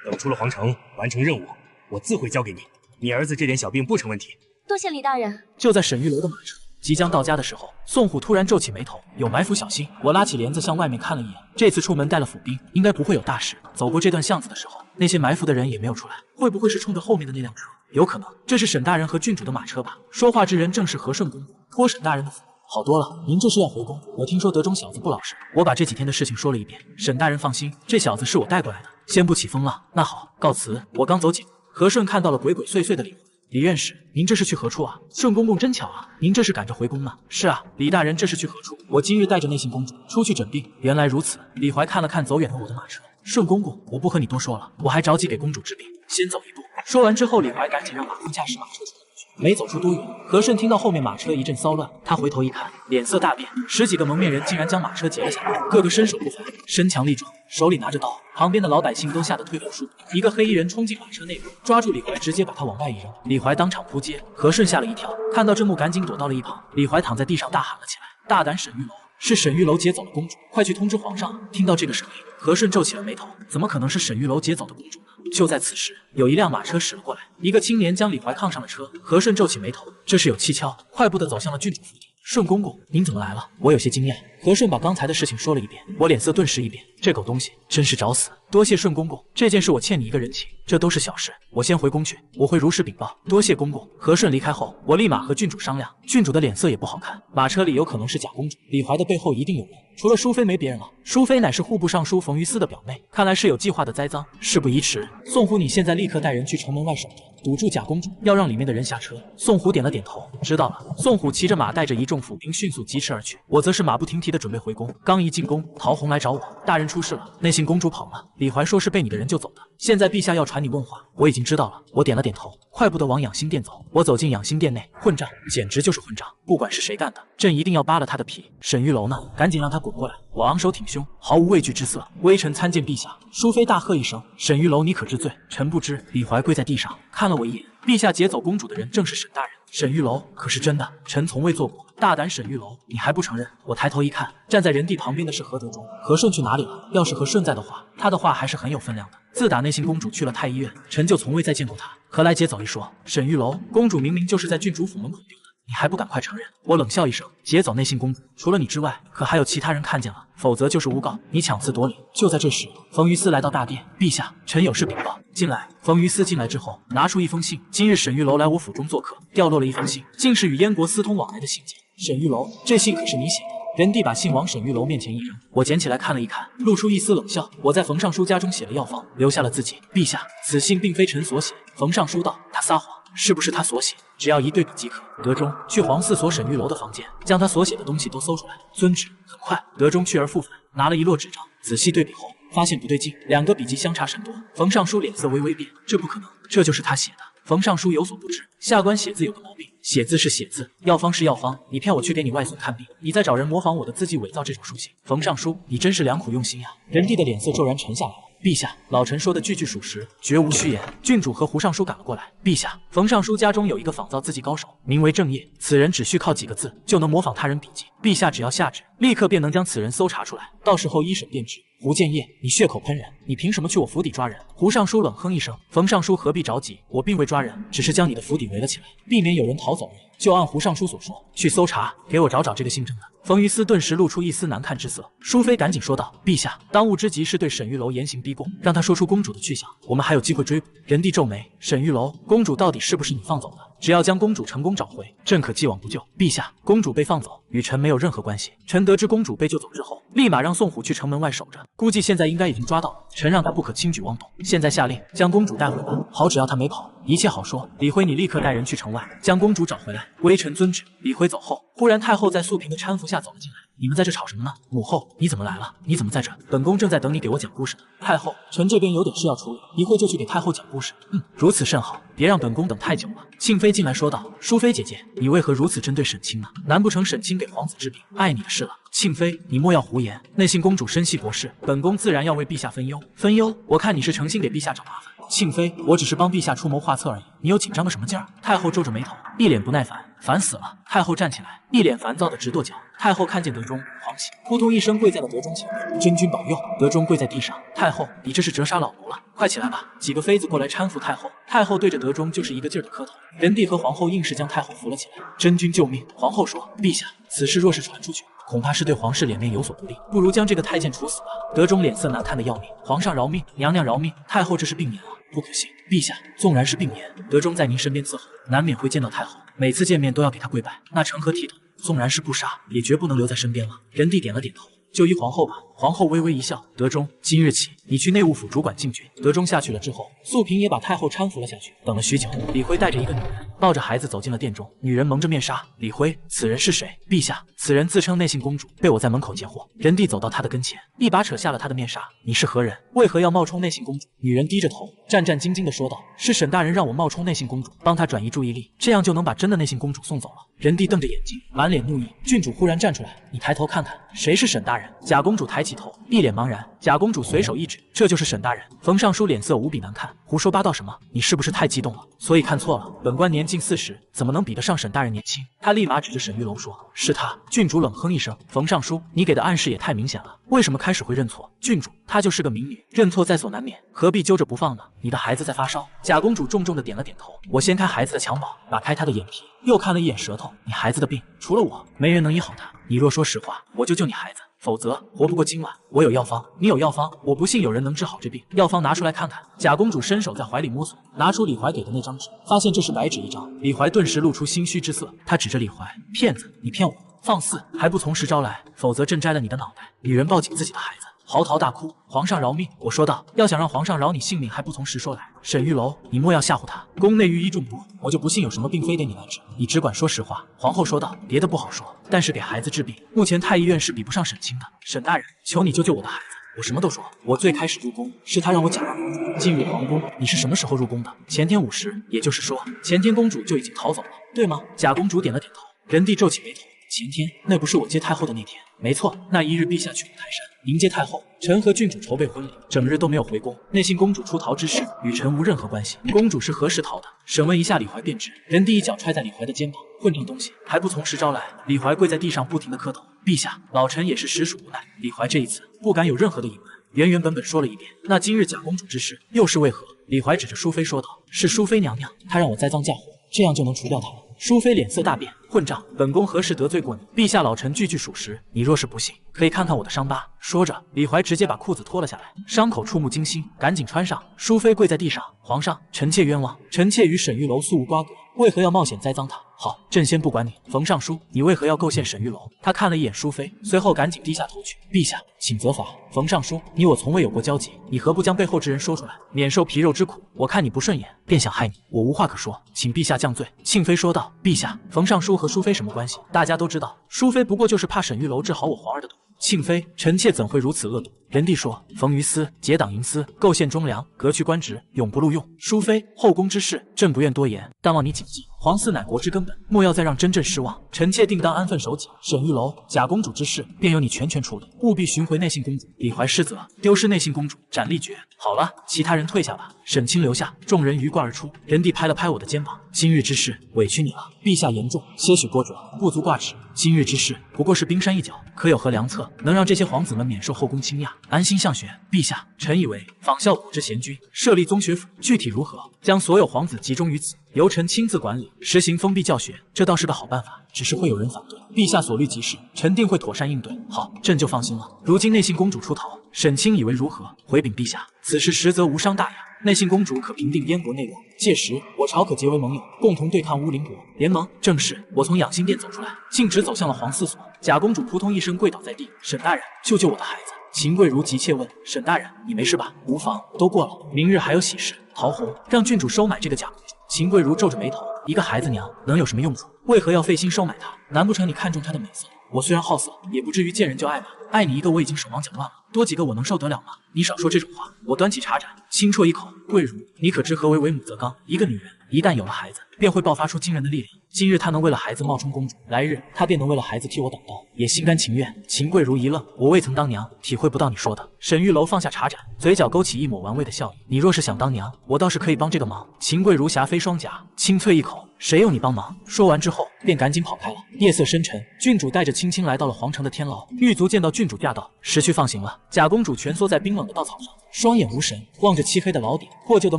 等出了皇城，完成任务，我自会交给你。你儿子这点小病不成问题。多谢李大人。就在沈玉楼的马车即将到家的时候，宋虎突然皱起眉头，有埋伏，小心！我拉起帘子向外面看了一眼，这次出门带了府兵，应该不会有大事。走过这段巷子的时候，那些埋伏的人也没有出来，会不会是冲着后面的那辆车？有可能这是沈大人和郡主的马车吧？说话之人正是和顺公公，托沈大人的福。好多了，您这是要回宫？我听说德中小子不老实，我把这几天的事情说了一遍。沈大人放心，这小子是我带过来的，先不起风了。那好，告辞，我刚走几步，和顺看到了鬼鬼祟祟的李文。李院士，您这是去何处啊？顺公公真巧啊，您这是赶着回宫吗？是啊，李大人这是去何处？我今日带着内信公主出去诊病。原来如此。李怀看了看走远的我的马车，顺公公，我不和你多说了，我还着急给公主治病，先走一步。说完之后，李怀赶紧让马夫驾驶马车出来。没走出多远，和顺听到后面马车一阵骚乱，他回头一看，脸色大变，十几个蒙面人竟然将马车截了下来，个个身手不凡，身强力壮，手里拿着刀。旁边的老百姓都吓得退后数步。一个黑衣人冲进马车内部，抓住李怀，直接把他往外一扔。李怀当场扑街，和顺吓了一跳，看到这幕赶紧躲到了一旁。李怀躺在地上大喊了起来：“大胆沈玉楼！是沈玉楼劫走了公主，快去通知皇上！”听到这个声音，和顺皱起了眉头，怎么可能是沈玉楼劫走的公主呢？就在此时，有一辆马车驶了过来，一个青年将李怀抗上了车。和顺皱起眉头，这是有蹊跷，快步的走向了郡主府邸。顺公公，您怎么来了？我有些惊讶。和顺把刚才的事情说了一遍，我脸色顿时一变，这狗东西真是找死！多谢顺公公，这件事我欠你一个人情，这都是小事，我先回宫去，我会如实禀报。多谢公公。和顺离开后，我立马和郡主商量，郡主的脸色也不好看，马车里有可能是假公主，李怀的背后一定有人，除了淑妃没别人了。淑妃乃是户部尚书冯于私的表妹，看来是有计划的栽赃。事不宜迟，宋虎，你现在立刻带人去城门外守着，堵住假公主，要让里面的人下车。宋虎点了点头，知道了。宋虎骑着马，带着一众府兵迅速疾驰而去，我则是马不停蹄的准备回宫。刚一进宫，陶红来找我，大人出事了，内信公主跑了，李怀说是被你的人救走的，现在陛下要传你问话。我已经知道了，我点了点头，快步的往养心殿走。我走进养心殿内，混账，简直就是混账，不管是谁干的，朕一定要扒了他的皮。沈玉楼呢？赶紧让他滚过来！我昂首挺胸，毫无畏惧之色。微臣参见陛下。淑妃大喝一声：“沈玉楼，你可知罪？”臣不知。李怀跪在地上看了我一眼，陛下劫走公主的人正是沈大人。沈玉楼可是真的？臣从未做过。大胆沈玉楼，你还不承认？我抬头一看，站在人地旁边的是何德忠。和顺去哪里了？要是和顺在的话，他的话还是很有分量的。自打内信公主去了太医院，臣就从未再见过他，何来劫走一说？沈玉楼，公主明明就是在郡主府门口丢的，你还不赶快承认？我冷笑一声，劫走内信公主，除了你之外，可还有其他人看见了，否则就是诬告你强词夺理。就在这时，冯于私来到大殿，陛下，臣有事禀报。进来。冯于私进来之后，拿出一封信，今日沈玉楼来我府中做客，掉落了一封信，竟是与燕国私通往来的信件。沈玉楼，这信可是你写的？人地把信往沈玉楼面前一扔，我捡起来看了一看，露出一丝冷笑。我在冯尚书家中写了药方，留下了字迹。陛下，此信并非臣所写。冯尚书道，他撒谎，是不是他所写？只要一对比即可。德中，去皇寺锁沈玉楼的房间，将他所写的东西都搜出来。遵旨。很快，德中去而复返，拿了一摞纸张，仔细对比后，发现不对劲，两个笔迹相差甚多。冯尚书脸色微微变，这不可能，这就是他写的。冯尚书有所不知，下官写字有个毛病，写字是写字，药方是药方。你骗我去给你外孙看病，你再找人模仿我的字迹伪造这种书信。冯尚书，你真是良苦用心呀！人地的脸色骤然沉下来了。陛下，老臣说的句句属实，绝无虚言。郡主和胡尚书赶了过来。陛下，冯尚书家中有一个仿造字迹高手，名为正业，此人只需靠几个字就能模仿他人笔迹。陛下只要下旨，立刻便能将此人搜查出来，到时候一审便知。胡建业，你血口喷人，你凭什么去我府邸抓人？胡尚书冷哼一声，冯尚书何必着急，我并未抓人，只是将你的府邸围了起来，避免有人逃走而已。就按胡尚书所说，去搜查，给我找找这个姓郑的。冯于私顿时露出一丝难看之色。淑妃赶紧说道：“陛下，当务之急是对沈玉楼严刑逼供，让他说出公主的去向，我们还有机会追捕。”人地皱眉：“沈玉楼，公主到底是不是你放走的？只要将公主成功找回，朕可既往不咎。”陛下，公主被放走与臣没有任何关系。臣得知公主被救走之后，立马让宋虎去城门外守着，估计现在应该已经抓到了。臣让他不可轻举妄动，现在下令将公主带回来，好，只要他没跑，一切好说。李辉，你立刻带人去城外将公主找回来。微臣遵旨。李辉走后，忽然太后在素嫔的搀扶下走了进来。你们在这吵什么呢？母后，你怎么来了？你怎么在这？本宫正在等你给我讲故事呢。太后，臣这边有点事要处理，一会就去给太后讲故事。如此甚好，别让本宫等太久了。庆妃进来说道：“淑妃姐姐，你为何如此针对沈清呢？难不成沈清给皇子治病，碍你的事了？”庆妃，你莫要胡言。内信公主身系国事，本宫自然要为陛下分忧。分忧？我看你是诚心给陛下找麻烦。庆妃，我只是帮陛下出谋划策而已，你又紧张个什么劲儿？太后皱着眉头，一脸不耐烦，烦死了。太后站起来，一脸烦躁的直跺脚。太后看见德中，狂喜，扑通一声跪在了德中前面，真君保佑。德中跪在地上，太后，你这是折杀老奴了，快起来吧。几个妃子过来搀扶太后，太后对着德中就是一个劲儿的磕头。仁帝和皇后硬是将太后扶了起来。真君救命！皇后说，陛下，此事若是传出去，恐怕是对皇室脸面有所不利，不如将这个太监处死吧。德中脸色难看的要命，皇上饶命，娘娘饶命。太后这是病言啊，不可信。陛下，纵然是病延，德忠在您身边伺候，难免会见到太后，每次见面都要给她跪拜，那成何体统？纵然是不杀，也绝不能留在身边了。仁帝点了点头。就依皇后吧。皇后微微一笑，德忠，今日起你去内务府主管禁军。德忠下去了之后，素嫔也把太后搀扶了下去。等了许久，李辉带着一个女人，抱着孩子走进了殿中。女人蒙着面纱。李辉，此人是谁？陛下，此人自称内信公主，被我在门口截获。仁帝走到她的跟前，一把扯下了她的面纱。你是何人？为何要冒充内信公主？女人低着头，战战兢兢地说道：是沈大人让我冒充内信公主，帮他转移注意力，这样就能把真的内信公主送走了。仁帝瞪着眼睛，满脸怒意。郡主忽然站出来，你抬头看看，谁是沈大人？贾公主抬起头，一脸茫然。贾公主随手一指，这就是沈大人。冯尚书脸色无比难看，胡说八道什么？你是不是太激动了？所以看错了，本官年近40，怎么能比得上沈大人年轻？他立马指着沈玉楼说：是他。郡主冷哼一声，冯尚书，你给的暗示也太明显了，为什么开始会认错？郡主，她就是个民女，认错在所难免，何必揪着不放呢？你的孩子在发烧。贾公主重重的点了点头。我掀开孩子的襁褓，打开他的眼皮，又看了一眼舌头。你孩子的病，除了我，没人能医好他。你若说实话，我就救你孩子，否则活不过今晚。我有药方，你有药方，我不信有人能治好这病。药方拿出来看看。贾公主伸手在怀里摸索，拿出李怀给的那张纸，发现这是白纸一张。李怀顿时露出心虚之色，他指着李怀，骗子，你骗我，放肆，还不从实招来，否则朕摘了你的脑袋。女人抱紧自己的孩子，嚎啕大哭。皇上饶命！我说道，要想让皇上饶你性命，还不从实说来。沈玉楼，你莫要吓唬他，宫内御医众多，我就不信有什么病非得你来治，你只管说实话。皇后说道，别的不好说，但是给孩子治病，目前太医院是比不上沈清的。沈大人，求你救救我的孩子。我什么都说，我最开始入宫是他让我假扮公主进入皇宫。你是什么时候入宫的？前天午时，也就是说前天公主就已经逃走了，对吗？贾公主点了点头。仁帝皱起眉头，前天那不是我接太后的那天？没错，那一日陛下去五台山迎接太后，臣和郡主筹备婚礼，整日都没有回宫。内信公主出逃之事与臣无任何关系。公主是何时逃的？审问一下李怀便知。仁帝一脚踹在李怀的肩膀，混账东西，还不从实招来！李怀跪在地上不停地磕头。陛下，老臣也是实属无奈。李怀这一次不敢有任何的隐瞒，原本说了一遍。那今日贾公主之事又是为何？李怀指着淑妃说道：是淑妃娘娘，她让我栽赃嫁祸，这样就能除掉她了。淑妃脸色大变，混账！本宫何时得罪过你？陛下，老臣句句属实。你若是不信，可以看看我的伤疤。说着，李怀直接把裤子脱了下来，伤口触目惊心，赶紧穿上。淑妃跪在地上，皇上，臣妾冤枉，臣妾与沈玉楼素无瓜葛，为何要冒险栽赃他？好，朕先不管你。冯尚书，你为何要构陷沈玉楼？他看了一眼淑妃，随后赶紧低下头去。陛下，请责罚。冯尚书，你我从未有过交集，你何不将背后之人说出来，免受皮肉之苦？我看你不顺眼，便想害你，我无话可说，请陛下降罪。庆妃说道。陛下，冯尚书和淑妃什么关系？大家都知道，淑妃不过就是怕沈玉楼治好我皇儿的毒。庆妃，臣妾怎会如此恶毒？仁帝说：冯于私，结党营私，构陷忠良，革去官职，永不录用。淑妃，后宫之事，朕不愿多言，但望你谨记，皇嗣乃国之根本，莫要再让真正失望。臣妾定当安分守己。沈玉楼、贾公主之事，便由你全权处理，务必寻回内信公主。李怀失责，丢失内信公主，斩立决。好了，其他人退下吧。沈清留下。众人鱼贯而出。仁帝拍了拍我的肩膀：今日之事，委屈你了。陛下言重，些许过准，不足挂齿。今日之事不过是冰山一角，可有何良策能让这些皇子们免受后宫倾轧，安心向学？陛下，臣以为仿效古之贤君，设立宗学府，具体如何？将所有皇子集中于此，由臣亲自管理，实行封闭教学，这倒是个好办法，只是会有人反对。陛下所虑极是，臣定会妥善应对。好，朕就放心了。如今内信公主出逃，沈清以为如何？回禀陛下，此事实则无伤大雅，内信公主可平定燕国内乱，届时我朝可结为盟友，共同对抗乌林国。联盟？正是。我从养心殿走出来，径直走向了皇嗣所。贾公主扑通一声跪倒在地：沈大人，救救我的孩子！秦贵如急切问：沈大人，你没事吧？无妨，都过了，明日还有喜事。陶红，让郡主收买这个贾公主。秦贵如皱着眉头：一个孩子娘能有什么用处？为何要费心收买她？难不成你看中她的美色？我虽然好色，也不至于见人就爱吧。爱你一个我已经手忙脚乱了，多几个我能受得了吗？你少说这种话。我端起茶盏，轻啜一口。贵如，你可知何为母则刚？一个女人一旦有了孩子，便会爆发出惊人的力量。今日她能为了孩子冒充公主，来日她便能为了孩子替我挡刀，也心甘情愿。秦贵如一愣：我未曾当娘，体会不到你说的。沈玉楼放下茶盏，嘴角勾起一抹玩味的笑意：你若是想当娘，我倒是可以帮这个忙。秦贵如霞飞双颊，轻啐一口：谁有你帮忙？说完之后，便赶紧跑开了。夜色深沉，郡主带着青青来到了皇城的天牢。狱卒见到郡主驾到，识趣放行了。贾公主蜷缩在冰冷的稻草上，双眼无神，望着漆黑的牢顶。破旧的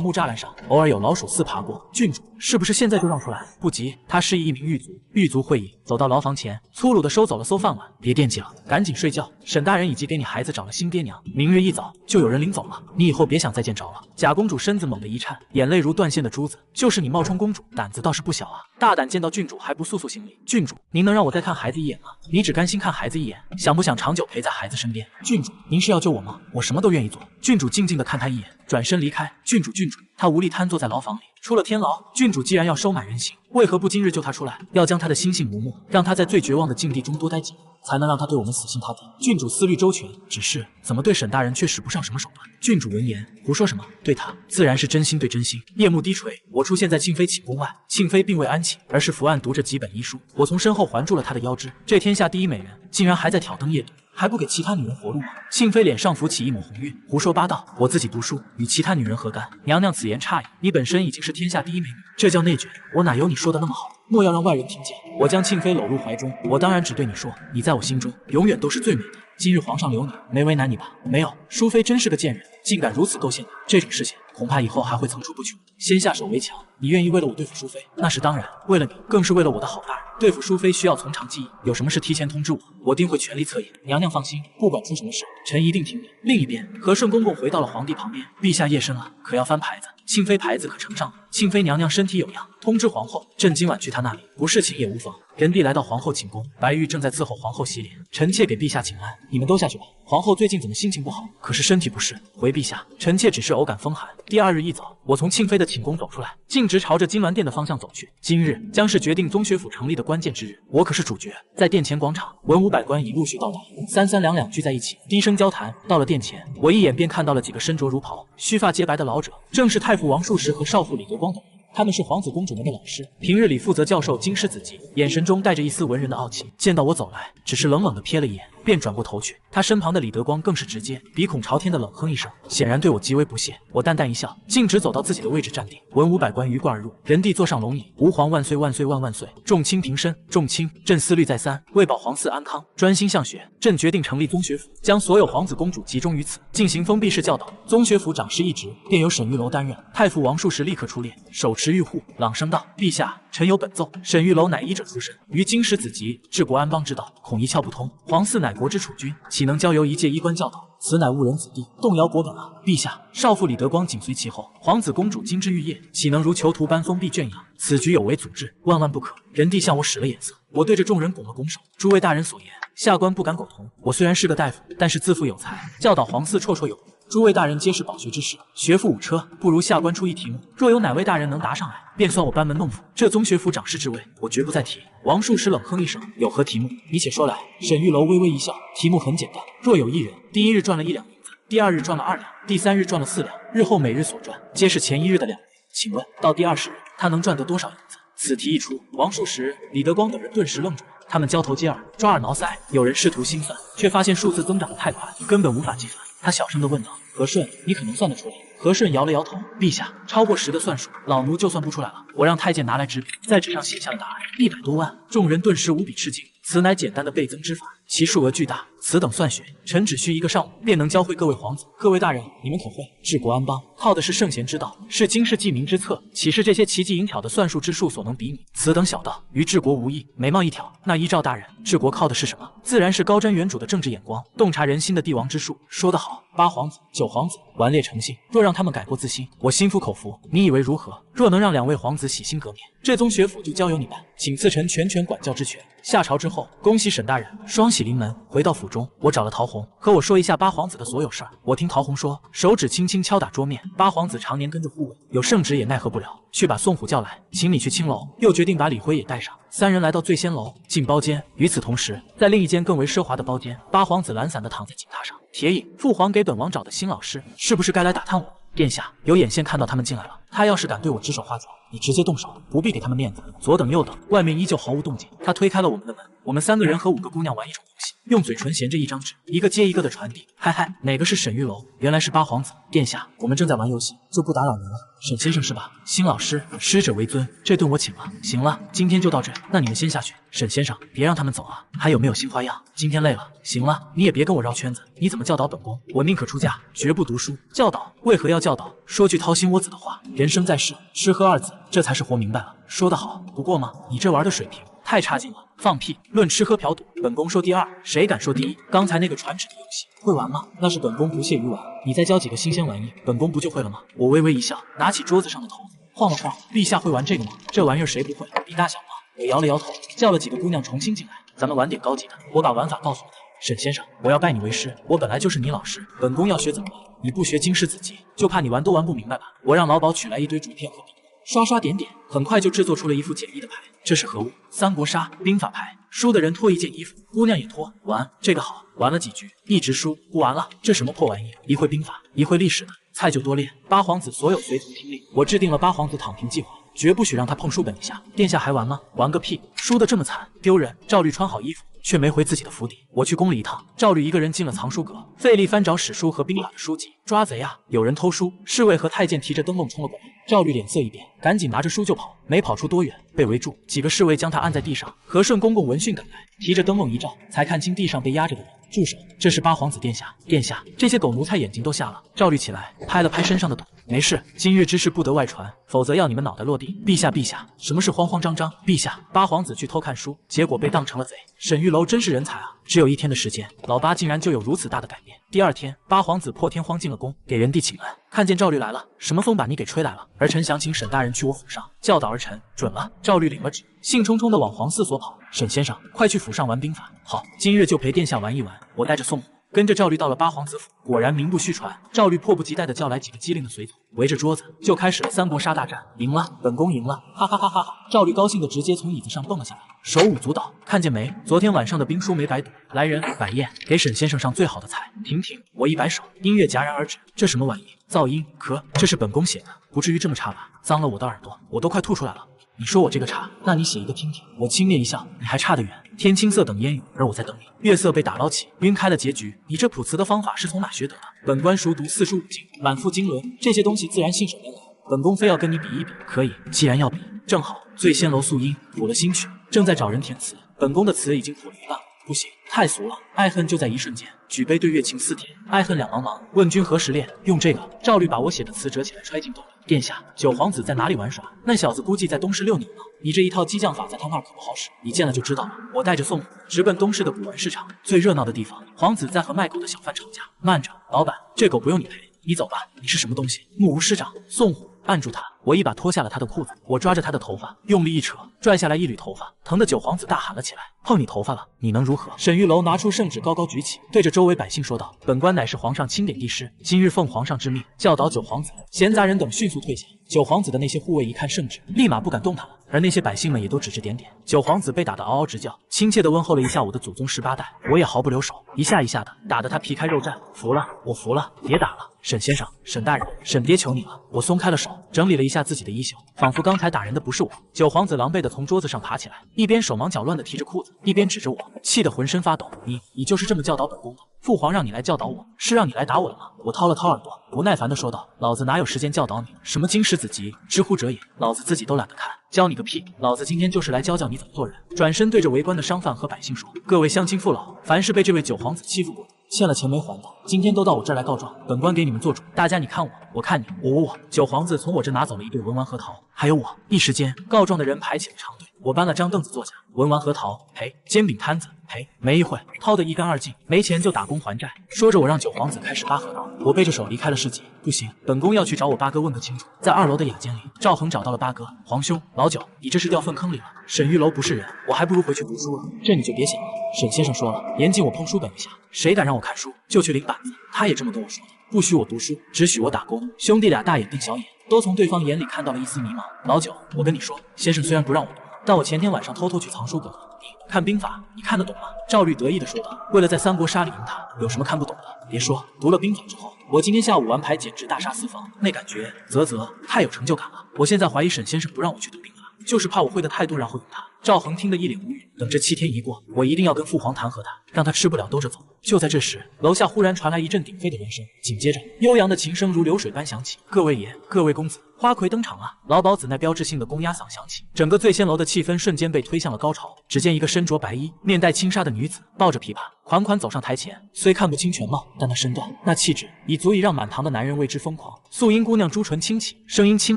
木栅栏上，偶尔有老鼠丝爬过。郡主是不是现在就让出来？不急，他示意一名狱卒。狱卒会意，走到牢房前，粗鲁地收走了馊饭碗。别惦记了，赶紧睡觉。沈大人已经给你孩子找了新爹娘，明日一早就有人领走了。你以后别想再见着了。贾公主身子猛地一颤，眼泪如断线的珠子。就是你冒充公主，胆子倒是不小啊！大胆见到郡主还不速速行礼。郡主，您能让我再看孩子一眼吗？你只甘心看孩子一眼，想不想长久陪在孩子身边？郡主，您是要救我吗？我什么都愿意做。郡主静静地看他一眼，转身离开。郡主，他无力瘫坐在牢房里。出了天牢，郡主既然要收买人心，为何不今日救他出来？要将他的心性磨没，让他在最绝望的境地中多待几年，才能让他对我们死心塌地。郡主思虑周全，只是怎么对沈大人却使不上什么手段。郡主闻言，胡说什么？对他自然是真心对真心。夜幕低垂，我出现在庆妃寝宫外。庆妃并未安寝，而是伏案读着几本医书。我从身后环住了她的腰肢。这天下第一美人，竟然还在挑灯夜读，还不给其他女人活路吗？庆妃脸上浮起一抹红晕，胡说八道！我自己读书，与其他女人何干？娘娘此言差矣，你本身已经是天下第一美女，这叫内卷。我哪有你说的那么好？莫要让外人听见。我将庆妃搂入怀中，我当然只对你说，你在我心中永远都是最美的。今日皇上留你，没为难你吧？没有，淑妃真是个贱人，竟敢如此构陷你。这种事情恐怕以后还会层出不穷。先下手为强，你愿意为了我对付淑妃，那是当然；为了你，更是为了我的好大人。对付淑妃需要从长计议，有什么事提前通知我，我定会全力侧应。娘娘放心，不管出什么事，臣一定听命。另一边，和顺公公回到了皇帝旁边，陛下夜深了，可要翻牌子。庆妃牌子可呈上了。庆妃娘娘身体有恙，通知皇后，朕今晚去她那里，不侍寝也无妨。人帝来到皇后寝宫，白玉正在伺候皇后洗脸。臣妾给陛下请安，你们都下去吧。皇后最近怎么心情不好？可是身体不适。回陛下，臣妾只是偶感风寒。第二日一早，我从庆妃的寝宫走出来，径直朝着金銮殿的方向走去。今日将是决定宗学府成立的关键之日，我可是主角。在殿前广场，文武百官已陆续到达，三三两两聚在一起，低声交谈。到了殿前，我一眼便看到了几个身着儒袍、须发洁白的老者，正是太傅王术石和少傅李德光等人。他们是皇子公主们的老师，平日里负责教授经师子集，眼神中带着一丝文人的傲气。见到我走来，只是冷冷地瞥了一眼，便转过头去。他身旁的李德光更是直接，鼻孔朝天的冷哼一声，显然对我极为不屑。我淡淡一笑，径直走到自己的位置站定。文武百官鱼贯而入，人帝坐上龙椅，吾皇万岁万岁万万岁！众卿平身。众卿，朕思虑再三，为保皇嗣安康，专心向学，朕决定成立宗学府，将所有皇子公主集中于此，进行封闭式教导。宗学府长师一职便由沈玉楼担任。太傅王术石立刻出列，手持玉护，朗声道：“陛下，臣有本奏。沈玉楼乃医者出身，于经师子集，治国安邦之道，恐一窍不通。皇嗣乃国之储君，岂能交由一介医官教导？此乃误人子弟，动摇国本啊！陛下，少傅李德光紧随其后，皇子公主金枝玉叶，岂能如囚徒般封闭圈养？此局有违祖制，万万不可！”人帝向我使了眼色，我对着众人拱了拱手：“诸位大人所言，下官不敢苟同。我虽然是个大夫，但是自负有才，教导皇嗣绰绰有余。诸位大人皆是饱学之士，学富五车，不如下官出一题目，若有哪位大人能答上来，便算我班门弄斧。这宗学府长师之位，我绝不再提。”王术石冷哼一声：“有何题目？你且说来。”沈玉楼微微一笑：“题目很简单，若有一人，第一日赚了1两银子，第二日赚了2两，第三日赚了4两，日后每日所赚皆是前一日的2倍，请问到第20日，他能赚得多少银子？”此题一出，王术石、李德光等人顿时愣住了。他们交头接耳，抓耳挠腮，有人试图心算，却发现数字增长得太快，根本无法计算。他小声地问道：“和顺，你可能算得出来？”和顺摇了摇头：“陛下，超过10的算术，老奴就算不出来了。”我让太监拿来纸笔，在纸上写下了答案：100多万。众人顿时无比吃惊，此乃简单的倍增之法，其数额巨大。此等算学，臣只需1个上午便能教会各位皇子。各位大人，你们可会？治国安邦靠的是圣贤之道，是经世济民之策，岂是这些奇技淫巧的算术之术所能比拟？此等小道与治国无异。眉毛一挑，那依照大人，治国靠的是什么？自然是高瞻远瞩的政治眼光，洞察人心的帝王之术。说得好，8皇子、9皇子顽劣成性，若让他们改过自新，我心服口服。你以为如何？若能让2位皇子洗心革面，这宗学府就交由你办，请赐臣全权管教之权。下朝之后，恭喜沈大人双喜临门。回到府中，我找了陶红，和我说一下8皇子的所有事儿。我听陶红说，手指轻轻敲打桌面，8皇子常年跟着护卫，有圣旨也奈何不了，去把宋虎叫来，请你去青楼。又决定把李辉也带上。3人来到醉仙楼，进包间。与此同时，在另一间更为奢华的包间，8皇子懒散地躺在锦榻上。铁影，父皇给本王找的新老师，是不是该来打探我？殿下，有眼线看到他们进来了，他要是敢对我指手画脚，你直接动手，不必给他们面子。左等右等，外面依旧毫无动静。他推开了我们的门，我们3个人和5个姑娘玩一种游戏。用嘴唇衔着一张纸，一个接一个的传递。嗨嗨，哪个是沈玉楼？原来是八皇子殿下，我们正在玩游戏，就不打扰您了。沈先生是吧？辛老师，师者为尊，这顿我请了。行了，今天就到这，那你们先下去。沈先生，别让他们走啊！还有没有新花样？今天累了。行了，你也别跟我绕圈子。你怎么教导本宫？我宁可出家，绝不读书。教导？为何要教导？说句掏心窝子的话，人生在世，吃喝二字，这才是活明白了。说得好，不过嘛，你这玩的水平太差劲了。放屁！论吃喝嫖赌，本宫说第二，谁敢说第一？刚才那个传旨的游戏会玩吗？那是本宫不屑于玩。你再教几个新鲜玩意，本宫不就会了吗？我微微一笑，拿起桌子上的头晃了晃。陛下会玩这个吗？这玩意儿谁不会？比大小吗？我摇了摇头，叫了几个姑娘重新进来，咱们玩点高级的。我把玩法告诉了他。沈先生，我要拜你为师，我本来就是你老师，本宫要学怎么玩，你不学经世子集，就怕你玩都玩不明白吧？我让老鸨取来一堆竹片和笔，刷刷点点，很快就制作出了一副简易的牌。这是何物？三国杀兵法牌。输的人脱一件衣服，姑娘也脱。玩这个好，玩了几局一直输，不玩了。这什么破玩意？一会兵法，一会历史的，菜就多练。八皇子所有随从听令，我制定了八皇子躺平计划，绝不许让他碰书本一下。殿下还玩吗？玩个屁！输得这么惨，丢人。赵律穿好衣服，却没回自己的府邸。我去宫里一趟，赵律一个人进了藏书阁，费力翻找史书和兵法的书籍。抓贼啊！有人偷书，侍卫和太监提着灯笼冲了过来。赵律脸色一变，赶紧拿着书就跑，没跑出多远，被围住。几个侍卫将他按在地上。和顺公公闻讯赶来，提着灯笼一照，才看清地上被压着的人。住手！这是八皇子殿下。殿下，这些狗奴才眼睛都瞎了。赵律起来，拍了拍身上的土。没事，今日之事不得外传，否则要你们脑袋落地。陛下，陛下，什么是慌慌张张？陛下，八皇子去偷看书，结果被当成了贼。沈玉楼真是人才啊！只有1天的时间，老八竟然就有如此大的改变。第2天，八皇子破天荒进了宫，给人弟请安。看见赵律来了，什么风把你给吹来了？儿臣想请沈大人去我府上教导儿臣。准了。赵律领了旨，兴冲冲地往皇寺所跑。沈先生，快去府上玩兵法。好，今日就陪殿下玩一玩。我带着宋母跟着赵律到了八皇子府，果然名不虚传。赵律迫不及待地叫来几个机灵的随从，围着桌子就开始了三国杀大战。赢了，本宫赢了！哈哈哈哈哈！赵律高兴地直接从椅子上蹦了下来，手舞足蹈。看见没？昨天晚上的兵书没白读。来人，摆宴，给沈先生上最好的菜。停停！我一摆手，音乐戛然而止。这什么玩意？噪音？咳，这是本宫写的，不至于这么差吧？脏了我的耳朵，我都快吐出来了。你说我这个差，那你写一个听听。我轻蔑一笑，你还差得远。天青色等烟雨，而我在等你。月色被打捞起，晕开了结局。你这卜辞的方法是从哪学得的？本官熟读四书五经，满腹经纶，这些东西自然信手拈来。本宫非要跟你比一比，可以。既然要比，正好醉仙楼素音谱了新曲，正在找人填词。本宫的词已经谱了一半，不行，太俗了。爱恨就在一瞬间，举杯对月情似铁，爱恨两茫茫，问君何时恋？用这个。赵律把我写的词折起来揣进兜里。殿下，九皇子在哪里玩耍？那小子估计在东市遛鸟呢。你这一套激将法在他那儿可不好使，你见了就知道了。我带着宋母直奔东市的古玩市场，最热闹的地方。皇子在和卖狗的小贩吵架。慢着，老板，这狗不用你赔，你走吧。你是什么东西？目无师长。宋虎按住他，我一把脱下了他的裤子，我抓着他的头发，用力一扯，拽下来一缕头发，疼得九皇子大喊了起来：“碰你头发了，你能如何？”沈玉楼拿出圣旨，高高举起，对着周围百姓说道：“本官乃是皇上钦点帝师，今日奉皇上之命教导九皇子。”闲杂人等迅速退下。九皇子的那些护卫一看圣旨，立马不敢动弹了，而那些百姓们也都指指点点。九皇子被打得嗷嗷直叫，亲切地问候了一下我的祖宗18代，我也毫不留手，一下一下的打得他皮开肉绽。服了，我服了，别打了。沈先生，沈大人，沈爹求你了。我松开了手，整理了一下自己的衣袖，仿佛刚才打人的不是我。九皇子狼狈地从桌子上爬起来，一边手忙脚乱地提着裤子，一边指着我，气得浑身发抖。你就是这么教导本宫的？父皇让你来教导我，是让你来打我的吗？我掏了掏耳朵，不耐烦地说道：“老子哪有时间教导你？什么经世子集，知乎者也，老子自己都懒得看，教你个屁！老子今天就是来教教你怎么做人。”转身对着围观的商贩和百姓说：“各位乡亲父老，凡是被这位九皇子欺负过的，欠了钱没还的，今天都到我这儿来告状，本官给你们做主。大家你看我，我看你，我。九皇子从我这拿走了一对文玩核桃，还有我。一时间，告状的人排起了长队。我搬了张凳子坐下，文玩核桃赔，煎饼摊子赔。没一会，掏得一干二净，没钱就打工还债。说着，我让九皇子开始扒核桃，我背着手离开了市集。不行，本宫要去找我八哥问个清楚。在2楼的雅间里，赵恒找到了八哥。皇兄，老九，你这是掉粪坑里了。沈玉楼不是人，我还不如回去读书了。这你就别想了。沈先生说了，严禁我碰书本一下，谁敢让我看书，就去领板子。他也这么跟我说的，不许我读书，只许我打工。兄弟俩大眼瞪小眼，都从对方眼里看到了一丝迷茫。老九，我跟你说，先生虽然不让我读，但我前天晚上偷偷去藏书阁，你看兵法，你看得懂吗？赵律得意地说道。为了在三国杀里赢他，有什么看不懂的？别说，读了兵法之后，我今天下午玩牌简直大杀四方，那感觉啧，太有成就感了。我现在怀疑沈先生不让我去读兵法，就是怕我会的太多然后赢他。赵恒听得一脸无语，等这7天一过，我一定要跟父皇弹劾他，让他吃不了兜着走。就在这时，楼下忽然传来一阵鼎沸的人声，紧接着悠扬的琴声如流水般响起。各位爷，各位公子，花魁登场了！老鸨子那标志性的公鸭嗓响起，整个醉仙楼的气氛瞬间被推向了高潮。只见一个身着白衣、面带轻纱的女子，抱着琵琶，款款走上台前。虽看不清全貌，但那身段、那气质，已足以让满堂的男人为之疯狂。素英姑娘朱唇轻启，声音清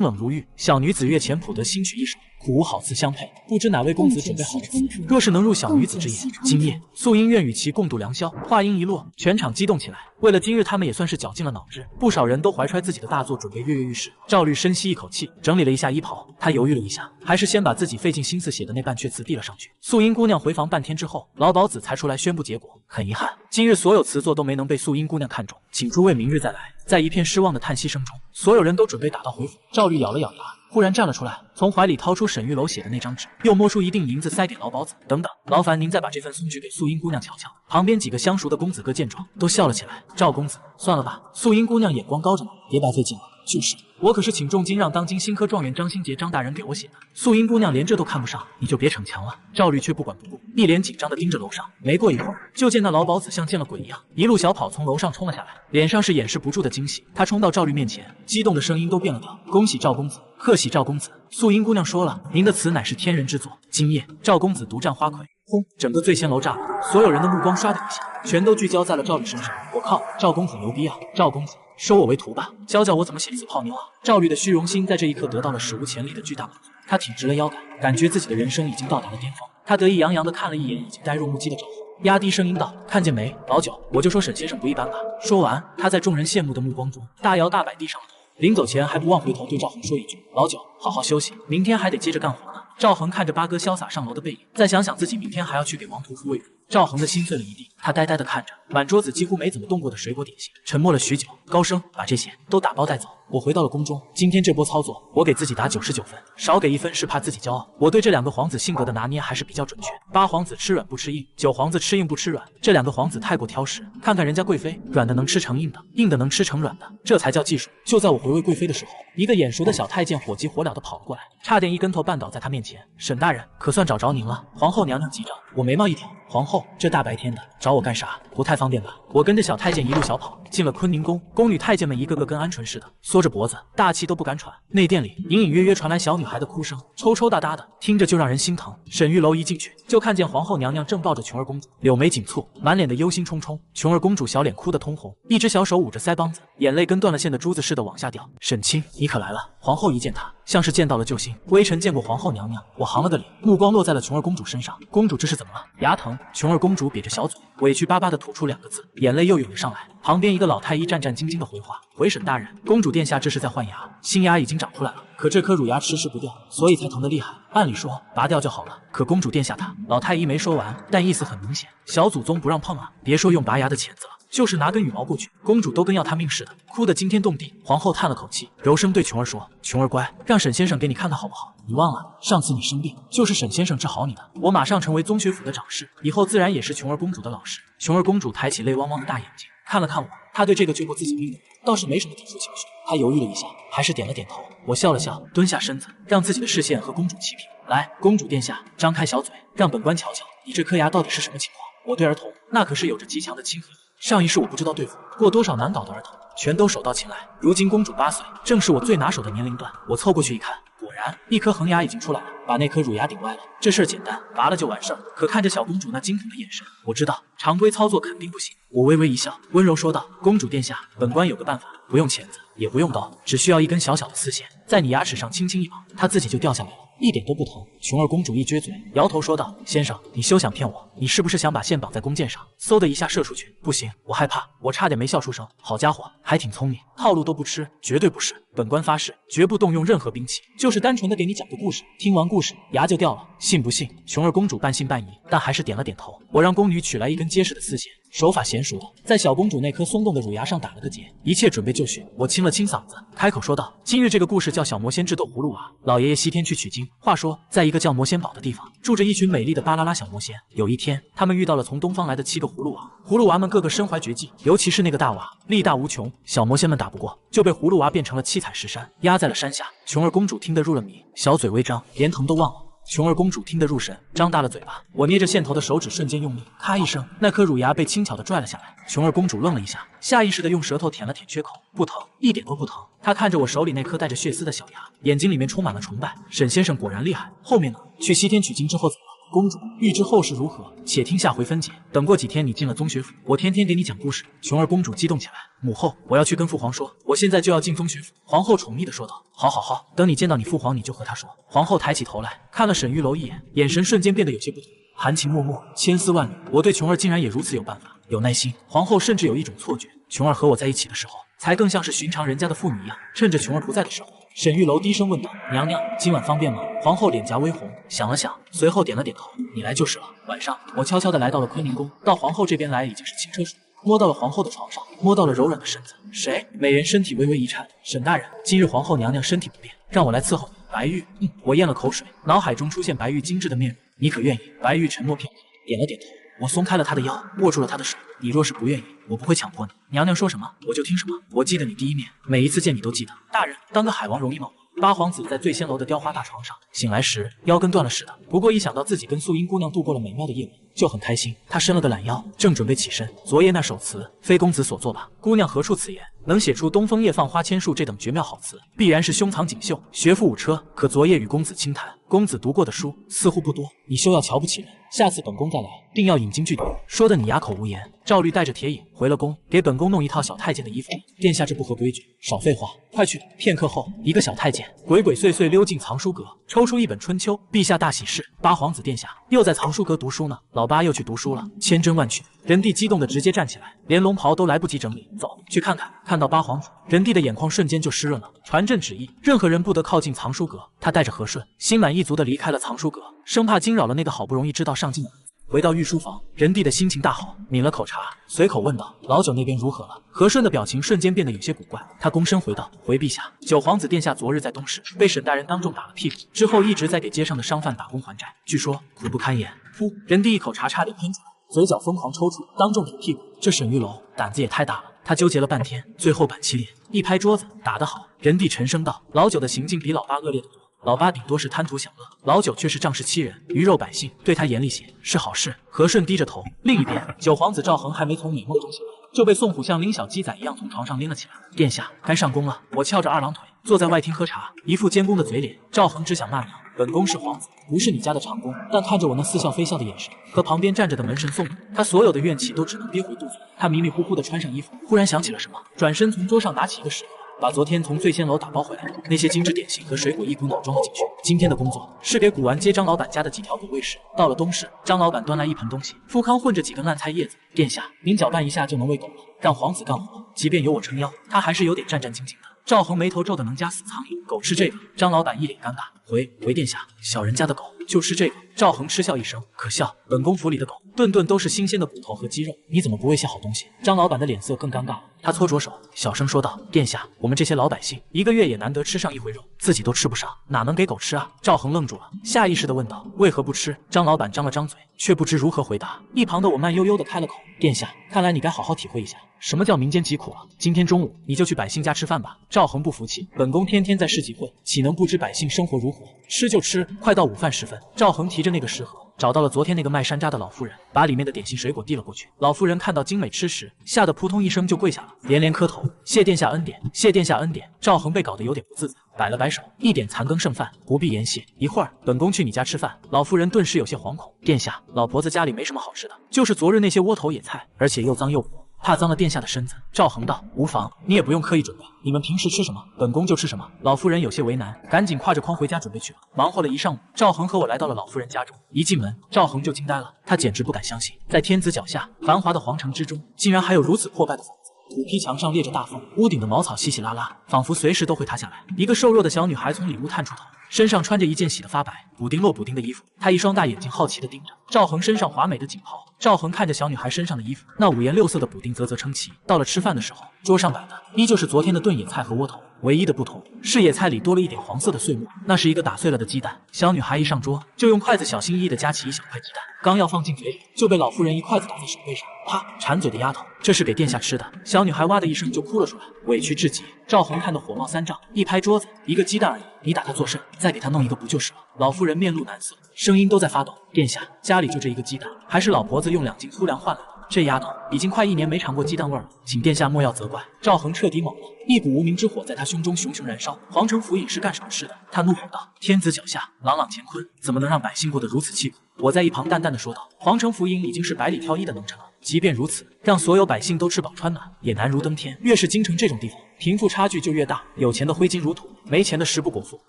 冷如玉。小女子月前谱得新曲一首，苦无好词相配，不知哪位公子准备好了词？若是能入小女子之眼，今夜素英愿与其共度良宵。话音一落，全场激动起来。为了今日，他们也算是绞尽了脑汁，不少人都怀揣自己的大作，准备跃跃欲试。赵律深吸一口气，整理了一下衣袍，他犹豫了一下，还是先把自己费尽心思写的那半阙词递了上去。素英姑娘回房半天之后，老鸨子才出来宣布结果。很遗憾，今日所有词作都没能被素英姑娘看中，请诸位明日再来。在一片失望的叹息声中，所有人都准备打道回府。赵律咬了咬牙，忽然站了出来，从怀里掏出沈玉楼写的那张纸，又摸出一锭银子塞给老鸨子。等等，劳烦您再把这份送去给素英姑娘瞧瞧。旁边几个相熟的公子哥见状，都笑了起来。赵公子，算了吧。素英姑娘眼光高着呢，别白费劲了。就是，我可是请重金让当今新科状元张新杰张大人给我写的。素英姑娘连这都看不上，你就别逞强了。赵律却不管不顾，一脸紧张地盯着楼上。没过一会儿，就见那老鸨子像见了鬼一样，一路小跑从楼上冲了下来，脸上是掩饰不住的惊喜。他冲到赵律面前，激动的声音都变了调：“恭喜赵公子，贺喜赵公子！素英姑娘说了，您的词乃是天人之作，今夜赵公子独占花魁。”轰！整个醉仙楼炸了，所有人的目光唰的一下，全都聚焦在了赵律身上。我靠，赵公子牛逼啊！赵公子，收我为徒吧，教教我怎么写字泡妞啊！赵律的虚荣心在这一刻得到了史无前例的巨大满足，他挺直了腰杆，感觉自己的人生已经到达了巅峰。他得意洋洋地看了一眼已经呆若木鸡的赵恒，压低声音道：“看见没，老九，我就说沈先生不一般吧。”说完，他在众人羡慕的目光中大摇大摆地上了头，临走前还不忘回头对赵恒说一句：“老九，好好休息，明天还得接着干活呢。”赵恒看着八哥潇洒上楼的背影，再想想自己明天还要去给王屠夫喂乳，赵恒的心碎了一地。他呆呆地看着满桌子几乎没怎么动过的水果点心，沉默了许久，高声把这些都打包带走。我回到了宫中，今天这波操作，我给自己打99分，少给1分是怕自己骄傲。我对这2个皇子性格的拿捏还是比较准确。8皇子吃软不吃硬，9皇子吃硬不吃软，这2个皇子太过挑食。看看人家贵妃，软的能吃成硬的，硬的能吃成软的，这才叫技术。就在我回味贵妃的时候，一个眼熟的小太监火急火燎地跑了过来，差点一跟头绊倒在他面前。沈大人，可算找着您了。皇后娘娘急着，我眉毛一挑，皇后这大白天的找我干啥？不太方便吧？我跟着小太监一路小跑，进了坤宁宫，宫女太监们一个个跟鹌鹑似的，缩着脖子，大气都不敢喘。内殿里隐隐约约传来小女孩的哭声，抽抽搭搭的，听着就让人心疼。沈玉楼一进去，就看见皇后娘娘正抱着琼儿公主，柳眉紧蹙，满脸的忧心忡忡。琼儿公主小脸哭得通红，一只小手捂着腮帮子，眼泪跟断了线的珠子似的往下掉。沈亲，你可来了！皇后一见她，像是见到了救星。微臣见过皇后娘娘，我行了个礼，目光落在了琼儿公主身上。公主这是怎么了？牙疼？琼儿公主瘪着小嘴，委屈巴巴地吐出2个字，眼泪又涌了上来。旁边一个老太医战战兢兢地回话：回沈大人，公主殿下这是在换牙，新牙已经长出来了，可这颗乳牙迟迟不掉，所以才疼得厉害。按理说拔掉就好了，可公主殿下她……老太医没说完，但意思很明显，小祖宗不让碰啊！别说用拔牙的钳子了，就是拿根羽毛过去，公主都跟要他命似的，哭得惊天动地。皇后叹了口气，柔声对琼儿说：琼儿乖，让沈先生给你看看好不好？你忘了上次你生病，就是沈先生治好你的。我马上成为宗学府的长侍，以后自然也是琼儿公主的老师。琼儿公主抬起泪汪汪的大眼睛，看了看我，她对这个救过自己命的人倒是没什么抵触情绪。她犹豫了一下，还是点了点头。我笑了笑，蹲下身子，让自己的视线和公主齐平。来，公主殿下，张开小嘴，让本官瞧瞧你这颗牙到底是什么情况。我对儿童那可是有着极强的亲和力，上一世我不知道对付过多少难搞的儿童，全都手到擒来。如今公主8岁，正是我最拿手的年龄段。我凑过去一看，果然一颗恒牙已经出来了，把那颗乳牙顶歪了。这事儿简单，拔了就完事儿。可看着小公主那惊恐的眼神，我知道常规操作肯定不行。我微微一笑，温柔说道：公主殿下，本官有个办法，不用钳子，也不用刀，只需要一根小小的丝线，在你牙齿上轻轻一绑，它自己就掉下来了，一点都不疼。琼儿公主一撅嘴，摇头说道：先生，你休想骗我，你是不是想把线绑在弓箭上，嗖的一下射出去？不行，我害怕。我差点没笑出声。好家伙，还挺聪明，套路都不吃，绝对不是。本官发誓，绝不动用任何兵器，就是单纯的给你讲个故事。听完故事，牙就掉了，信不信？琼儿公主半信半疑，但还是点了点头。我让宫女取来一根结实的丝线，手法娴熟的在小公主那颗松动的乳牙上打了个结，一切准备就绪。我清了清嗓子，开口说道：今日这个故事叫小魔仙制斗葫芦娃。老爷爷西天去取经，话说在一个叫魔仙堡的地方，住着一群美丽的巴啦啦小魔仙。有一天，他们遇到了从东方来的7个葫芦娃，葫芦娃们个个身怀绝技，尤其是那个大娃，力大无穷，小魔仙们打不过，就被葫芦娃变成了7彩石山，压在了山下。琼儿公主听得入了迷，小嘴微张，连疼都忘了。琼儿公主听得入神，张大了嘴巴。我捏着线头的手指瞬间用力，咔一声，那颗乳牙被轻巧地拽了下来。琼儿公主愣了一下，下意识地用舌头舔了舔缺口，不疼，一点都不疼。她看着我手里那颗带着血丝的小牙，眼睛里面充满了崇拜。沈先生果然厉害。后面呢？去西天取经之后怎么了？公主，欲知后事如何，且听下回分解。等过几天你进了宗学府，我天天给你讲故事。琼儿公主激动起来，母后，我要去跟父皇说，我现在就要进宗学府。皇后宠溺地说道：好好好，等你见到你父皇，你就和他说。皇后抬起头来，看了沈玉楼一眼，眼神瞬间变得有些不同，含情脉脉，千丝万缕。我对琼儿竟然也如此有办法，有耐心。皇后甚至有一种错觉，琼儿和我在一起的时候，才更像是寻常人家的妇女一样。趁着琼儿不在的时候，沈玉楼低声问道：娘娘，今晚方便吗？皇后脸颊微红，想了想，随后点了点头。你来就是了。晚上，我悄悄地来到了坤宁宫，到皇后这边来已经是轻车熟路，摸到了皇后的床上，摸到了柔软的身子。谁？美人身体微微一颤。沈大人，今日皇后娘娘身体不便，让我来伺候你。白玉，我咽了口水，脑海中出现白玉精致的面容。你可愿意？白玉沉默片刻，点了点头。我松开了她的腰，握住了她的手。你若是不愿意，我不会强迫你。娘娘说什么，我就听什么。我记得你第一面，每一次见你都记得。大人，当个海王容易吗？八皇子在醉仙楼的雕花大床上醒来时，腰跟断了似的。不过一想到自己跟素英姑娘度过了美妙的夜晚，就很开心。他伸了个懒腰，正准备起身。昨夜那首词，非公子所作吧？姑娘何处此言？能写出东风夜放花千树这等绝妙好词，必然是胸藏锦绣，学富五车。可昨夜与公子轻谈，公子读过的书似乎不多，你休要瞧不起人。下次本宫再来，定要引经据典。说的你哑口无言。赵律带着铁饮回了宫，给本宫弄一套小太监的衣服。殿下这不合规矩，少废话，快去。片刻后，一个小太监鬼鬼祟祟溜进藏书阁，抽出一本《春秋》。陛下大喜事，八皇子殿下又在藏书阁读书呢。老八又去读书了，千真万确。人帝激动的直接站起来，连龙袍都来不及整理。走去看看。看到八皇子，人帝的眼眶瞬间就湿润了。传朕旨意，任何人不得靠近藏书阁。他带着和顺，心满意足的离开了藏书阁，生怕惊扰了那个好不容易知道上进的人。回到御书房，人帝的心情大好，抿了口茶，随口问道：老九那边如何了？和顺的表情瞬间变得有些古怪，他躬身回道：回陛下，九皇子殿下昨日在东市被沈大人当众打了屁股，之后一直在给街上的商贩打工还债，据说苦不堪言。噗！人帝一口茶差点喷出来，嘴角疯狂抽搐，当众吐屁股。这沈玉楼胆子也太大了。他纠结了半天，最后板起脸，一拍桌子：打得好！人帝沉声道：老九的行径比老八恶劣得多。老八顶多是贪图享乐，老九却是仗势欺人，鱼肉百姓，对他严厉些是好事。和顺低着头。另一边，九皇子赵恒还没从美梦中醒来，就被宋虎像拎小鸡仔一样从床上拎了起来。殿下，该上宫了。我翘着二郎腿坐在外厅喝茶，一副监工的嘴脸。赵恒只想骂娘，本宫是皇子，不是你家的长工。但看着我那似笑非笑的眼神和旁边站着的门神宋母，他所有的怨气都只能憋回肚子。他迷迷糊糊地穿上衣服，忽然想起了什么，转身从桌上拿起一个食盒，把昨天从醉仙楼打包回来的那些精致点心和水果一股脑装了进去。今天的工作是给古玩街张老板家的几条狗喂食。到了东市，张老板端来一盆东西，富康混着几根烂菜叶子。殿下，您搅拌一下就能喂狗了，让皇子干活。即便有我撑腰，他还是有点战战兢兢的。赵恒眉头皱得能夹死苍蝇。狗吃这个？张老板一脸尴尬。回殿下，小人家的狗就吃这个。赵恒嗤笑一声，可笑，本宫府里的狗顿顿都是新鲜的骨头和鸡肉，你怎么不喂些好东西？张老板的脸色更尴尬了，他搓着手，小声说道：殿下，我们这些老百姓一个月也难得吃上一回肉，自己都吃不上，哪能给狗吃啊？赵恒愣住了，下意识地问道：为何不吃？张老板张了张嘴，却不知如何回答。一旁的我慢悠悠地开了口：殿下，看来你该好好体会一下什么叫民间疾苦了。今天中午你就去百姓家吃饭吧。赵恒不服气，本宫天天在市集混，岂能不知百姓生活如何？吃就吃。快到午饭时分，赵恒提着那个食盒找到了昨天那个卖山楂的老妇人，把里面的点心水果递了过去。老妇人看到精美吃食，吓得扑通一声就跪下了，连连磕头：谢殿下恩典，谢殿下恩典。赵恒被搞得有点不自在，摆了摆手：一点残羹剩饭，不必言谢。一会儿本宫去你家吃饭。老妇人顿时有些惶恐：殿下，老婆子家里没什么好吃的，就是昨日那些窝头野菜，而且又脏又补，怕脏了殿下的身子。赵恒道：无妨，你也不用刻意准备，你们平时吃什么，本宫就吃什么。老妇人有些为难，赶紧挎着筐回家准备去了。忙活了一上午，赵恒和我来到了老妇人家中。一进门，赵恒就惊呆了，他简直不敢相信，在天子脚下繁华的皇城之中，竟然还有如此破败的房子。土坯墙上裂着大缝，屋顶的茅草稀稀拉拉，仿佛随时都会塌下来。一个瘦弱的小女孩从里屋探出头，身上穿着一件洗得发白、补丁落补丁的衣服，她一双大眼睛好奇地盯着赵恒身上华美的锦袍。赵恒看着小女孩身上的衣服，那五颜六色的补丁啧啧称奇。到了吃饭的时候，桌上摆的依旧是昨天的炖野菜和窝头。唯一的不同是野菜里多了一点黄色的碎末，那是一个打碎了的鸡蛋。小女孩一上桌就用筷子小心翼翼地夹起一小块鸡蛋，刚要放进嘴里，就被老妇人一筷子打在手背上。啪！馋嘴的丫头，这是给殿下吃的。小女孩哇的一声就哭了出来，委屈至极。赵恒看得火冒三丈，一拍桌子：“一个鸡蛋而已，你打他作甚？再给他弄一个不就是了？”老妇人面露难色，声音都在发抖：“殿下，家里就这一个鸡蛋，还是老婆子用2斤粗粮换来的。这丫头已经快1年没尝过鸡蛋味了，请殿下莫要责怪。”赵恒彻底懵了，一股无名之火在他胸中熊熊燃烧。皇城府尹是干什么吃的？他怒吼道：“天子脚下，朗朗乾坤，怎么能让百姓过得如此凄苦？”我在一旁淡淡的说道：“皇城府尹已经是百里挑一的能臣了，即便如此，让所有百姓都吃饱穿暖，也难如登天。越是京城这种地方，贫富差距就越大，有钱的挥金如土，没钱的食不果腹。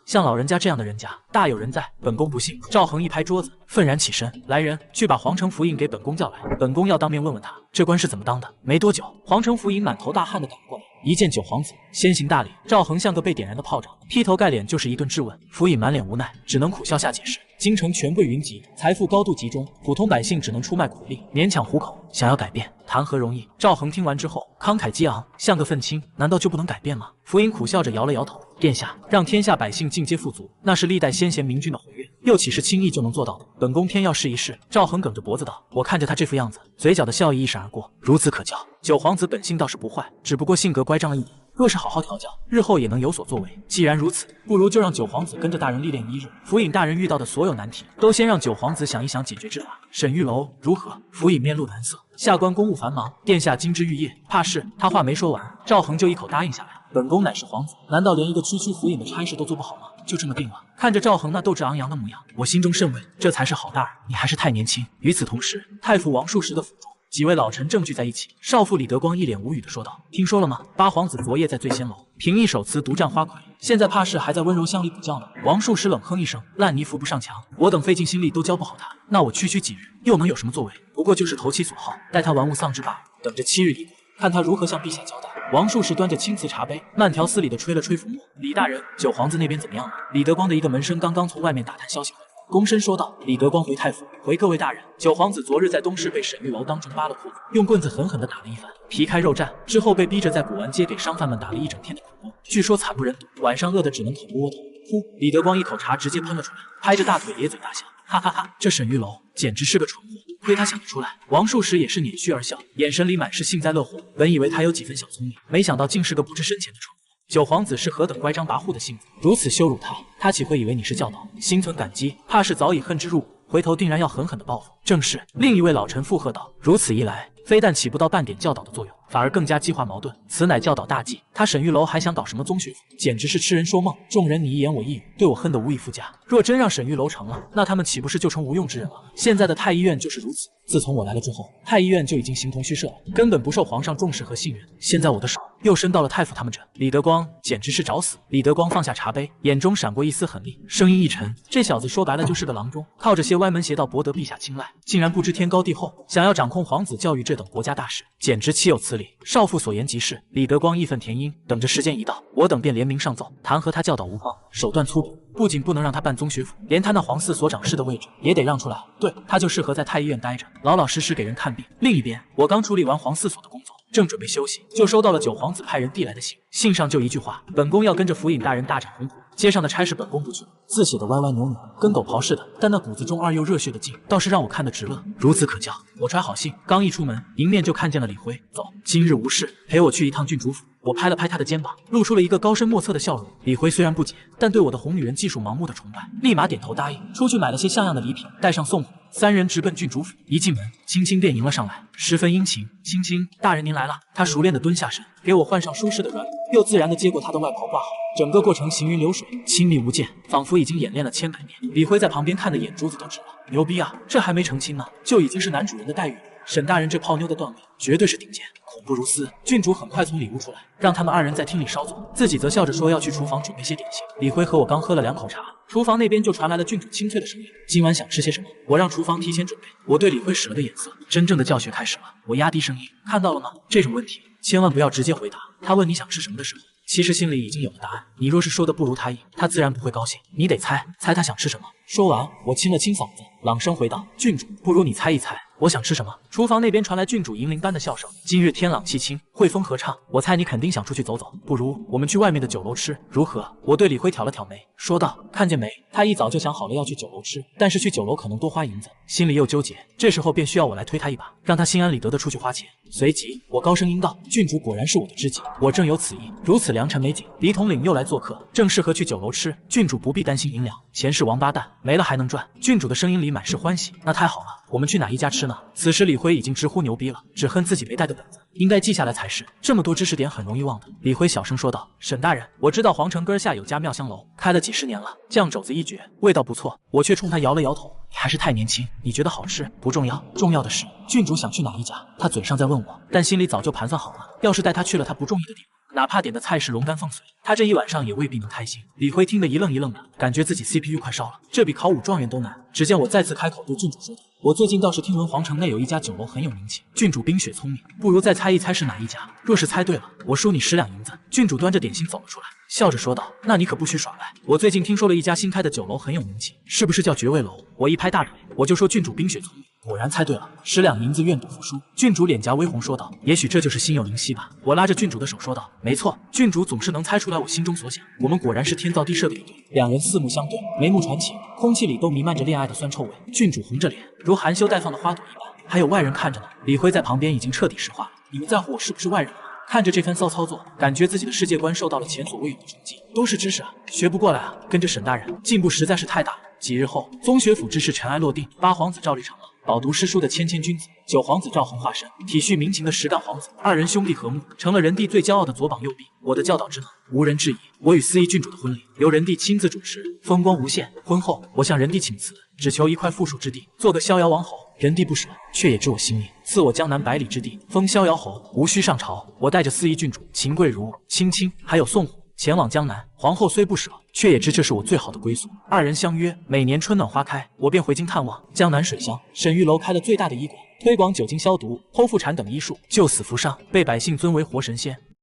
像老人家这样的人家，大有人在，本宫不信。”赵恒一拍桌子，愤然起身：“来人，去把皇城府尹给本宫叫来，本宫要当面问问他，这官是怎么当的。”没多久，皇城府尹满头大汗的赶了过来，一见九皇子，先行大礼。赵恒像个被点燃的炮仗，劈头盖脸就是一顿质问。府尹满脸无奈，只能苦笑下解释：“京城权贵云集，财富高度集中，普通百姓只能出卖苦力，勉强糊口。想要改变，谈何容易？”赵恒听完之后，慷慨激昂，像个愤青，难道就不能改变吗？府尹苦笑着摇了摇头：“殿下，让天下百姓尽皆富足，那是历代先贤明君的宏愿，又岂是轻易就能做到的？本宫偏要试一试。”赵恒梗着脖子道：“我看着他这副样子，嘴角的笑意一闪而过，孺子可教。九皇子本性倒是不坏，只不过性格乖张了一点。若是好好调教，日后也能有所作为。既然如此，不如就让九皇子跟着大人历练1日。府尹大人遇到的所有难题，都先让九皇子想一想解决之法。沈玉楼如何？”府尹面露难色：“下官公务繁忙，殿下今之玉业，怕是……”他话没说完，赵恒就一口答应下来：“本宫乃是皇子，难道连一个区区府尹的差事都做不好吗？就这么定了。”看着赵恒那斗志昂扬的模样，我心中甚慰，这才是好大儿，你还是太年轻。与此同时，太傅王术石的府中，几位老臣正聚在一起。少妇李德光一脸无语地说道：“听说了吗？八皇子昨夜在醉仙楼凭一手词独占花魁，现在怕是还在温柔乡里补觉呢。”王术石冷哼一声：“烂泥扶不上墙，我等费尽心力都教不好他，那我区几日又能有什么作为？不过就是投其所好，待他玩物丧志罢了。等着7日一过，看他如何向陛下交代。”王术士端着青瓷茶杯，慢条斯理地吹了吹浮沫。“李大人，九皇子那边怎么样了？”李德光的一个门生刚刚从外面打探消息回来，躬身说道：“李德光回太傅，回各位大人，九皇子昨日在东市被沈玉楼当众扒了裤子，用棍子狠狠地打了一番，皮开肉绽，之后被逼着在古玩街给商贩们打了一整天的苦工，据说惨不忍睹，晚上饿得只能啃窝头。”呼！李德光一口茶直接喷了出来，拍着大腿咧嘴大笑：“哈哈哈，这沈玉楼简直是个蠢货，亏他想得出来。”王术石也是捻须而笑，眼神里满是幸灾乐祸。本以为他有几分小聪明，没想到竟是个不知深浅的蠢货。九皇子是何等乖张跋扈的性子，如此羞辱他，他岂会以为你是教导？心存感激，怕是早已恨之入骨，回头定然要狠狠的报复。正是，另一位老臣附和道：“如此一来，非但起不到半点教导的作用，反而更加激化矛盾，此乃教导大忌。他沈玉楼还想搞什么宗学府，简直是痴人说梦。众人你一言我一语，对我恨得无以复加。若真让沈玉楼成了，那他们岂不是就成无用之人了？现在的太医院就是如此。自从我来了之后，太医院就已经形同虚设了，根本不受皇上重视和信任。现在我的手又伸到了太傅他们这，李德光简直是找死！”李德光放下茶杯，眼中闪过一丝狠厉，声音一沉：“这小子说白了就是个郎中，靠着些歪门邪道博得陛下青睐，竟然不知天高地厚，想要掌控皇子教育这等国家大事，简直岂有此理！少妇所言极是。”李德光义愤填膺，等着时间一到，我等便联名上奏，弹劾他教导无方，手段粗鄙。不仅不能让他办宗学府，连他那皇嗣所长室的位置也得让出来。对，他就适合在太医院待着，老老实实给人看病。另一边，我刚处理完皇嗣所的工作，正准备休息，就收到了九皇子派人递来的信。信上就一句话：“本宫要跟着府尹大人大展宏图。”街上的差事本宫不去了，字写的歪歪扭扭，跟狗刨似的，但那骨子中二又热血的劲，倒是让我看得直乐。孺子可教。我揣好信，刚一出门，迎面就看见了李辉。走，今日无事，陪我去一趟郡主府。我拍了拍他的肩膀，露出了一个高深莫测的笑容。李辉虽然不解，但对我的红女人技术盲目的崇拜，立马点头答应。出去买了些像样的礼品，带上送货，三人直奔郡主府。一进门，青青便迎了上来，十分殷勤。青青，大人您来了。他熟练地蹲下身，给我换上舒适的软羽，又自然地接过他的外袍挂好。整个过程行云流水，亲密无间，仿佛已经演练了千百遍。李辉在旁边看的眼珠子都直了，牛逼啊！这还没成亲呢，就已经是男主人的待遇了。沈大人这泡妞的段位绝对是顶尖，恐怖如斯。郡主很快从里屋出来，让他们二人在厅里稍坐，自己则笑着说要去厨房准备些点心。李辉和我刚喝了2口茶，厨房那边就传来了郡主清脆的声音：“今晚想吃些什么？”我让厨房提前准备。我对李辉使了个眼色，真正的教学开始了。我压低声音：“看到了吗？这种问题千万不要直接回答。他问你想吃什么的时候，其实心里已经有了答案。你若是说的不如他意，他自然不会高兴。你得猜他想吃什么。”说完，我清了清嗓子，朗声回道：“郡主，不如你猜一猜我想吃什么？”厨房那边传来郡主银铃般的笑声：“今日天朗气清，汇丰合唱，我猜你肯定想出去走走，不如我们去外面的酒楼吃，如何？我对李辉挑了挑眉，说道：看见没？他一早就想好了要去酒楼吃，但是去酒楼可能多花银子，心里又纠结，这时候便需要我来推他一把，让他心安理得的出去花钱。随即我高声应道：郡主果然是我的知己，我正有此意。如此良辰美景，李统领又来做客，正适合去酒楼吃，郡主不必担心银两，钱是王八蛋，没了还能赚。郡主的声音里满是欢喜，那太好了，我们去哪一家吃呢？此时李辉已经直呼牛逼了，只恨自己没带个本子，应该记下来才是，这么多知识点很容易忘的。李辉小声说道：沈大人，我知道皇城根下有家妙香楼，开了几十年了，酱肘子一绝，味道不错。我却冲他摇了摇头，你还是太年轻，你觉得好吃不重要，重要的是郡主想去哪一家。他嘴上在问我，但心里早就盘算好了，要是带他去了他不中意的地方，哪怕点的菜是龙肝凤髓，他这一晚上也未必能开心。李辉听得一愣一愣的，感觉自己 CPU 快烧了，这比考武状元都难。只见我再次开口对郡主说道：我最近倒是听闻皇城内有一家酒楼很有名气，郡主冰雪聪明，不如再猜一猜是哪一家。若是猜对了，我输你10两银子。郡主端着点心走了出来，笑着说道：那你可不许耍赖，我最近听说了一家新开的酒楼很有名气，是不是叫爵位楼？我一拍大腿，我就说郡主冰雪聪明，果然猜对了，10两银子愿赌服输。郡主脸颊微红说道：也许这就是心有灵犀吧。我拉着郡主的手说道：没错，郡主总是能猜出来我心中所想，我们果然是天造地设的一对。两人四目相对，眉目传情，空气里都弥漫着恋爱的酸臭味。郡主红着脸，如含羞待放的花朵一般，还有外人看着呢。李辉在旁边已经彻底石化了，你们在乎我是不是外人吗？看着这番骚操作，感觉自己的世界观受到了前所未有的冲击。都是知识啊，学不过来啊，跟着沈大人进步实在是太大了。几日后，宗学府之事尘埃落定，八皇子照例成了饱读诗书的谦谦君子，九皇子赵恒化身，体恤民情的实干皇子，二人兄弟和睦，成了人帝最骄傲的左膀右臂。我的教导之能，无人质疑。我与司仪郡主的婚礼由人帝亲自主持，风光无限。婚后，我向人帝请辞，只求一块附属之地，做个逍遥王侯。人帝不舍，却也知我心意，赐我江南百里之地，封逍遥侯，无需上朝。我带着司仪郡主秦贵如、青青，还有宋虎前往江南。皇后虽不舍，却也知这是我最好的归宿。二人相约，每年春暖花开，我便回京探望。江南水乡，沈玉楼开了最大的医馆，推广酒精消毒、剖腹产等医术，救死扶伤，被百姓尊为活神仙。